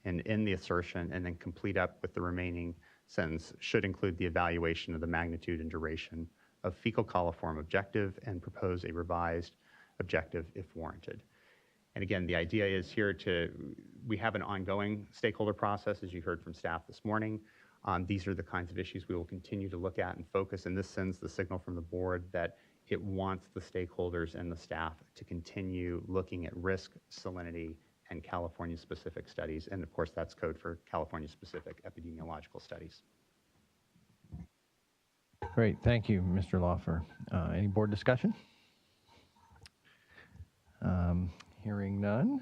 and in the assertion, and then complete up with the remaining sentence, should include the evaluation of the magnitude and duration of fecal coliform objective and propose a revised objective if warranted. And again, the idea is here we have an ongoing stakeholder process, as you heard from staff this morning. These are the kinds of issues we will continue to look at and focus, and this sends the signal from the board that it wants the stakeholders and the staff to continue looking at risk, salinity, and California-specific studies. And of course, that's code for California-specific epidemiological studies. Great, thank you, Mr. Laufer. Any board discussion? Hearing none.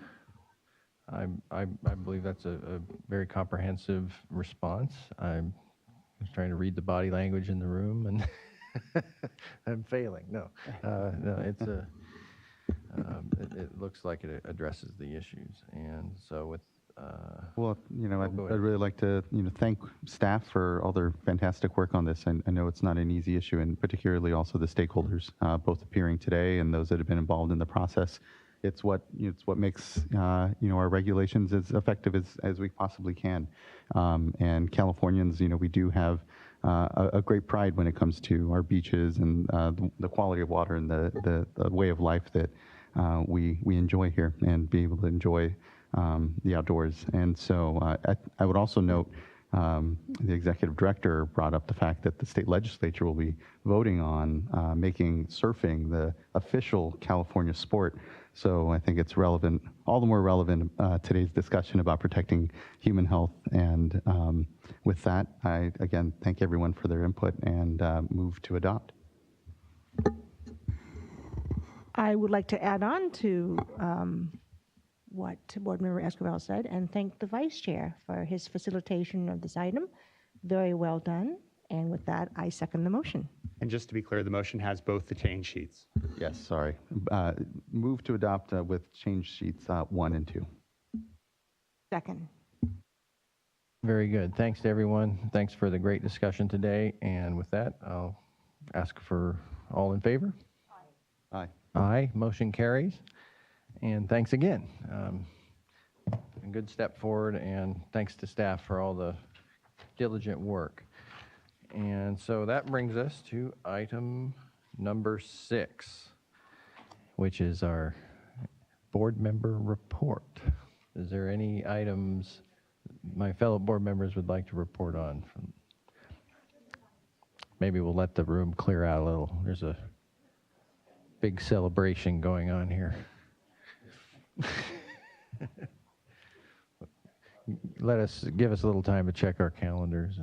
I believe that's a very comprehensive response. I was trying to read the body language in the room and I'm failing. No, no, it looks like it addresses the issues. And so with, well, I'd go ahead. really like to, thank staff for all their fantastic work on this. I know it's not an easy issue, and particularly also the stakeholders, both appearing today and those that have been involved in the process. It's what makes our regulations as effective as we possibly can. And Californians, we do have a great pride when it comes to our beaches and the quality of water and the way of life that we enjoy here and be able to enjoy the outdoors. And so I would also note the executive director brought up the fact that the state legislature will be voting on making surfing the official California sport. So I think it's relevant, all the more relevant, today's discussion about protecting human health. And with that, I again thank everyone for their input and move to adopt. I would like to add on to what Board Member Escobar said and thank the Vice Chair for his facilitation of this item. Very well done. And with that, I second the motion. And just to be clear, the motion has both the change sheets. Yes, sorry. Move to adopt with change sheets 1 and 2. Second. Very good. Thanks to everyone. Thanks for the great discussion today. And with that, I'll ask for all in favor. Aye. Aye. Motion carries. And thanks again. A good step forward, and thanks to staff for all the diligent work. And so that brings us to item number 6, which is our board member report. Is there any items my fellow board members would like to report on? Maybe we'll let the room clear out a little. There's a big celebration going on here. Give us a little time to check our calendars.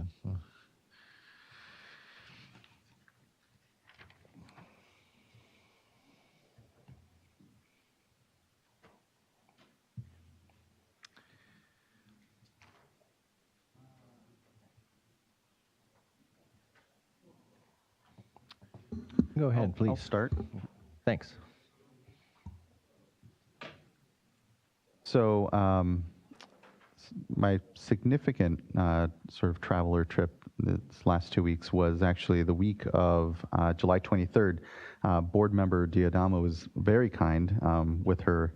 Go ahead, please. I'll start. Thanks. So my significant sort of traveler trip this last 2 weeks was actually the week of July 23rd. Board member Diadamo was very kind with her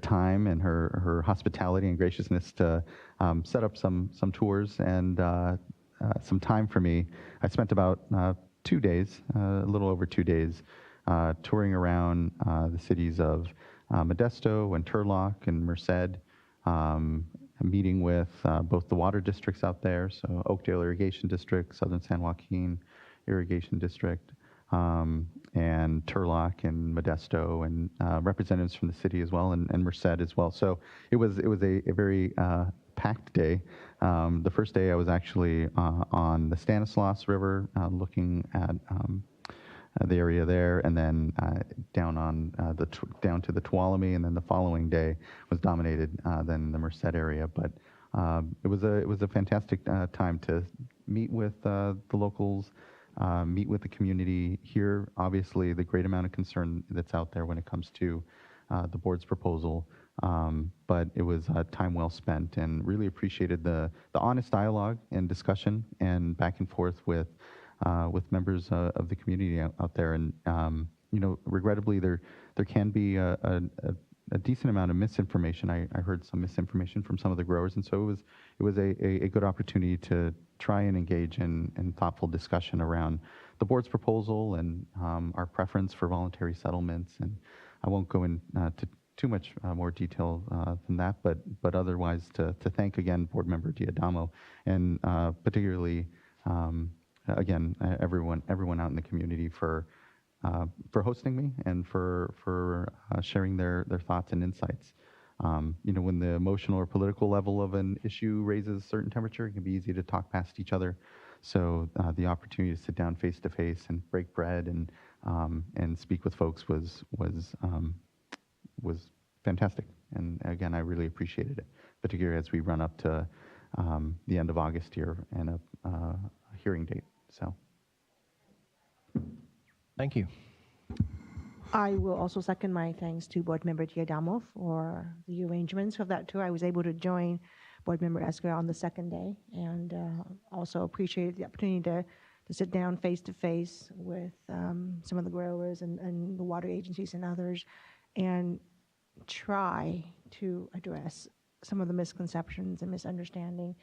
time and her hospitality and graciousness to set up some tours and some time for me. I spent about 2 days, a little over 2 days, touring around the cities of Modesto and Turlock and Merced, meeting with both the water districts out there, so Oakdale Irrigation District, Southern San Joaquin Irrigation District, and Turlock and Modesto, and representatives from the city as well, and Merced as well. So it was a very packed day. The first day I was actually on the Stanislaus River, looking at the area there, and then down to the Tuolumne, and then the following day was dominated then the Merced area. But it was a fantastic time to meet with the locals, meet with the community, hear obviously the great amount of concern that's out there when it comes to the board's proposal. But it was time well spent, and really appreciated the honest dialogue and discussion and back and forth with members of the community out there. And regrettably, there can be a decent amount of misinformation. I heard some misinformation from some of the growers, and so it was a good opportunity to try and engage in thoughtful discussion around the board's proposal and our preference for voluntary settlements. And I won't go into too much more detail than that, but otherwise to thank again Board Member Diadamo, and particularly again everyone out in the community for hosting me and for sharing their thoughts and insights. When the emotional or political level of an issue raises a certain temperature, it can be easy to talk past each other. So the opportunity to sit down face to face and break bread and speak with folks was fantastic. And again, I really appreciated it, particularly as we run up to the end of August here and a hearing date. So, thank you. I will also second my thanks to Board Member Giordano for the arrangements of that tour. I was able to join Board Member Esker on the second day, and also appreciated the opportunity to sit down face to face with some of the growers and the water agencies and others, and try to address some of the misconceptions and misunderstanding.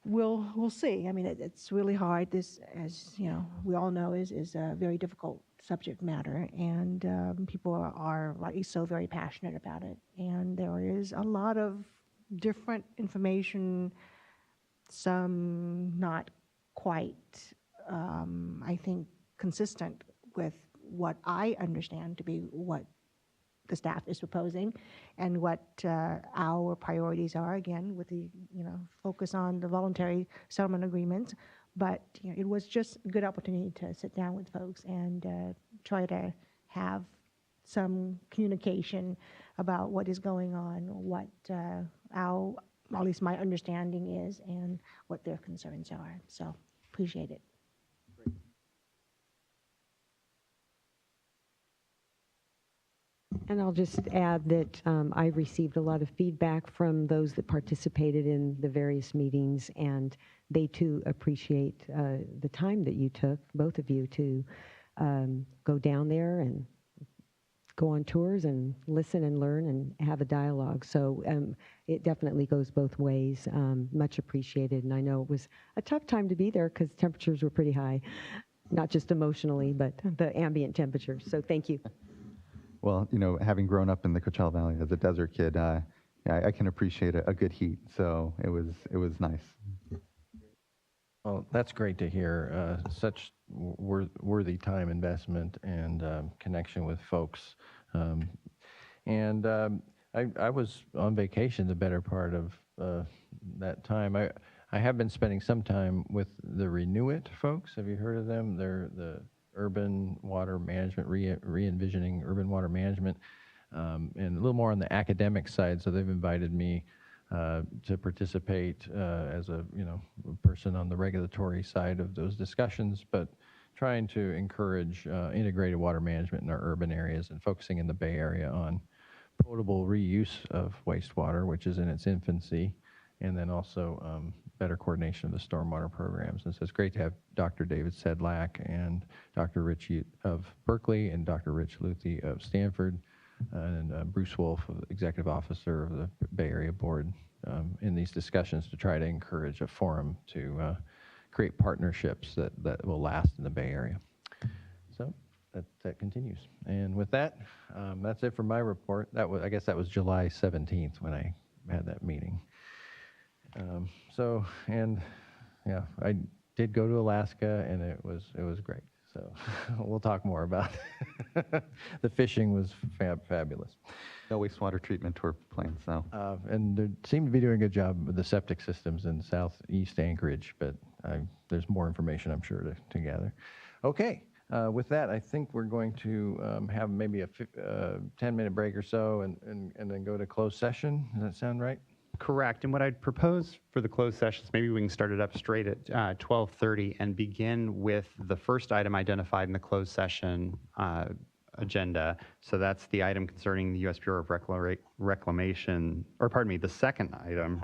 We'll see. I mean, it's really hard. This, as you know, we all know, is a very difficult subject matter, and people are rightly so very passionate about it. And there is a lot of different information, some not quite, I think, consistent with what I understand to be what the staff is proposing, and what our priorities are, again, with the focus on the voluntary settlement agreements. But it was just a good opportunity to sit down with folks and try to have some communication about what is going on, what our, at least my understanding is, and what their concerns are. So appreciate it. And I'll just add that I received a lot of feedback from those that participated in the various meetings, and they too appreciate the time that you took, both of you, to go down there and go on tours and listen and learn and have a dialogue. So it definitely goes both ways. Much appreciated. And I know it was a tough time to be there because temperatures were pretty high, not just emotionally, but the ambient temperatures. So thank you. Well, having grown up in the Coachella Valley as a desert kid, I can appreciate a good heat. So it was nice. Well, that's great to hear. Such worthy time investment and connection with folks. And I was on vacation the better part of that time. I have been spending some time with the Renew It folks. Have you heard of them? They're the urban water management, re-envisioning urban water management, and a little more on the academic side. So they've invited me to participate as a person on the regulatory side of those discussions, but trying to encourage integrated water management in our urban areas and focusing in the Bay Area on potable reuse of wastewater, which is in its infancy, and then also better coordination of the stormwater programs. And so it's great to have Dr. David Sedlak and Dr. Rich of Berkeley and Dr. Rich Luthi of Stanford and Bruce Wolf, Executive Officer of the Bay Area Board, in these discussions to try to encourage a forum to create partnerships that will last in the Bay Area. So that continues. And with that, that's it for my report. I guess that was July 17th when I had that meeting. Yeah, I did go to Alaska, and it was great. So we'll talk more about it. The fishing was fabulous. No wastewater treatment or planes, no. And they seem to be doing a good job with the septic systems in southeast Anchorage, but there's more information, I'm sure, to gather. Okay, with that, I think we're going to have maybe a 10-minute break or so and then go to closed session. Does that sound right? Correct. And what I'd propose for the closed sessions, maybe we can start it up straight at 12:30 and begin with the first item identified in the closed session agenda. So that's the item concerning the U.S. Bureau of Reclamation, or pardon me, the second item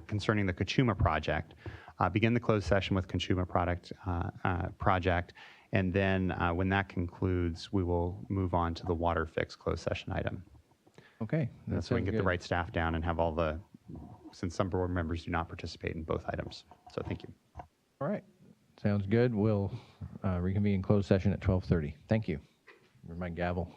concerning the Kachuma project. Begin the closed session with Kachuma project, and then when that concludes, we will move on to the water fix closed session item. Okay. So we can get the right staff down and have since some board members do not participate in both items. So thank you. All right. Sounds good. We'll reconvene in closed session at 12:30. Thank you. Where's my gavel?